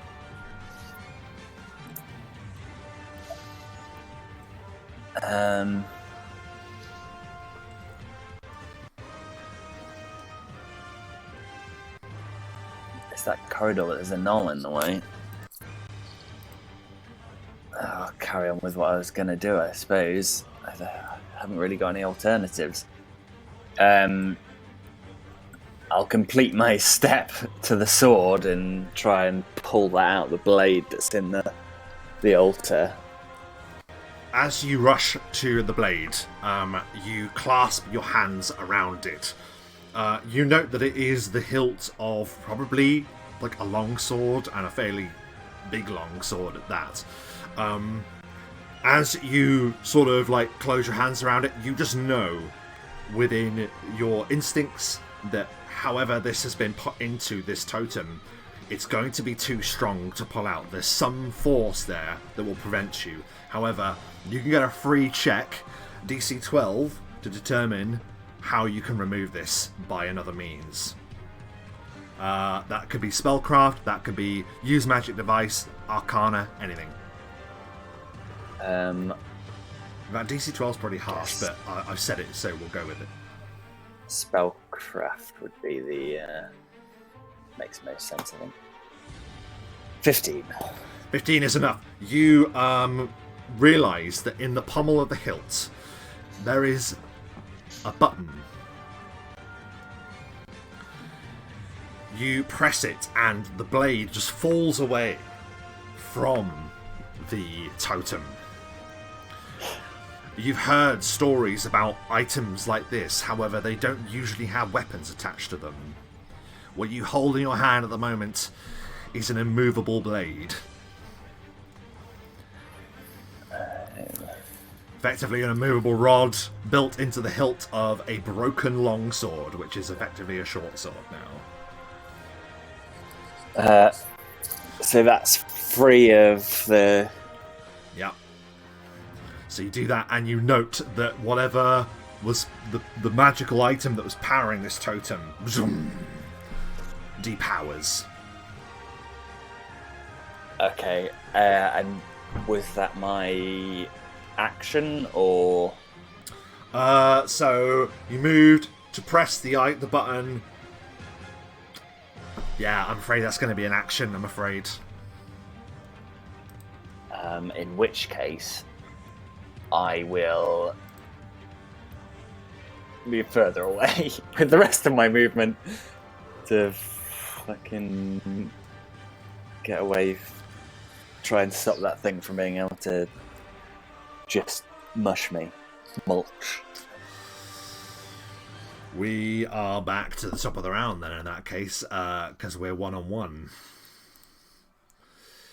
It's that corridor, but there's a knoll in the way. I'll carry on with what I was going to do, I suppose. I haven't really got any alternatives. I'll complete my step to the sword and try and pull that out, the blade that's in the altar. As you rush to the blade, you clasp your hands around it. You note that it is the hilt of probably like a long sword, and a fairly big long sword at that. As you sort of like close your hands around it, you just know within your instincts that however this has been put into this totem, it's going to be too strong to pull out. There's some force there that will prevent you. However, you can get a free check, DC 12, to determine how you can remove this by another means. That could be spellcraft, that could be use magic device, arcana, anything. That DC 12 is pretty harsh, Yes. but I've said it, so we'll go with it. Spellcraft would be the... makes most sense, I think. 15. 15 is enough. You realise that in the pommel of the hilt, there is a button. You press it, and the blade just falls away from the totem. You've heard stories about items like this, however, they don't usually have weapons attached to them. What you hold in your hand at the moment is an immovable blade. Effectively an immovable rod built into the hilt of a broken longsword, which is effectively a short sword now. So that's free of the... Yeah. So you do that, and you note that whatever was the magical item that was powering this totem, zoom, depowers. Okay, and was that my action, or... So you moved to press the button. Yeah, I'm afraid that's going to be an action, I'm afraid. In which case, I will move further away with the rest of my movement to fucking get away, try and stop that thing from being able to just mush me, mulch. We are back to the top of the round then in that case, because we're 1-on-1.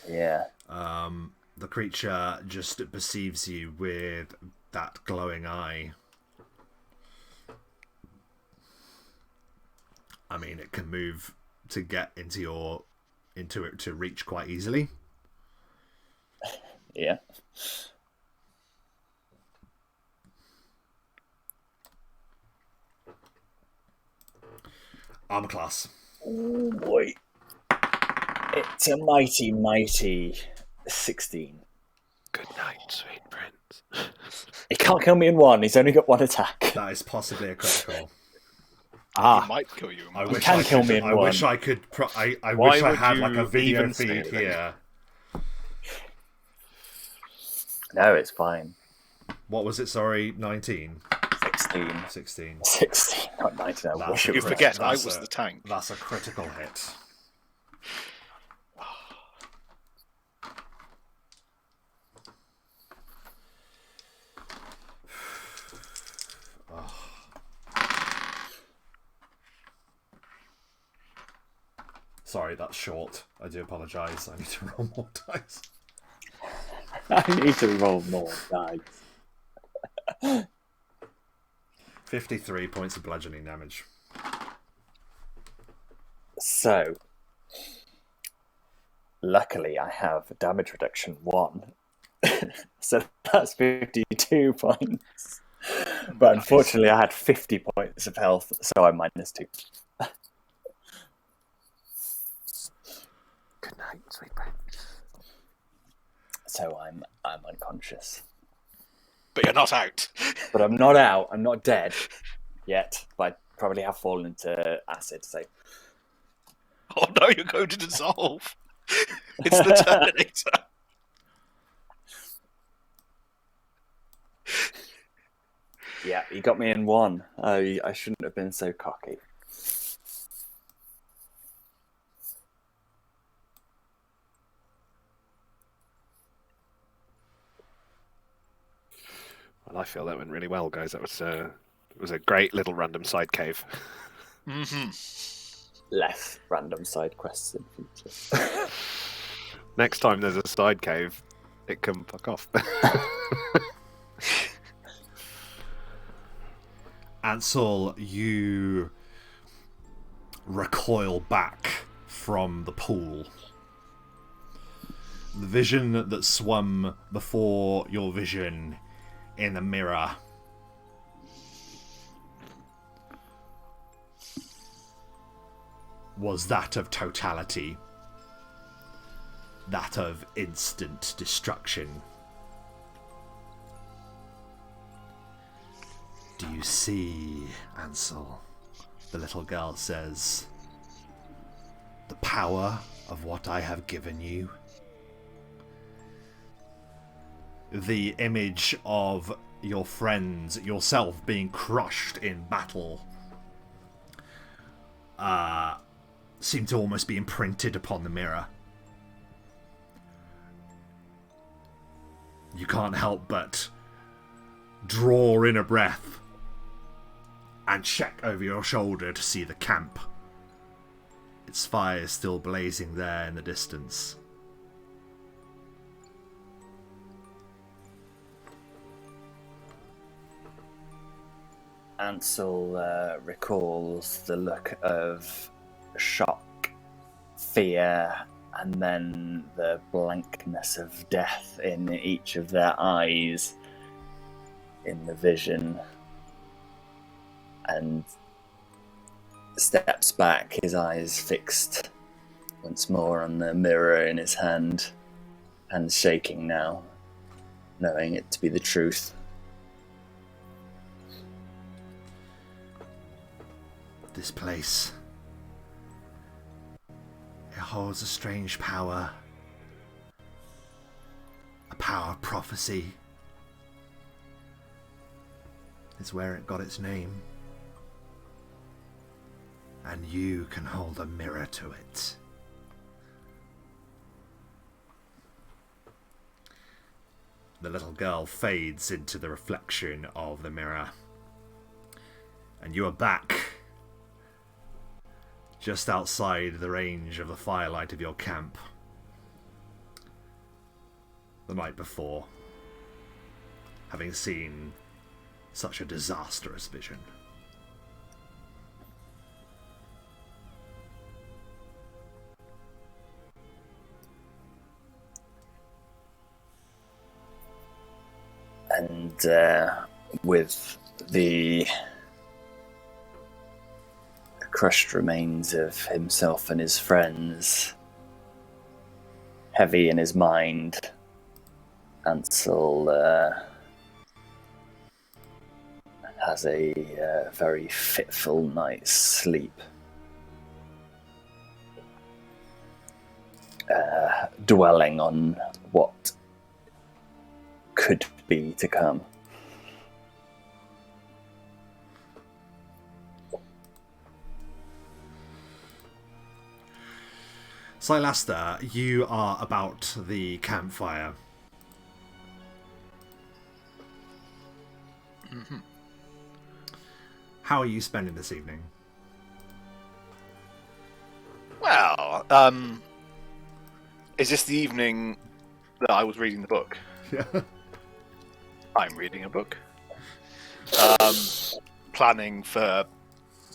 Yeah. The creature just perceives you with that glowing eye. I mean, it can move to get into it to reach quite easily. Yeah. Armor class. Oh boy. It's a mighty 16. Good night, sweet prince. He can't kill me in one. He's only got one attack. That is possibly a critical. He Ah, might kill you. I He wish can I kill could. me in I one. wish I could. I Why wish I would had like a you video even say feed anything? here. No, it's fine. What was it? Sorry, 19, 16. 16. 16, not 19. I That's wish a it You was. forget I That's was a- the tank. That's a critical hit. Sorry, that's short. I do apologise. I need to roll more dice. I need to roll more dice. 53 points of bludgeoning damage. So, luckily I have damage reduction 1. So that's 52 points. But unfortunately I had 50 points of health, so I'm -2. good night, sweet prince. So I'm unconscious. But you're not out. But I'm not out, I'm not dead yet, but I probably have fallen into acid, so Oh no, you're going to dissolve. It's the Terminator. yeah, you got me in 1. I shouldn't have been so cocky. Well, I feel that went really well, guys. That was it was a great little random side cave. Mm-hmm. Less random side quests in future. Next time there's a side cave, it can fuck off. Ansel, you recoil back from the pool. The vision that swam before your vision in the mirror was that of totality, that of instant destruction. Do you see, Ansel? The little girl says, the power of what I have given you? The image of your friends, yourself being crushed in battle, seemed to almost be imprinted upon the mirror. You can't help but draw in a breath and check over your shoulder to see the camp. Its fire still blazing there in the distance. Ansel recalls the look of shock, fear, and then the blankness of death in each of their eyes in the vision, and steps back, his eyes fixed once more on the mirror in his hand, hands shaking now, knowing it to be the truth. This place, it holds a strange power. A power of prophecy. It's where it got its name. And you can hold a mirror to it. The little girl fades into the reflection of the mirror. And you are back, just outside the range of the firelight of your camp. the night before, having seen such a disastrous vision. And with the crushed remains of himself and his friends heavy in his mind, Ansel has a very fitful night's sleep, dwelling on what could be to come. Silaster, you are about the campfire. Mm-hmm. How are you spending this evening? Well, is this the evening that I was reading the book? Yeah. I'm reading a book. Planning for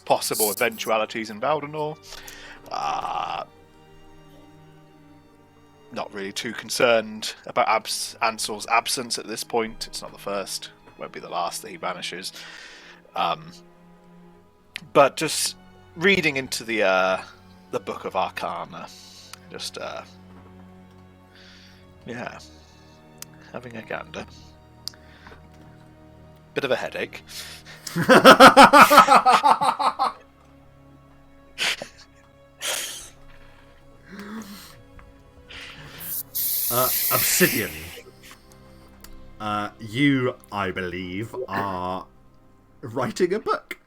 possible eventualities in Valdenor. Not really too concerned about Ansel's absence at this point. It's not the first, won't be the last that he vanishes. But just reading into the Book of Arcana, just having a gander. Bit of a headache. Obsidian. You, I believe, are writing a book.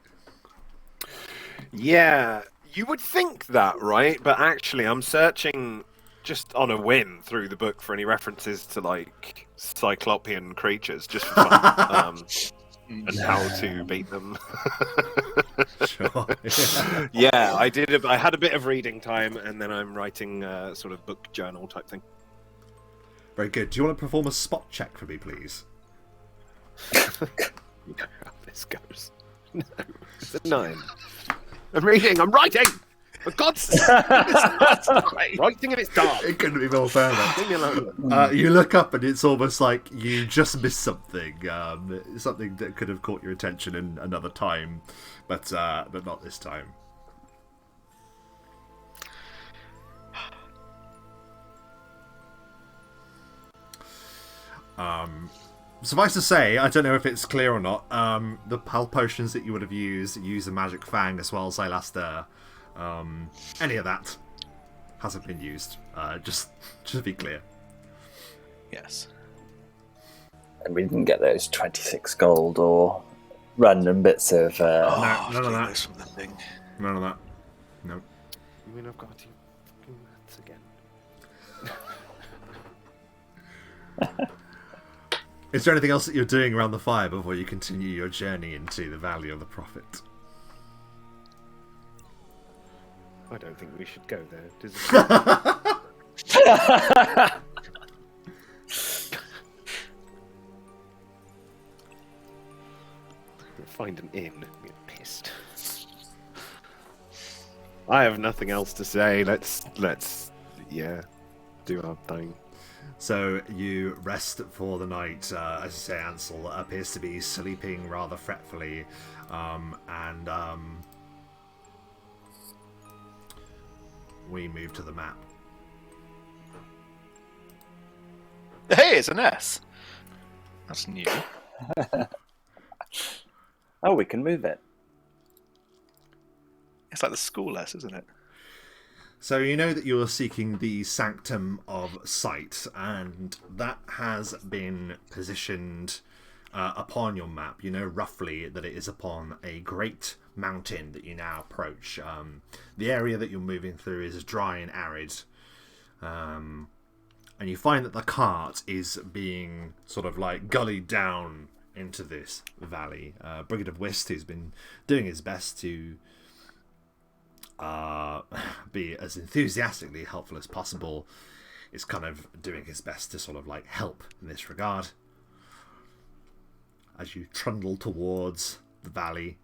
Yeah, you would think that, right? But actually, I'm searching just on a whim through the book for any references to like cyclopean creatures, just for fun, and how to beat them. Sure. Yeah, I did. I had a bit of reading time, and then I'm writing a sort of book journal type thing. Very good. Do you want to perform a spot check for me, please? You know how this goes. No, it's a 9. I'm reading. I'm writing. For God's sake, writing if it's dark. It couldn't be more perfect. Leave me alone. You look up and it's almost like you just missed something. Something that could have caught your attention in another time, but not this time. Suffice to say, I don't know if it's clear or not, the pal potions that you would have used use a magic fang as well, Silaster. Any of that hasn't been used. Just to be clear. Yes. And we didn't get those 26 gold or random bits of... none of that. From the thing. None of that. Nope. You mean I've got to fucking maths again? Is there anything else that you're doing around the fire before you continue your journey into the Valley of the Prophet? I don't think we should go there. Does it? Find an inn. Get pissed. I have nothing else to say. Let's do our thing. So you rest for the night. As you say, Ansel appears to be sleeping rather fretfully, and we move to the map. Hey, it's an S. That's new. Oh, we can move it. It's like the school S, isn't it? So you know that you're seeking the Sanctum of Sight, and that has been positioned upon your map. You know roughly that it is upon a great mountain that you now approach. The area that you're moving through is dry and arid, and you find that the cart is being sort of like gullied down into this valley. Brigid of Whist, who's been doing his best to be as enthusiastically helpful as possible, is kind of doing his best to sort of like help in this regard. As you trundle towards the valley.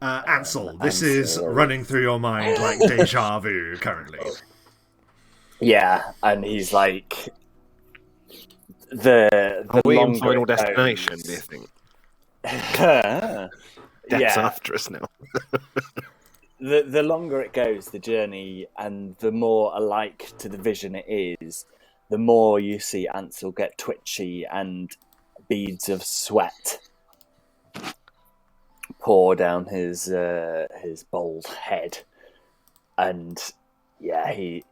Ansel, this is running through your mind like deja vu currently. Yeah, and he's like the Are we in longer Final it goes- Destination, do you think? yeah. Death's after us now. The longer it goes, the journey, and the more alike to the vision it is, the more you see Ansel get twitchy and beads of sweat pour down his bald head, and yeah, he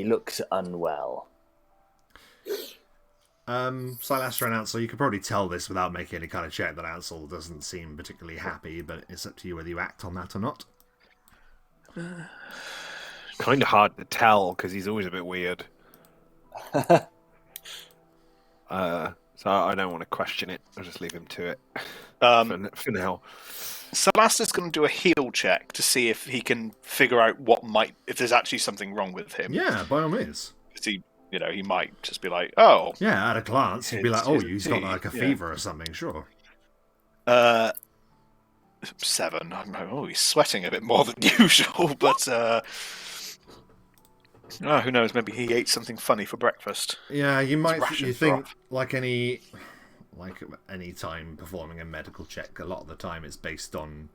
looks unwell. Silastra and Ansel, you could probably tell this without making any kind of check that Ansel doesn't seem particularly happy, but it's up to you whether you act on that or not. Kind of hard to tell because he's always a bit weird. So I don't want to question it. I'll just leave him to it for now. Salasta's going to do a heal check to see if he can figure out if there's actually something wrong with him. Yeah, by all means. Because he might just be like, oh. Yeah, at a glance, you'd be like, oh, he's got like a fever or something, sure. 7. He's sweating a bit more than usual, but who knows? Maybe he ate something funny for breakfast. Yeah, you might. You think off. like any time performing a medical check, a lot of the time it's based on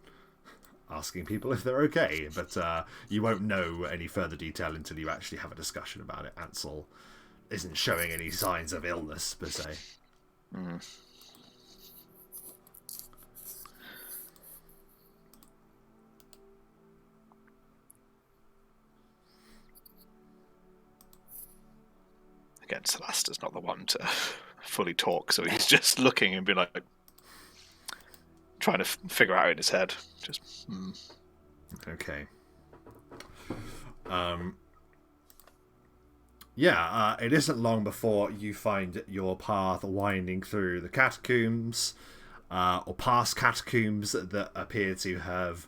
asking people if they're okay, but you won't know any further detail until you actually have a discussion about it. Ansel isn't showing any signs of illness per se. Mm. Again, Salasta's not the one to fully talk, so he's just looking and be like, trying to figure out in his head. Just. Okay. Yeah, it isn't long before you find your path winding through the catacombs, or past catacombs that appear to have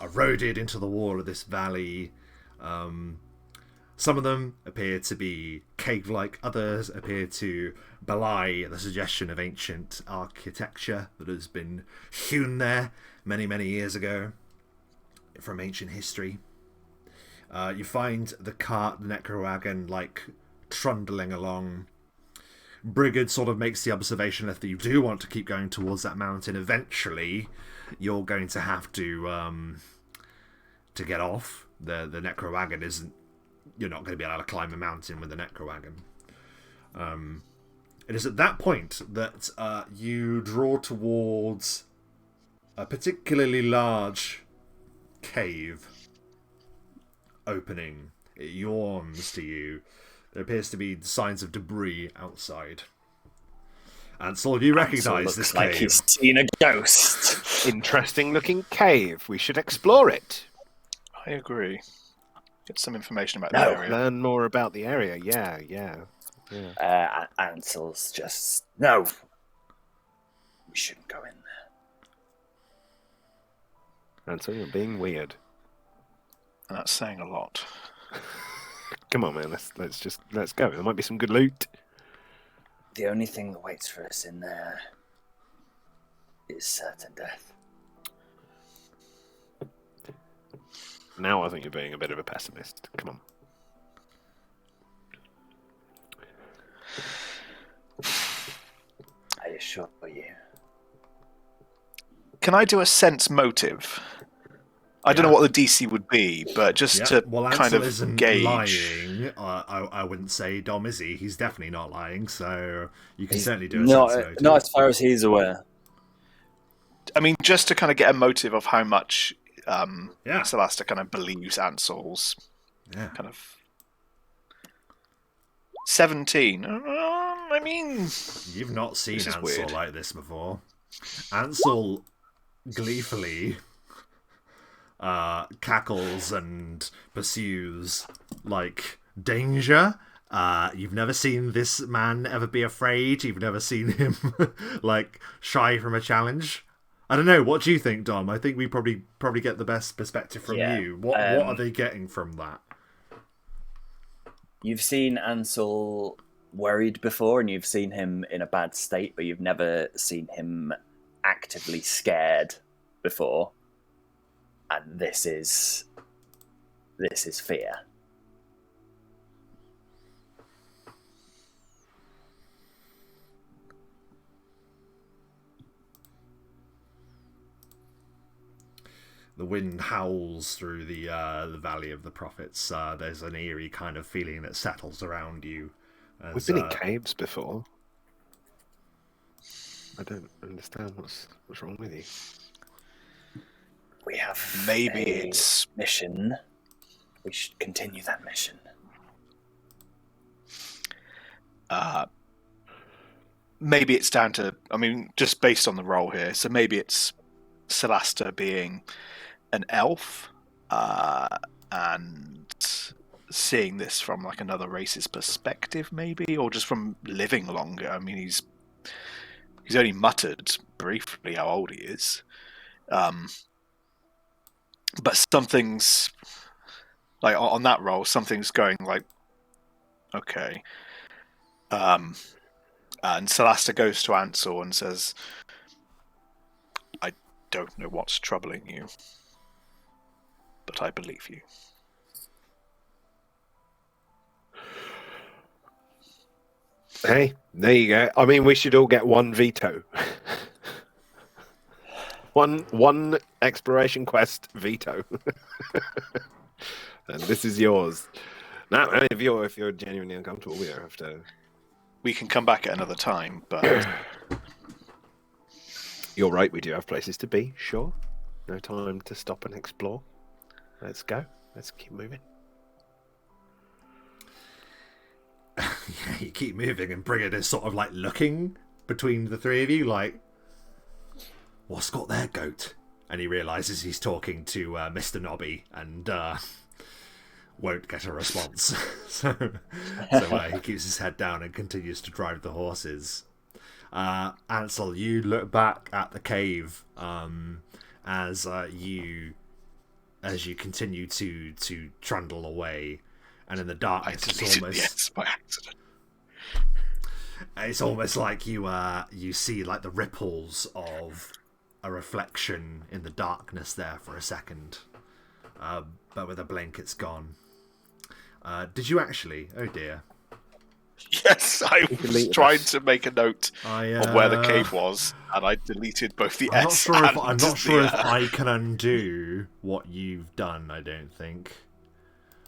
eroded into the wall of this valley. Some of them appear to be cave-like, others appear to belie the suggestion of ancient architecture that has been hewn there many, many years ago from ancient history. You find the cart, the necrowagon, like, trundling along. Brigid sort of makes the observation that if you do want to keep going towards that mountain, eventually you're going to have to get off. The necrowagon isn't... You're not going to be able to climb a mountain with a necrowagon. It is at that point that you draw towards a particularly large cave opening. It yawns to you. There appears to be signs of debris outside. Ansel, do you recognise this like cave? He's seen a ghost. Interesting looking cave. We should explore it. I agree. Get some information about No. the area. Learn more about the area. Yeah. Ansel's just no. We shouldn't go in there. Ansel, you're being weird. And that's saying a lot. Come on, man. Let's go. There might be some good loot. The only thing that waits for us in there is certain death. Now I think you're being a bit of a pessimist. Come on. I assure you. Can I do a sense motive? I don't know what the DC would be, but just to well, kind Ansel of isn't gauge. lying. I wouldn't say Dom is he. He's definitely not lying, so you can certainly do a Not, sense motive. not as far as he's aware. I mean, just to kind of get a motive of how much Yeah. Celesta kind of believes Ansel's Yeah. kind of 17. I mean, You've not seen This is Ansel weird. like this before. Ansel gleefully cackles and pursues like danger. You've never seen this man ever be afraid. You've never seen him like shy from a challenge. I don't know. What do you think, Dom? I think we probably get the best perspective from you. What are they getting from that? You've seen Ansel worried before, and you've seen him in a bad state, but you've never seen him actively scared before. And this is fear. The wind howls through the Valley of the Prophets. There's an eerie kind of feeling that settles around you. We've been in caves before. I don't understand what's wrong with you. We have it's mission. We should continue that mission. Maybe it's down to, just based on the role here, so maybe it's Celasta being an elf and seeing this from like another race's perspective, maybe, or just from living longer. He's only muttered briefly how old he is, but something's like on that role, something's going like, okay. And Celasta goes to Ansel and says, "I don't know what's troubling you, but I believe you." Hey, there you go. We should all get one veto. one exploration quest veto. And this is yours. Now, if you're genuinely uncomfortable, we don't have to. We can come back at another time, but you're right. We do have places to be. Sure, no time to stop and explore. Let's go. Let's keep moving. Yeah, you keep moving, and Brigid is sort of like looking between the three of you, like, what's got their goat? And he realizes he's talking to Mr. Nobby, and won't get a response. so he keeps his head down and continues to drive the horses. Ansel, you look back at the cave as you continue to trundle away, and in the darkness it's almost by accident. It's almost like you see like the ripples of a reflection in the darkness there for a second, but with a blink it's gone. Did you actually? Oh dear. Yes, I was trying to make a note of where the cave was, and I deleted both the S and I'm not sure if I can undo what you've done. I don't think,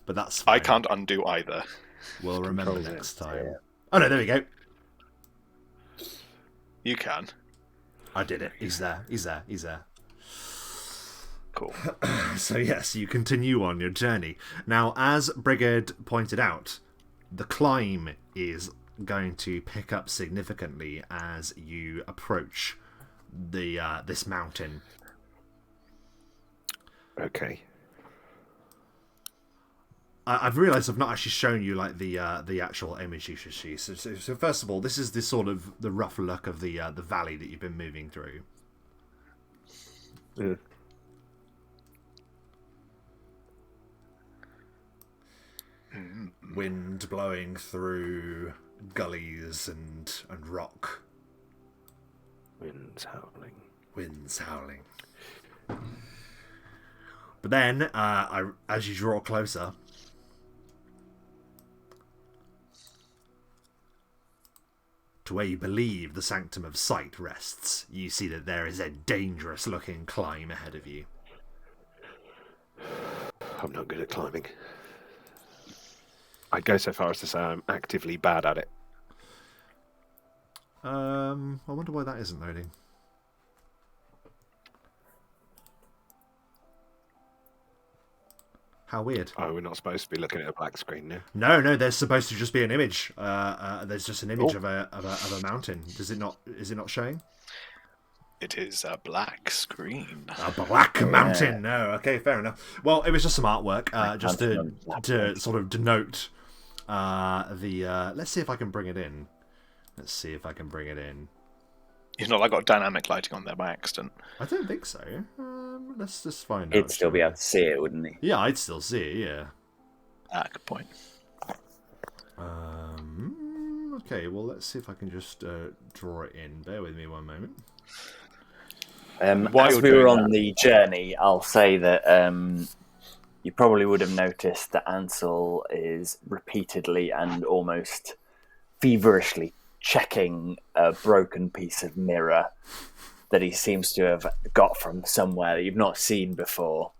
but that's fine. I can't undo either. We'll remember next time. Yeah. Oh no, there we go. You can. I did it. He's there. Cool. So yes, you continue on your journey. Now, as Brigid pointed out, the climb is going to pick up significantly as you approach this mountain. Okay. I've realised I've not actually shown you like the actual image you should see. So first of all, this is the sort of the rough look of the valley that you've been moving through. Yeah. Wind blowing through gullies and rock. Winds howling. But then, as you draw closer, to where you believe the Sanctum of Sight rests, you see that there is a dangerous-looking climb ahead of you. I'm not good at climbing. I'd go so far as to say I'm actively bad at it. I wonder why that isn't loading. How weird. Oh, we're not supposed to be looking at a black screen now. No, there's supposed to just be an image. There's just an image of a mountain. Is it not showing? It is a black screen. A black mountain. No, okay, fair enough. Well, it was just some artwork, just to sort of denote the. Let's see if I can bring it in. It's not like got dynamic lighting on there by accident. I don't think so. Let's just find out. He'd still shall be we? able to see it, wouldn't he? Yeah, I'd still see it. Yeah. Ah, good point. Okay, well, let's see if I can just draw it in. Bear with me one moment. While As you're we were doing on the journey, I'll say that you probably would have noticed that Ansel is repeatedly and almost feverishly checking a broken piece of mirror that he seems to have got from somewhere that you've not seen before.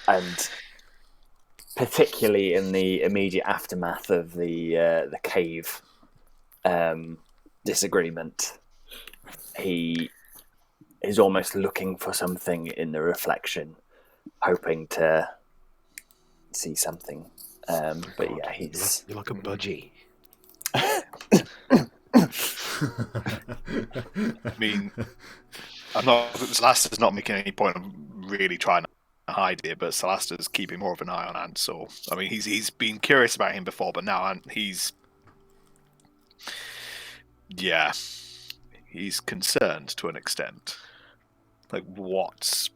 And particularly in the immediate aftermath of the cave disagreement, he is almost looking for something in the reflection, hoping to see something. But yeah, he's You're like a budgie. I mean, Salasta's not making any point of really trying to hide it, but Salasta's keeping more of an eye on Ansel. I mean, he's been curious about him before, but now he's concerned to an extent. Like, what's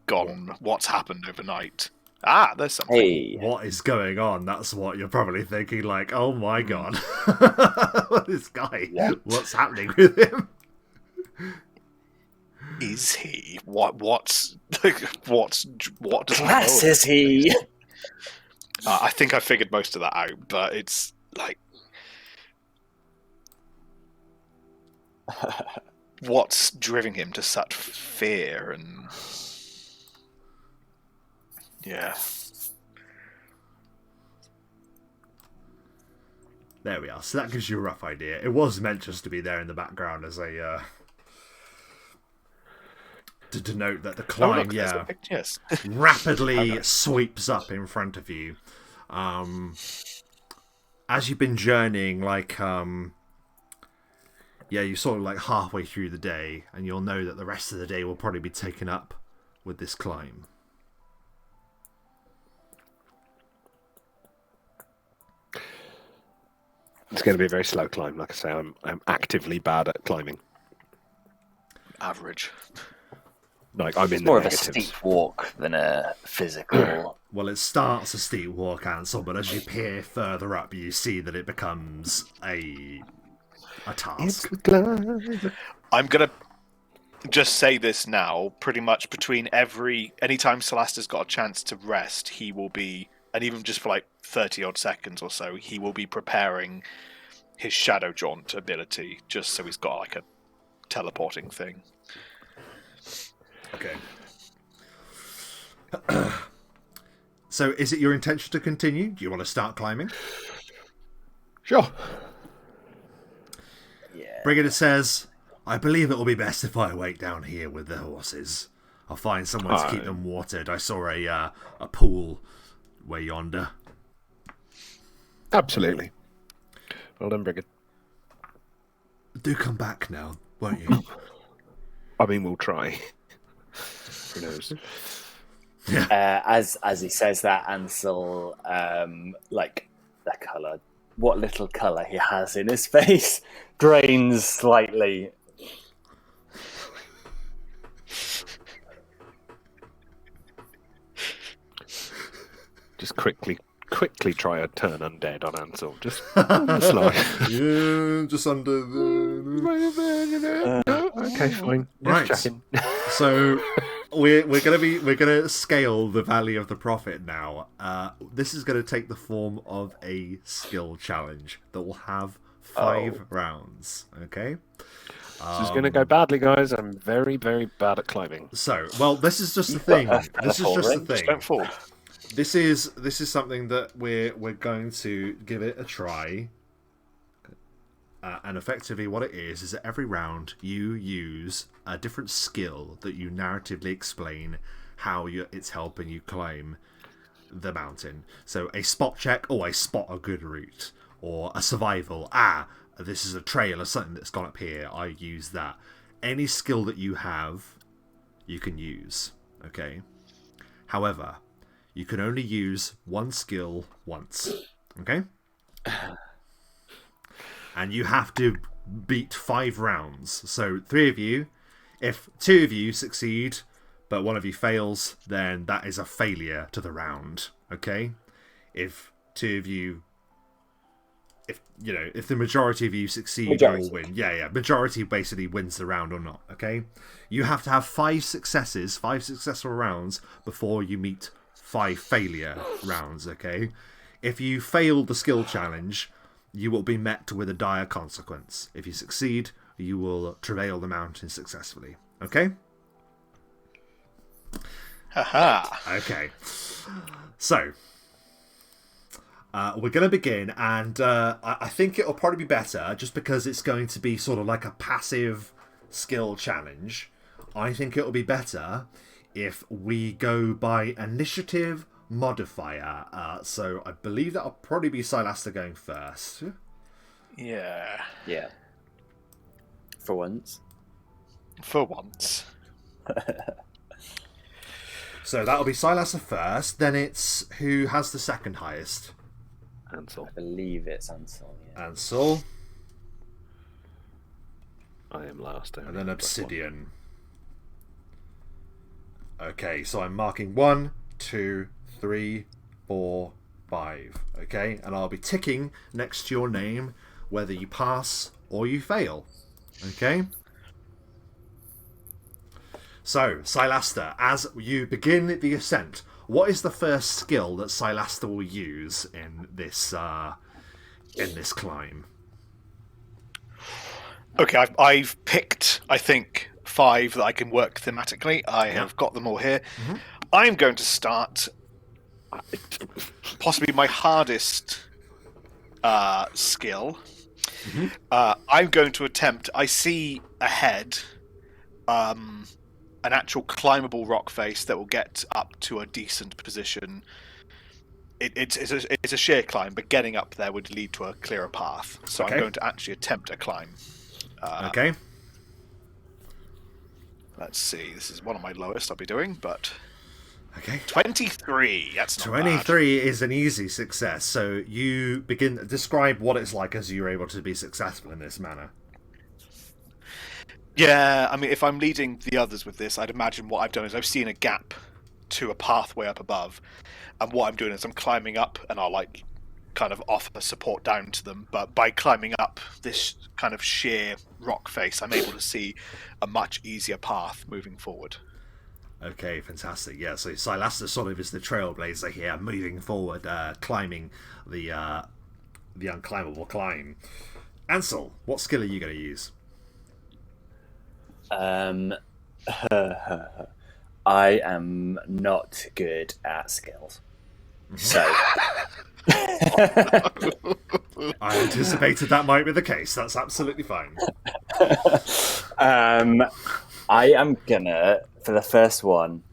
gone? What's happened overnight? Ah, there's something. hey, What is going on? That's what you're probably thinking. Like, oh my god, this guy. What's happening with him? Is he? What does he class know? is he? I think I figured most of that out, but it's like, what's driving him to such fear and yeah. There we are. So that gives you a rough idea. It was meant just to be there in the background as a to denote that the climb, Yes. rapidly sweeps up in front of you. As you've been journeying, like you're sort of like halfway through the day, and you'll know that the rest of the day will probably be taken up with this climb. It's going to be a very slow climb. Like I say, I'm actively bad at climbing. Average. Like I'm in It's the more of a negatives. steep walk than a physical. Well, it starts a steep walk, Ansel, but as you peer further up, you see that it becomes a task. I'm gonna just say this now. Pretty much between anytime Salasta's got a chance to rest, he will be, and even just for like 30 odd seconds or so, he will be preparing his shadow jaunt ability, just so he's got like a teleporting thing. Okay. So, is it your intention to continue? Do you want to start climbing? Sure. Yeah. Brigadier says, I believe it will be best if I wait down here with the horses. I'll find somewhere to keep them watered. I saw a pool way yonder. Absolutely. Well done, Brigadier. Do come back now, won't you? I mean, we'll try. Who knows? As he says that, Ansel, like the colour, what little colour he has in his face, drains slightly. Just quickly try a turn undead on Ansel. Just like. Yeah, just under the... Okay, fine. Just Right. checking. So we're gonna scale the Valley of the Prophet now. This is gonna take the form of a skill challenge that will have 5 rounds. Okay. This is going to go badly, guys. I'm very, very bad at climbing. So, well, this is just the thing. This is just the Just thing. don't fall. This is something that we're going to give it a try. And effectively what it is that every round you use a different skill that you narratively explain how it's helping you climb the mountain. So a spot check, I spot a good route. Or a survival, this is a trail or something that's gone up here, I use that. Any skill that you have, you can use. Okay? However, you can only use one skill once. Okay? And you have to beat 5 rounds. So 3 of you, if 2 of you succeed, but 1 of you fails, then that is a failure to the round. Okay? If 2 of you, if the majority of you succeed, you will win. Yeah. Majority basically wins the round or not. Okay? You have to have 5 successes, 5 successful rounds before you meet 5 failure rounds. Okay? If you fail the skill challenge, you will be met with a dire consequence. If you succeed, you will travail the mountain successfully. Okay? Haha. Okay. So, we're going to begin, and I think it'll probably be better, just because it's going to be sort of like a passive skill challenge. I think it'll be better if we go by initiative modifier. So I believe that'll probably be Silaster going first. Yeah. Yeah. For once. For once. So that'll be Silaster first, then it's who has the second highest? Ansel. I believe it's Ansel. Yeah. Ansel. I am last. And then Obsidian. Okay, so I'm marking 1, 2, 3, 4, 5. Okay, and I'll be ticking next to your name whether you pass or you fail. Okay? So, Silaster, as you begin the ascent, what is the first skill that Silaster will use in this climb? Okay, I've picked, I think, 5 that I can work thematically. I have got them all here. Mm-hmm. I'm going to start possibly my hardest skill. Mm-hmm. I'm going to attempt. I see ahead an actual climbable rock face that will get up to a decent position. It's a sheer climb, but getting up there would lead to a clearer path. So Okay. I'm going to actually attempt a climb. Okay. Let's see. This is one of my lowest I'll be doing, but Okay. 23. That's not 23 is an easy success. So you describe what it's like as you're able to be successful in this manner. Yeah, I mean, if I'm leading the others with this, I'd imagine what I've done is I've seen a gap to a pathway up above, and what I'm doing is I'm climbing up, and I'll kind of offer support down to them. But by climbing up this kind of sheer rock face, I'm able to see a much easier path moving forward. Okay, fantastic. Yeah, so Silaster sort of is the trailblazer here, moving forward, climbing the unclimbable climb. Ansel, what skill are you going to use? I am not good at skills. So I anticipated that might be the case. That's absolutely fine. I am gonna, for the first one,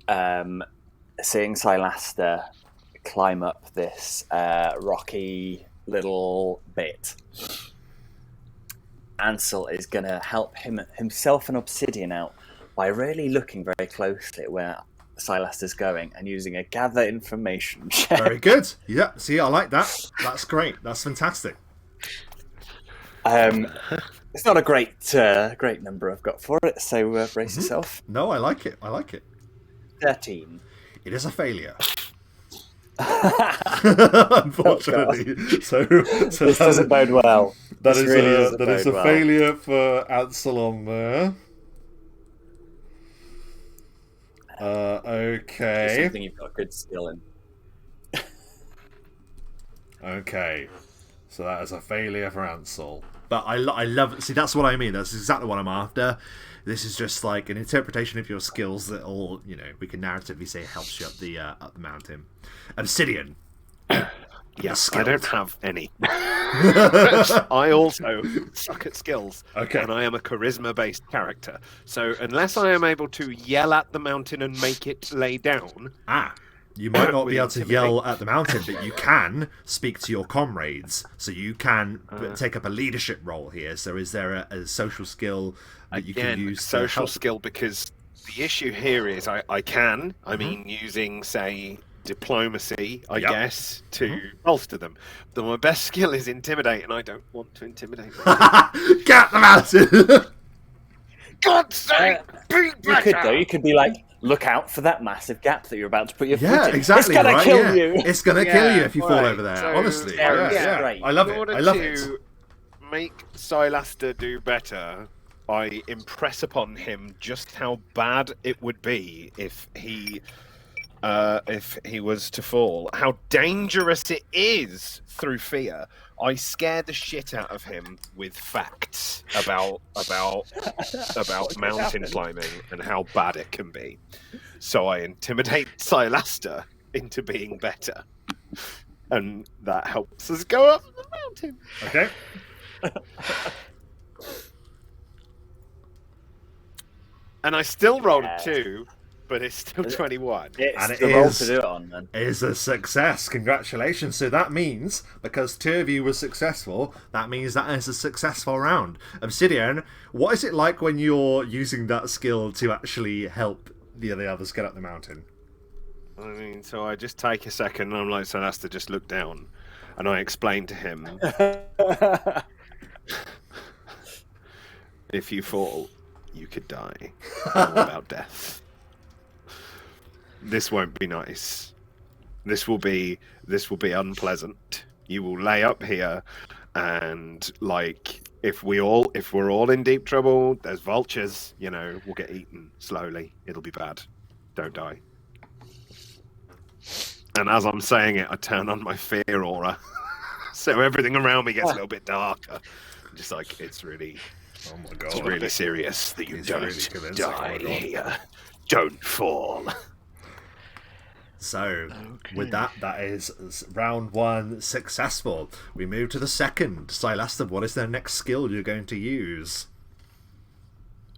seeing Silaster climb up this rocky little bit, Ansel is gonna help himself and Obsidian out by really looking very closely at where Silaster's going and using a gather information check. Very good. Yeah, see, I like that. That's great. That's fantastic. It's not a great number I've got for it, so brace yourself. No, I like it. I like it. 13. It is a failure. Unfortunately. So This doesn't bode well. That This is really a doesn't bode well. failure for Ansel on there. It's Okay. something you've got good skill in. Okay. So that is a failure for Ansel. But I love it. See, that's what I mean. That's exactly what I'm after. This is just like an interpretation of your skills that all, we can narratively say helps you up the mountain. Obsidian. Yes, I don't have any. I also suck at skills. Okay. And I am a charisma-based character. So unless I am able to yell at the mountain and make it lay down... You might not With be able to intimidate. yell at the mountain, but you can speak to your comrades. So you can take up a leadership role here. So is there a social skill that you can use? Social skill, because the issue here is I mean, using, say, diplomacy, I Yep. guess, to bolster them. Though my best skill is intimidate, and I don't want to intimidate them. Get them out! God's sake, be You could better! though. You could be like, look out for that massive gap that you're about to put your Yeah, foot in. exactly. It's gonna right? kill yeah. you. It's gonna kill you Yeah, if you fall right. over there. So, Honestly, yeah, yeah. great. I love In it. order I love it. to make Silaster do better, I impress upon him just how bad it would be if he was to fall. How dangerous it is through fear. I scare the shit out of him with facts about mountain climbing and how bad it can be. So I intimidate Silaster into being better, and that helps us go up the mountain. Okay. And I still rolled Yeah. a 2, but it's still 21. It's And it the roll is- to do it on, then. Is a success. Congratulations. So that means, because 2 of you were successful, that means that is a successful round. Obsidian, what is it like when you're using that skill to actually help the others get up the mountain? I mean, so I just take a second, and I'm like, Silaster, just look down, and I explain to him, if you fall, you could die. All about death. This won't be nice. This will be unpleasant. You will lay up here, and like if we're all in deep trouble, there's vultures. We'll get eaten slowly. It'll be bad. Don't die. And as I'm saying it, I turn on my fear aura, so everything around me gets a little bit darker. Just like it's really serious that you He's don't really convincing. Oh my die God. here. Don't fall. So, with that is round 1 successful. We move to the second. Silaster, what is the next skill you're going to use?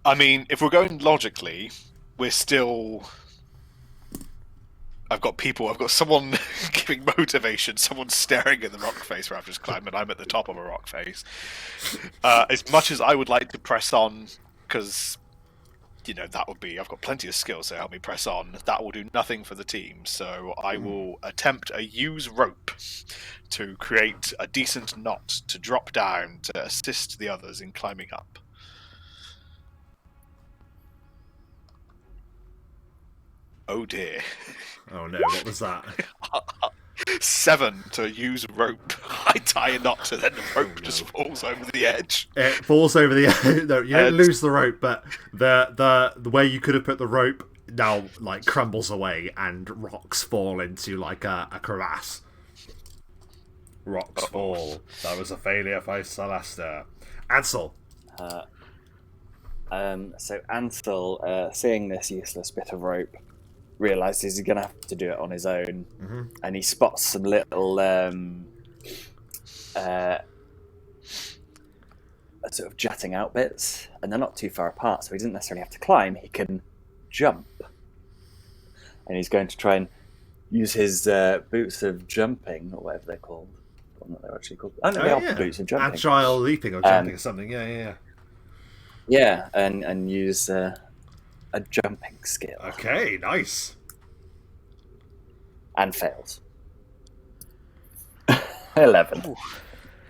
I mean, if we're going logically, we're still. I've got someone giving motivation, someone staring at the rock face where I've just climbed, and I'm at the top of a rock face. As much as I would like to press on, because, that would be, I've got plenty of skills to help me press on, that will do nothing for the team, so I will attempt a use rope to create a decent knot to drop down to assist the others in climbing up. Oh dear. Oh no, what was that? 7 to use rope. I tie a knot and then the rope just falls over the edge. It falls over the edge. No, you don't lose the rope, but the way you could have put the rope now like crumbles away and rocks fall into like a crevasse. Rocks fall. That was a failure by Silaster. Ansel. So Ansel, seeing this useless bit of rope, realizes he's going to have to do it on his own, and he spots some little sort of jutting out bits, and they're not too far apart, so he doesn't necessarily have to climb. He can jump, and he's going to try and use his boots of jumping, or whatever they're called. I don't know what they're actually called. I don't know, they are boots of jumping. Agile leaping or jumping or something. Yeah. Yeah, and use a jumping skill. Okay, nice. And fails. 11.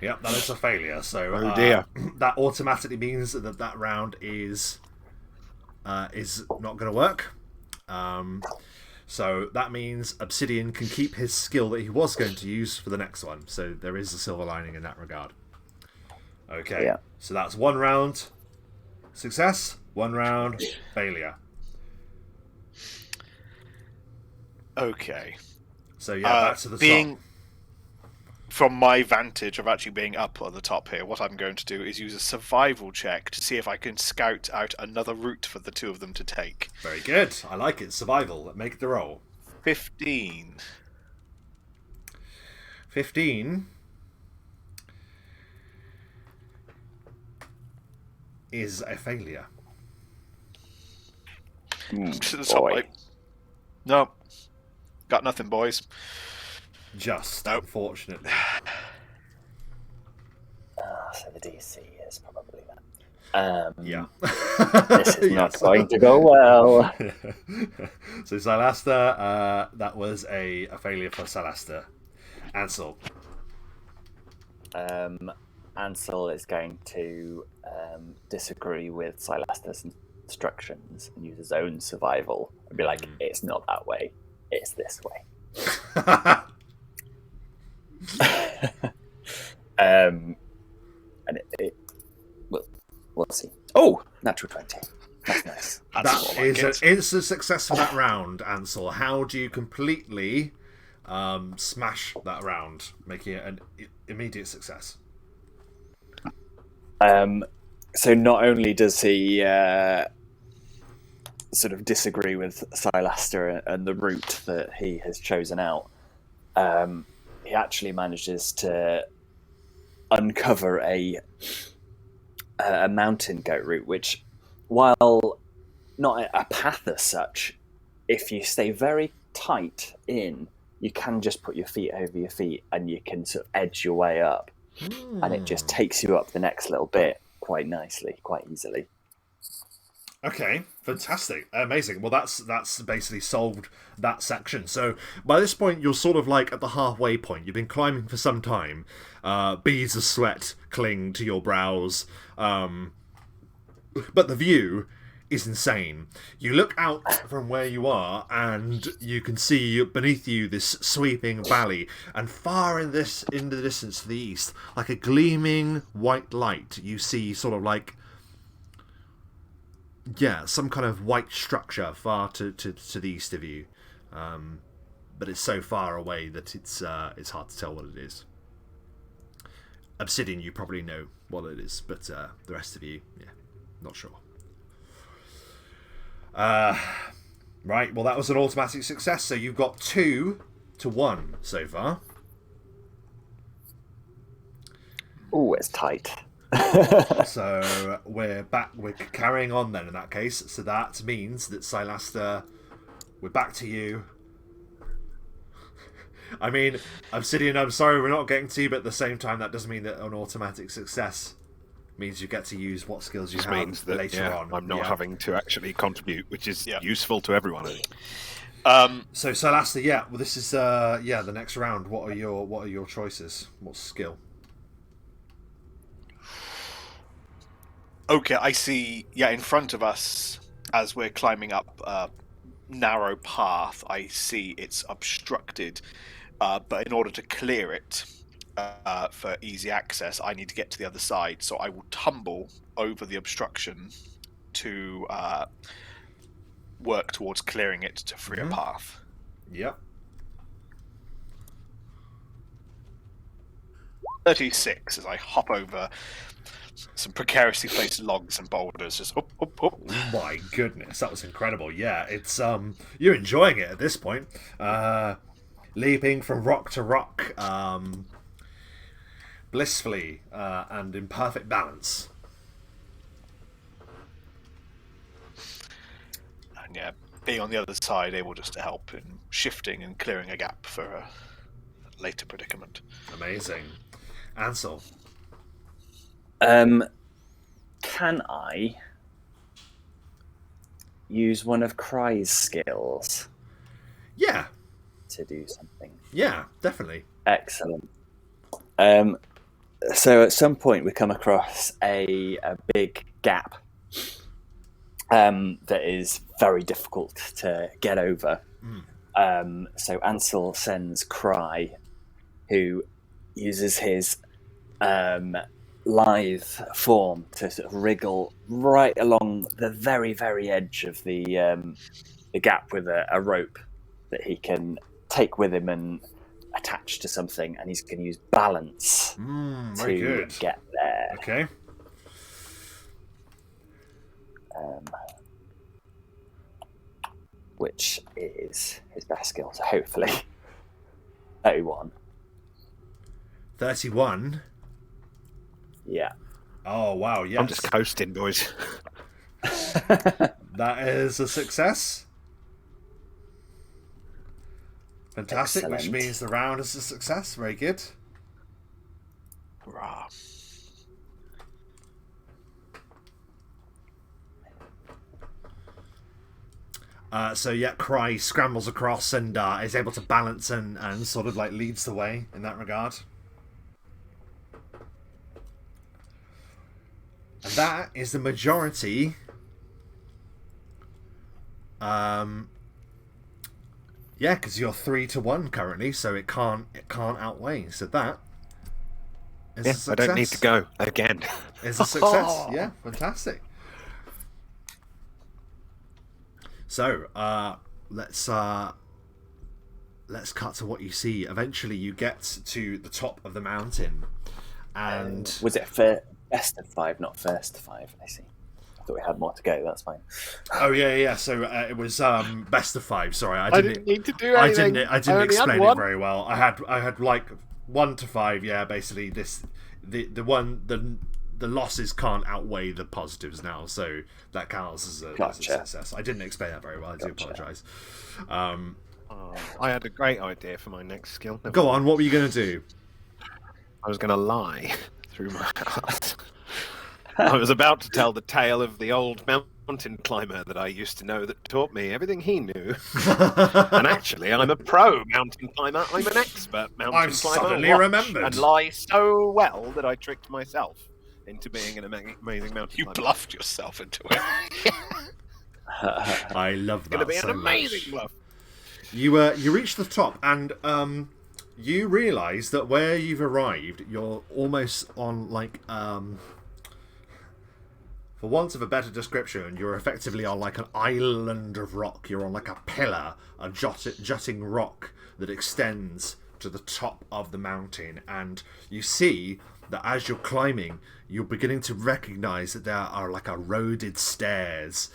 Yep, that is a failure. So Oh dear. That automatically means that round is not going to work. So that means Obsidian can keep his skill that he was going to use for the next one. So there is a silver lining in that regard. Okay, Yeah. So that's 1 round success, 1 round failure. Okay. So yeah, back to the top. From my vantage of actually being up at the top here, what I'm going to do is use a survival check to see if I can scout out another route for the 2 of them to take. Very good. I like it. Survival. Make the roll. 15. 15 is a failure. To the top, boy. like, no. Got nothing, boys. Just, Nope. unfortunately. So the DC is probably that. Yeah. This is not Yes. going to go well. So Silaster, that was a failure for Silaster. Ansel. Ansel is going to disagree with Silaster's instructions and use his own survival and be like, it's not that way, it's this way. And we'll see. Oh, natural 20. That's nice. That is an instant success for that round, Ansel. How do you completely smash that round, making it an immediate success? So not only does he sort of disagree with Silaster and the route that he has chosen out, he actually manages to uncover a mountain goat route, which, while not a path as such, if you stay very tight in, you can just put your feet over your feet and you can sort of edge your way up. And it just takes you up the next little bit quite nicely, quite easily. Okay, fantastic, amazing. Well, that's basically solved that section. So by this point, you're sort of like at the halfway point. You've been climbing for some time. Beads of sweat cling to your brows, but the view is insane. You look out from where you are, and you can see beneath you this sweeping valley, and far in the distance to the east, like a gleaming white light, you see sort of like, yeah, some kind of white structure far to the east of you, but it's so far away that it's hard to tell what it is. Obsidian, you probably know what it is, but the rest of you, yeah, not sure. Right, well, that was an automatic success, so you've got 2-1 so far. Oh, it's tight. So we're carrying on then in that case. So that means that Silaster, we're back to you. I mean, Obsidian, I'm sorry we're not getting to you, but at the same time that doesn't mean that an automatic success means you get to use what skills you have means that, later on. I'm not having to actually contribute, which is useful to everyone. So Silaster, yeah, well, this is the next round. What are your choices? What skill? Okay, I see. Yeah, in front of us, as we're climbing up a narrow path, I see it's obstructed. But in order to clear it for easy access, I need to get to the other side. So I will tumble over the obstruction to work towards clearing it to free a path. Yep. 36 as I hop over some precariously placed logs and boulders, just up. Oh my goodness, that was incredible. Yeah, it's you're enjoying it at this point. Leaping from rock to rock, blissfully and in perfect balance. And yeah, being on the other side, able just to help in shifting and clearing a gap for a later predicament. Amazing. Ansel. Can I use one of Cry's skills? Yeah. To do something. Yeah, definitely. Excellent. So at some point we come across a big gap that is very difficult to get over. So Ansel sends Cry, who uses his lithe form to sort of wriggle right along the very, very edge of the gap with a rope that he can take with him and attach to something, and he's going to use balance to get there. Okay. Which is his best skill, so hopefully 31. 31? Yeah. Oh, wow, yes. I'm just coasting, boys. That is a success. Fantastic, Excellent. which means the round is a success. Very good. Hurrah. So yeah, Cry scrambles across and is able to balance and sort of like leads the way in that regard. And that is the majority. Yeah, because you're 3-1 currently, so it can't outweigh. So that is a success. I don't need to go again. It's a success. Yeah, fantastic. So let's cut to what you see. Eventually, you get to the top of the mountain, and was it best of 5, not first 5? I see. I thought we had more to go. That's fine. Oh yeah. So it was best of 5. Sorry, I didn't need to do anything. I didn't explain it very well. I had like 1 to 5. Yeah, basically the losses can't outweigh the positives now, so that counts as a success. I didn't explain that very well. I do apologise. I had a great idea for my next skill. Go on. What were you going to do? I was going to lie through my heart. I was about to tell the tale of the old mountain climber that I used to know that taught me everything he knew. And actually, I'm a pro mountain climber. I'm an expert mountain climber. I've suddenly remembered. And lie so well that I tricked myself into being an amazing mountain climber. You bluffed yourself into it. I love that. It's going to be so an amazing much. bluff. You reach the top and you realise that where you've arrived, you're almost on like for want of a better description, you're effectively on like an island of rock. You're on like a pillar, a jutting rock that extends to the top of the mountain, and you see that as you're climbing, you're beginning to recognise that there are like eroded stairs.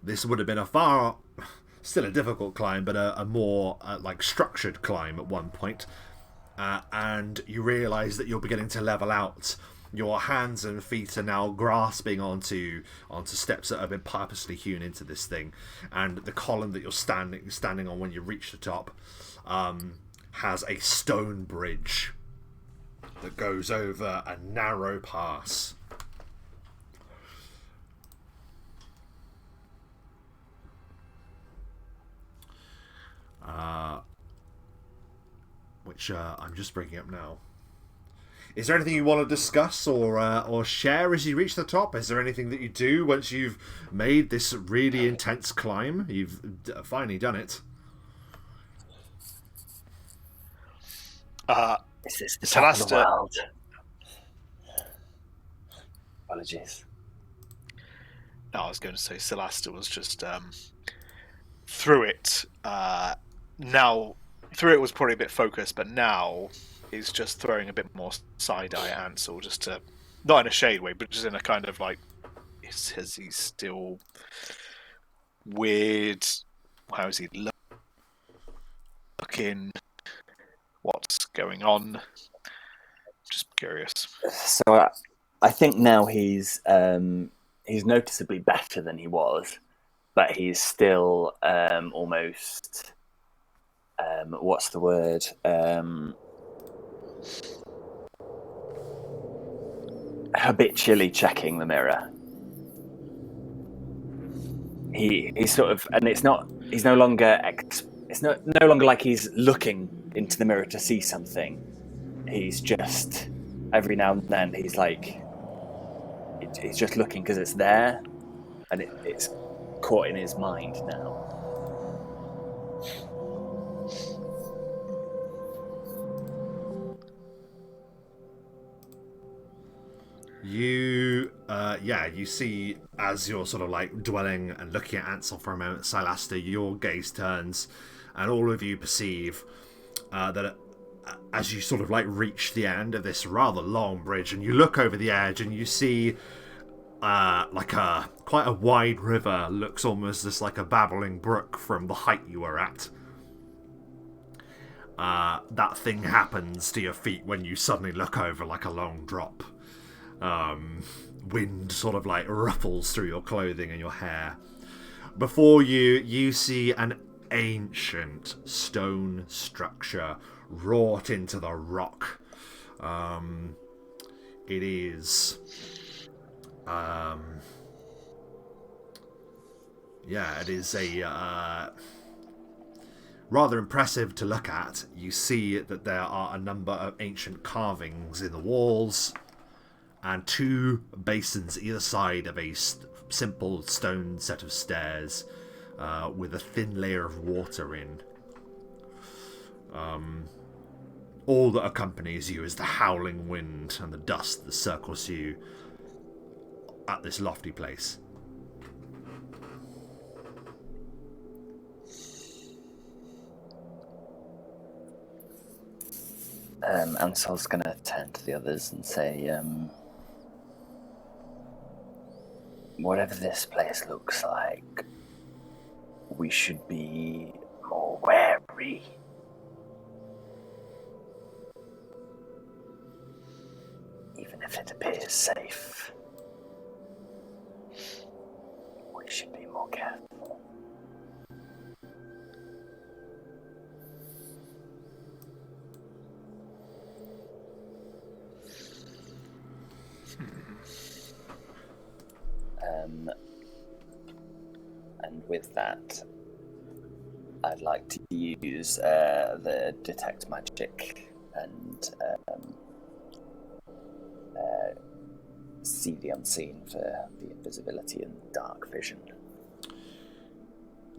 This would have been still a difficult climb, but a more like structured climb at one point. And you realise that you're beginning to level out. Your hands and feet are now grasping onto steps that have been purposely hewn into this thing, and the column that you're standing on when you reach the top has a stone bridge that goes over a narrow pass. Which I'm just bringing up now. Is there anything you want to discuss or share as you reach the top? Is there anything that you do once you've made this really intense climb? You've finally done it. Is this the top of the world? Apologies. No, I was going to say Celasta was just through it. Now, through it was probably a bit focused, but now he's just throwing a bit more side-eye at Ansel, just to, not in a shade way, but just in a kind of like, is he still weird? How is he looking? What's going on? Just curious. So I think now he's noticeably better than he was, but he's still almost what's the word? Habitually checking the mirror. He's sort of, and it's no longer like he's looking into the mirror to see something. He's just every now and then he's like he's just looking because it's there, and it's caught in his mind now. You see, as you're sort of like dwelling and looking at Ansel for a moment, Silasta, your gaze turns, and all of you perceive that as you sort of like reach the end of this rather long bridge, and you look over the edge, and you see like quite a wide river, looks almost just like a babbling brook from the height you were at. That thing happens to your feet when you suddenly look over, like a long drop. Wind sort of like ruffles through your clothing and your hair. Before you see an ancient stone structure wrought into the rock. It is Yeah, it is a rather impressive to look at. You see that there are a number of ancient carvings in the walls, and 2 basins either side of a simple stone set of stairs with a thin layer of water in. All that accompanies you is the howling wind and the dust that circles you at this lofty place. Ansel's going to turn to the others and say, whatever this place looks like, we should be more wary. Even if it appears safe, we should be more careful. And with that, I'd like to use the detect magic and see the unseen for the invisibility and dark vision.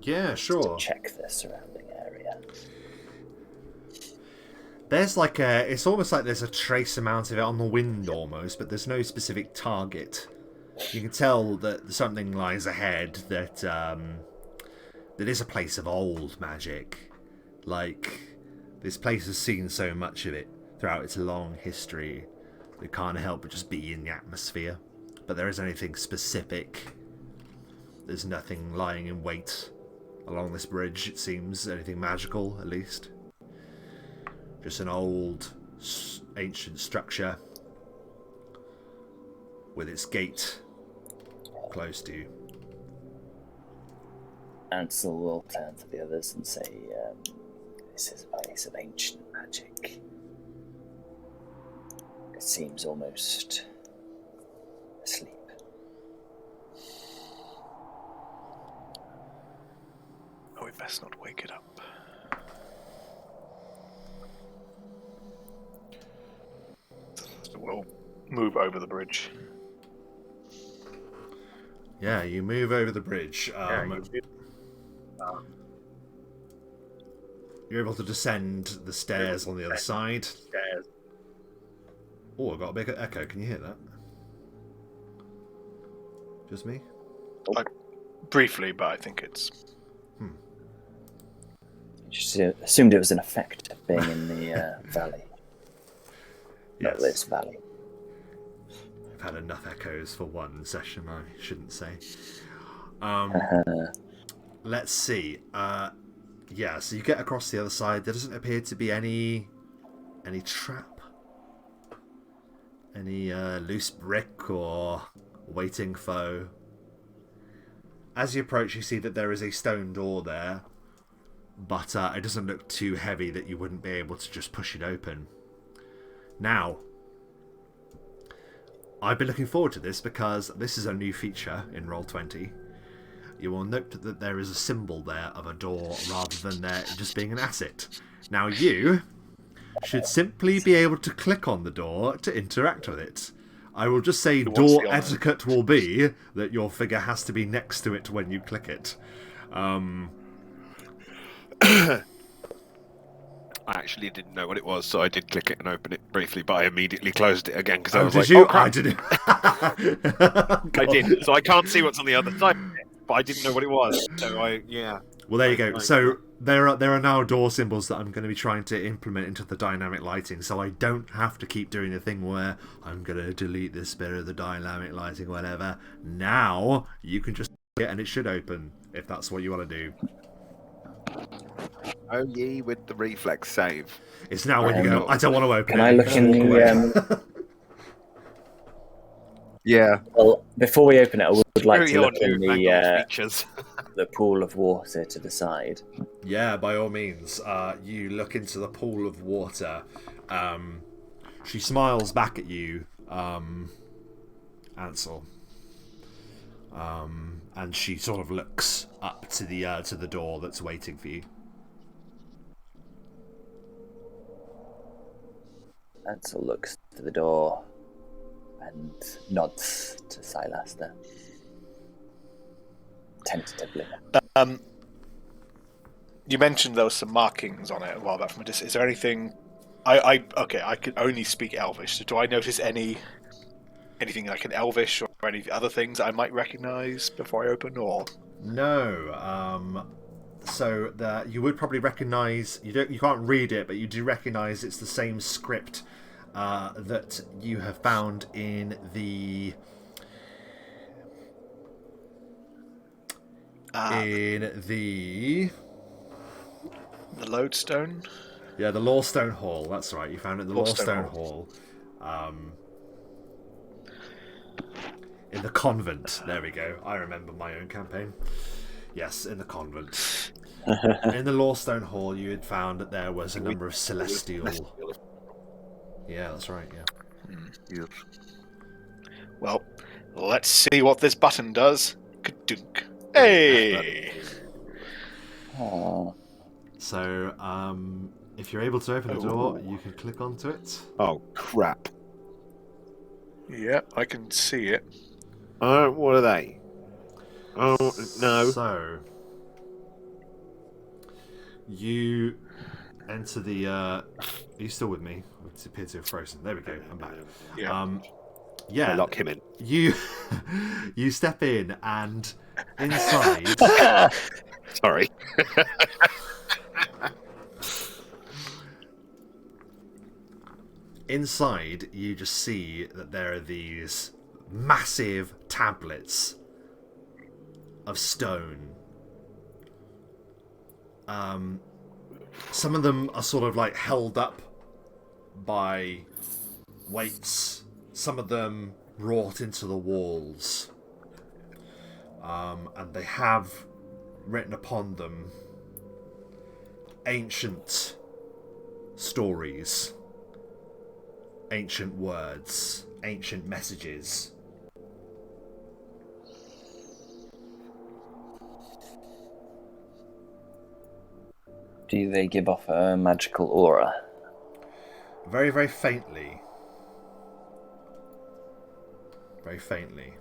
Yeah, sure. To check the surrounding area. There's like it's almost like there's a trace amount of it on the wind almost, but there's no specific target. You can tell that something lies ahead, that that is a place of old magic. Like, this place has seen so much of it throughout its long history. It can't help but just be in the atmosphere. But there isn't anything specific. There's nothing lying in wait along this bridge, it seems. Anything magical, at least. Just an old, ancient structure with its gate close to you. Ansel will turn to the others and say, this is a place of ancient magic. It seems almost asleep. Oh, we best not wake it up. So we'll move over the bridge. Yeah, you move over the bridge. You're able to descend the stairs on the other side. Oh, I got a big echo. Can you hear that? Just me? Like, briefly, but I think it's... Just assumed it was an effect of being in the valley. Yes. Not this valley. I've had enough echoes for one session, I shouldn't say. Let's see. Yeah, so you get across the other side. There doesn't appear to be any trap. Any loose brick or waiting foe. As you approach, you see that there is a stone door there, but it doesn't look too heavy that you wouldn't be able to just push it open. Now, I've been looking forward to this because this is a new feature in Roll20. You will note that there is a symbol there of a door rather than there just being an asset. Now you should simply be able to click on the door to interact with it. I will just say door etiquette will be that your figure has to be next to it when you click it. I actually didn't know what it was, so I did click it and open it briefly, but I immediately closed it again because I was did like, you? "Oh crap!" I didn't. I did, so I can't see what's on the other side, but I didn't know what it was. So Well, there you go. So there are now door symbols that I'm going to be trying to implement into the dynamic lighting, so I don't have to keep doing the thing where I'm going to delete this bit of the dynamic lighting, whatever. Now you can just get and it should open if that's what you want to do. Oh ye with the reflex save. It's now when you go, I don't want to open Can it. I look in the... Yeah. Well, before we open it, I would like to Your look in new features. the pool of water to the side. Yeah, by all means. You look into the pool of water. She smiles back at you, Ansel. And she sort of looks up to the door that's waiting for you. Ansel looks to the door and nods to Silaster. Tentatively. You mentioned there was some markings on it a while back from a distance. Is there anything... I can only speak Elvish, so do I notice anything like an Elvish or any other things I might recognise before I open, or...? No, so that you would probably recognise... You can't read it, but you do recognise it's the same script that you have found in the... The Lodestone? Yeah, the Lawstone Hall, that's right. You found it in the Lawstone Hall. In the convent. There we go. I remember my own campaign. Yes, in the convent. In the Lawstone Hall, you had found that there was a number of celestial... Yeah, that's right, yeah. Well, let's see what this button does. Kadunk. Hey! Oh. So, if you're able to open the door, you can click onto it. Oh, crap. Yeah, I can see it. What are they? Oh, no. So, you enter the... Are you still with me? It appears to have frozen. There we go, I'm back. Yeah. Yeah. I lock him in. You step in, and inside... Sorry. Inside, you just see that there are these massive tablets of stone. Some of them are sort of like held up by weights. Some of them wrought into the walls. And they have written upon them ancient stories, ancient words, ancient messages. Do they give off a magical aura? Very, very faintly. Very faintly.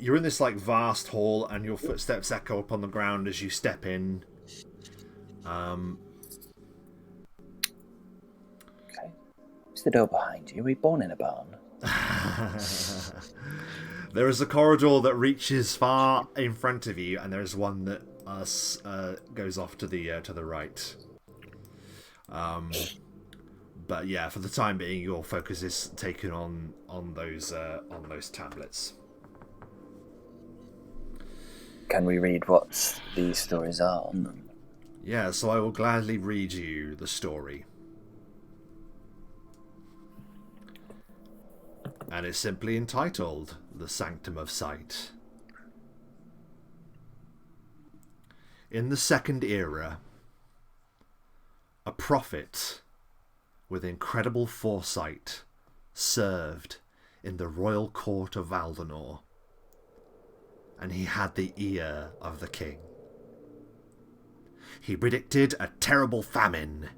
You're in this like vast hall, and your footsteps echo upon the ground as you step in. Okay. What's the door behind you? Were you born in a barn? There is a corridor that reaches far in front of you, and there is one that goes off to the right. But yeah, for the time being, your focus is taken on those tablets. Can we read what these stories are on them? Yeah, so I will gladly read you the story. And it's simply entitled The Sanctum of Sight. In the Second Era, a prophet with incredible foresight served in the royal court of Valdenor, and he had the ear of the king. He predicted a terrible famine,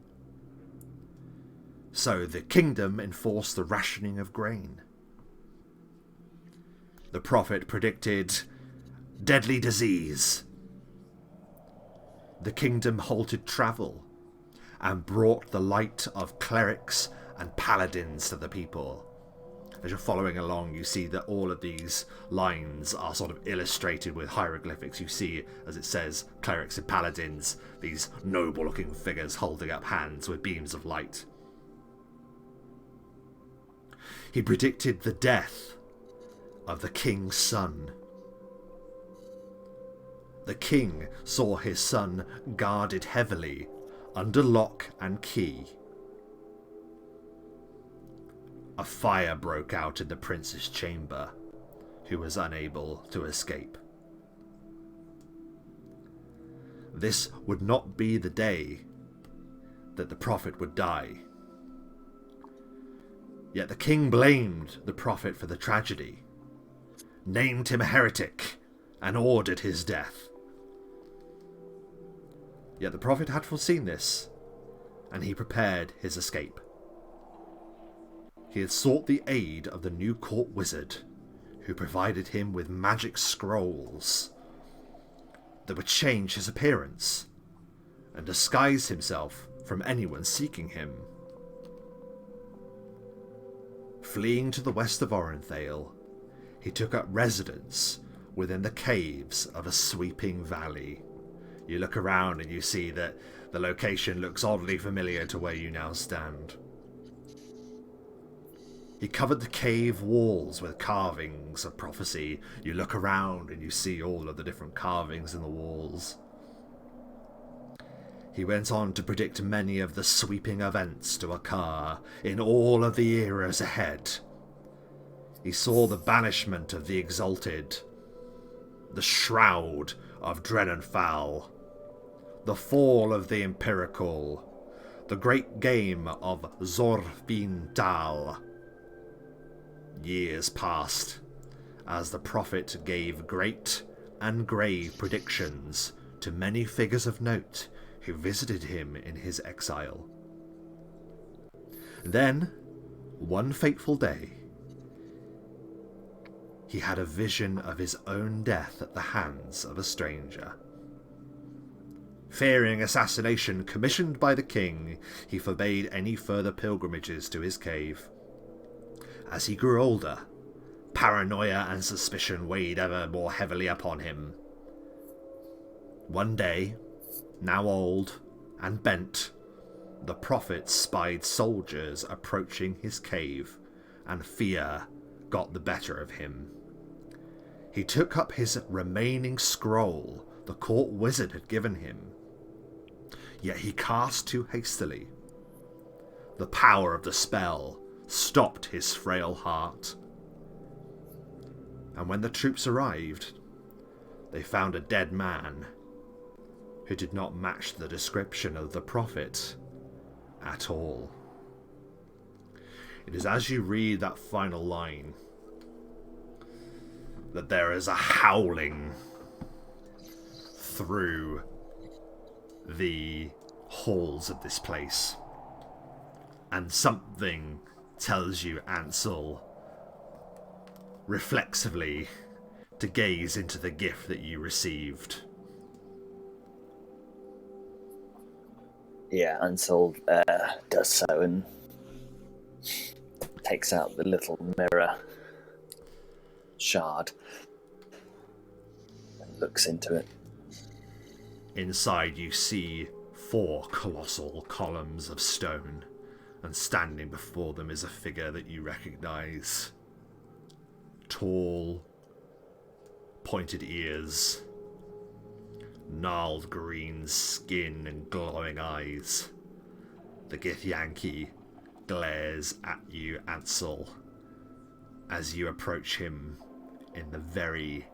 so the kingdom enforced the rationing of grain. The prophet predicted deadly disease. The kingdom halted travel and brought the light of clerics and paladins to the people. As you're following along, you see that all of these lines are sort of illustrated with hieroglyphics. You see, as it says, clerics and paladins, these noble-looking figures holding up hands with beams of light. He predicted the death of the king's son. The king saw his son guarded heavily under lock and key. A fire broke out in the prince's chamber, who was unable to escape. This would not be the day that the prophet would die. Yet the king blamed the prophet for the tragedy, named him a heretic, and ordered his death. Yet the prophet had foreseen this, and he prepared his escape. He had sought the aid of the new court wizard, who provided him with magic scrolls that would change his appearance and disguise himself from anyone seeking him. Fleeing to the west of Orenthale, he took up residence within the caves of a sweeping valley. You look around and you see that the location looks oddly familiar to where you now stand. He covered the cave walls with carvings of prophecy. You look around and you see all of the different carvings in the walls. He went on to predict many of the sweeping events to occur in all of the eras ahead. He saw the banishment of the exalted, the shroud of Drenenfall, the fall of the Empirical, the great game of Zorfintal. Years passed as the prophet gave great and grave predictions to many figures of note who visited him in his exile. Then, one fateful day, he had a vision of his own death at the hands of a stranger. Fearing assassination commissioned by the king, he forbade any further pilgrimages to his cave. As he grew older, paranoia and suspicion weighed ever more heavily upon him. One day, now old and bent, the prophet spied soldiers approaching his cave, and fear got the better of him. He took up his remaining scroll the court wizard had given him, yet he cast too hastily. The power of the spell stopped his frail heart. And when the troops arrived, they found a dead man who did not match the description of the prophet at all. It is as you read that final line that there is a howling through the halls of this place, and something tells you, Ansel, reflexively, to gaze into the gift that you received. Yeah, Ansel does so and takes out the little mirror shard and looks into it. Inside you see 4 colossal columns of stone, and standing before them is a figure that you recognize. Tall, pointed ears, gnarled green skin and glowing eyes. The Githyanki glares at you, Ansel, as you approach him in the very,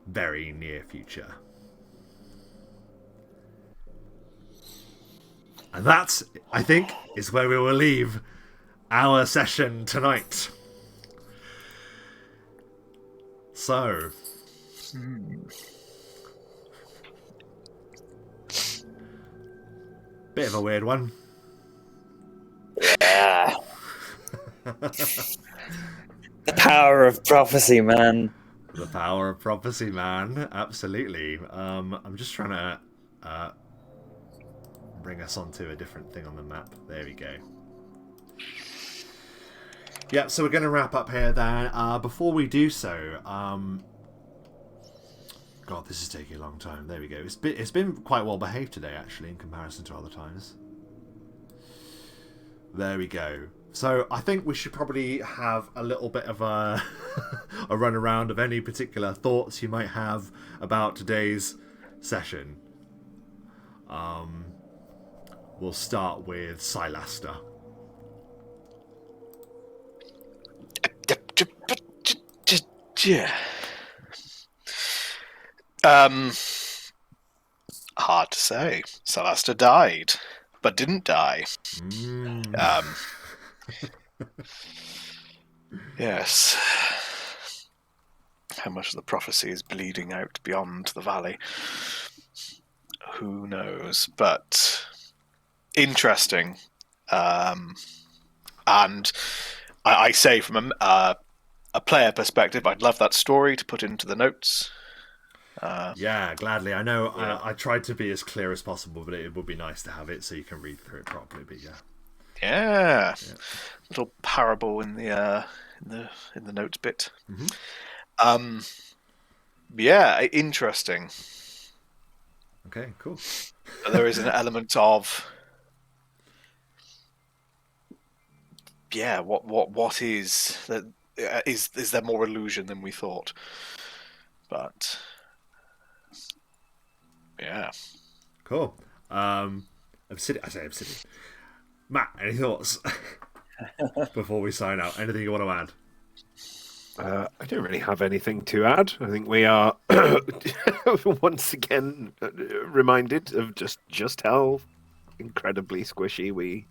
very near future. And that, I think, is where we will leave our session tonight. So, bit of a weird one. Yeah. The power of prophecy, man. The power of prophecy, man. Absolutely. I'm just trying to bring us onto a different thing on the map. There we go. Yeah, so we're going to wrap up here then. Before we do so, God, this is taking a long time. There we go. It's been quite well behaved today, actually, in comparison to other times. There we go. So I think we should probably have a little bit of a run around of any particular thoughts you might have about today's session. We'll start with Silaster. Hard to say. Silaster died, but didn't die. Yes. How much of the prophecy is bleeding out beyond the valley? Who knows? But interesting. And I say from a player perspective, I'd love that story to put into the notes. Yeah, gladly. I know I tried to be as clear as possible, but it would be nice to have it so you can read through it properly. But yeah. Little parable in the notes bit. Mm-hmm. Yeah, interesting. Okay, cool. There is an element of what is that? Is there more illusion than we thought? But yeah, cool. Obsidian. I say Obsidian. Matt, any thoughts before we sign out? Anything you want to add? I don't really have anything to add. I think we are once again reminded of just how incredibly squishy we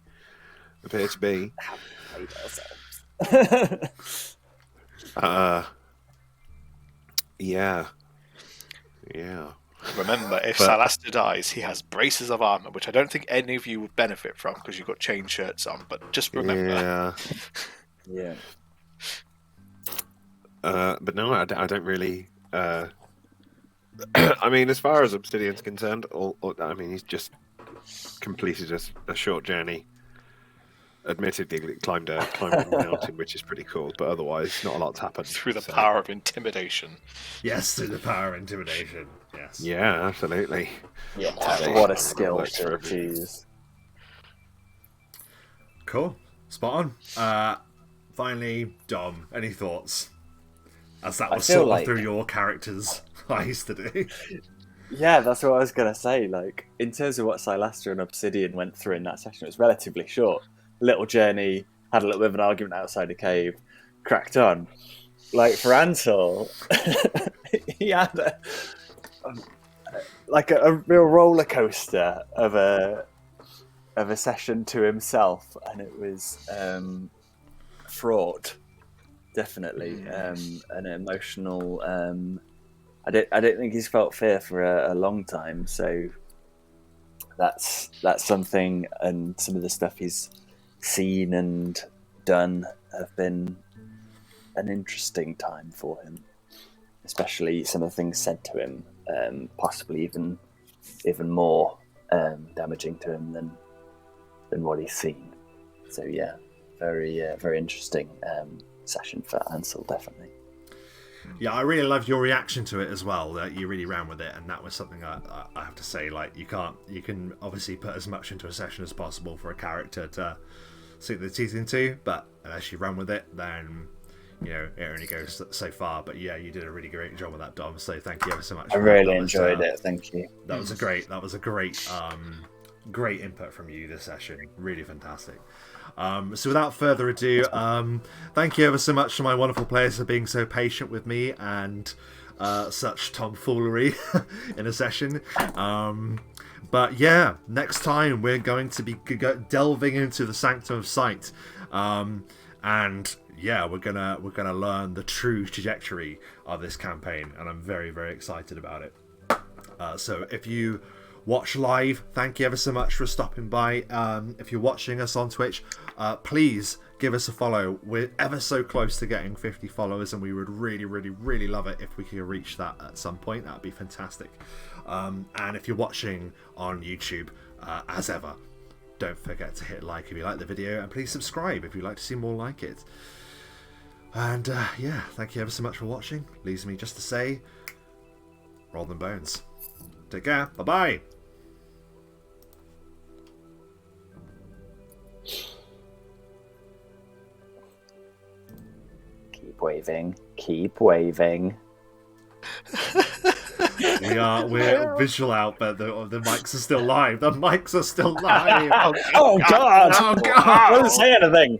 appear to be. Yeah. Remember, if Salastar dies, he has braces of armor, which I don't think any of you would benefit from because you've got chain shirts on. But just remember. Yeah. But no, I don't really. I mean, as far as Obsidian's concerned, I mean, he's just completed a short journey. Admittedly, climbed a mountain, which is pretty cool, but otherwise, not a lot's happened. Through the power of intimidation. Yes, through the power of intimidation. Yes. Yeah, absolutely. Yeah, what a skill to choose. Cool. Spot on. Finally, Dom, any thoughts? As that was sort of through your character's eyes today. Yeah, that's what I was going to say. Like, in terms of what Salastar and Obsidian went through in that session, it was relatively short. Little journey, had a little bit of an argument outside a cave, cracked on. Like, for Ansel, he had a real roller coaster of a session to himself, and it was fraught, definitely, an emotional. I don't think he's felt fear for a long time, so that's something, and some of the stuff he's seen and done have been an interesting time for him, especially some of the things said to him, possibly even more damaging to him than what he's seen. So yeah, very interesting session for Ansel, definitely. Yeah, I really loved your reaction to it as well. That you really ran with it, and that was something I have to say. Like, you can obviously put as much into a session as possible for a character to sink the teeth into, but unless you run with it, then it only goes so far. But yeah, you did a really great job with that, Dom. So thank you ever so much. I really enjoyed it. Thank you. That was a great great input from you this session. Really fantastic. So without further ado, thank you ever so much to my wonderful players for being so patient with me and such tomfoolery in a session. But yeah, next time we're going to be delving into the Sanctum of Sight, and yeah, we're gonna learn the true trajectory of this campaign, and I'm very, very excited about it. So if you watch live, thank you ever so much for stopping by. If you're watching us on Twitch, please give us a follow. We're ever so close to getting 50 followers, and we would really, really, really love it if we could reach that at some point. That'd be fantastic. And if you're watching on YouTube, as ever, don't forget to hit like if you like the video, and please subscribe if you'd like to see more like it. And yeah, thank you ever so much for watching. Leaves me just to say, roll them bones. Take care. Bye-bye. Keep waving. We're visual out, but the mics are still live. The mics are still live. Oh God! Oh God! Don't say anything.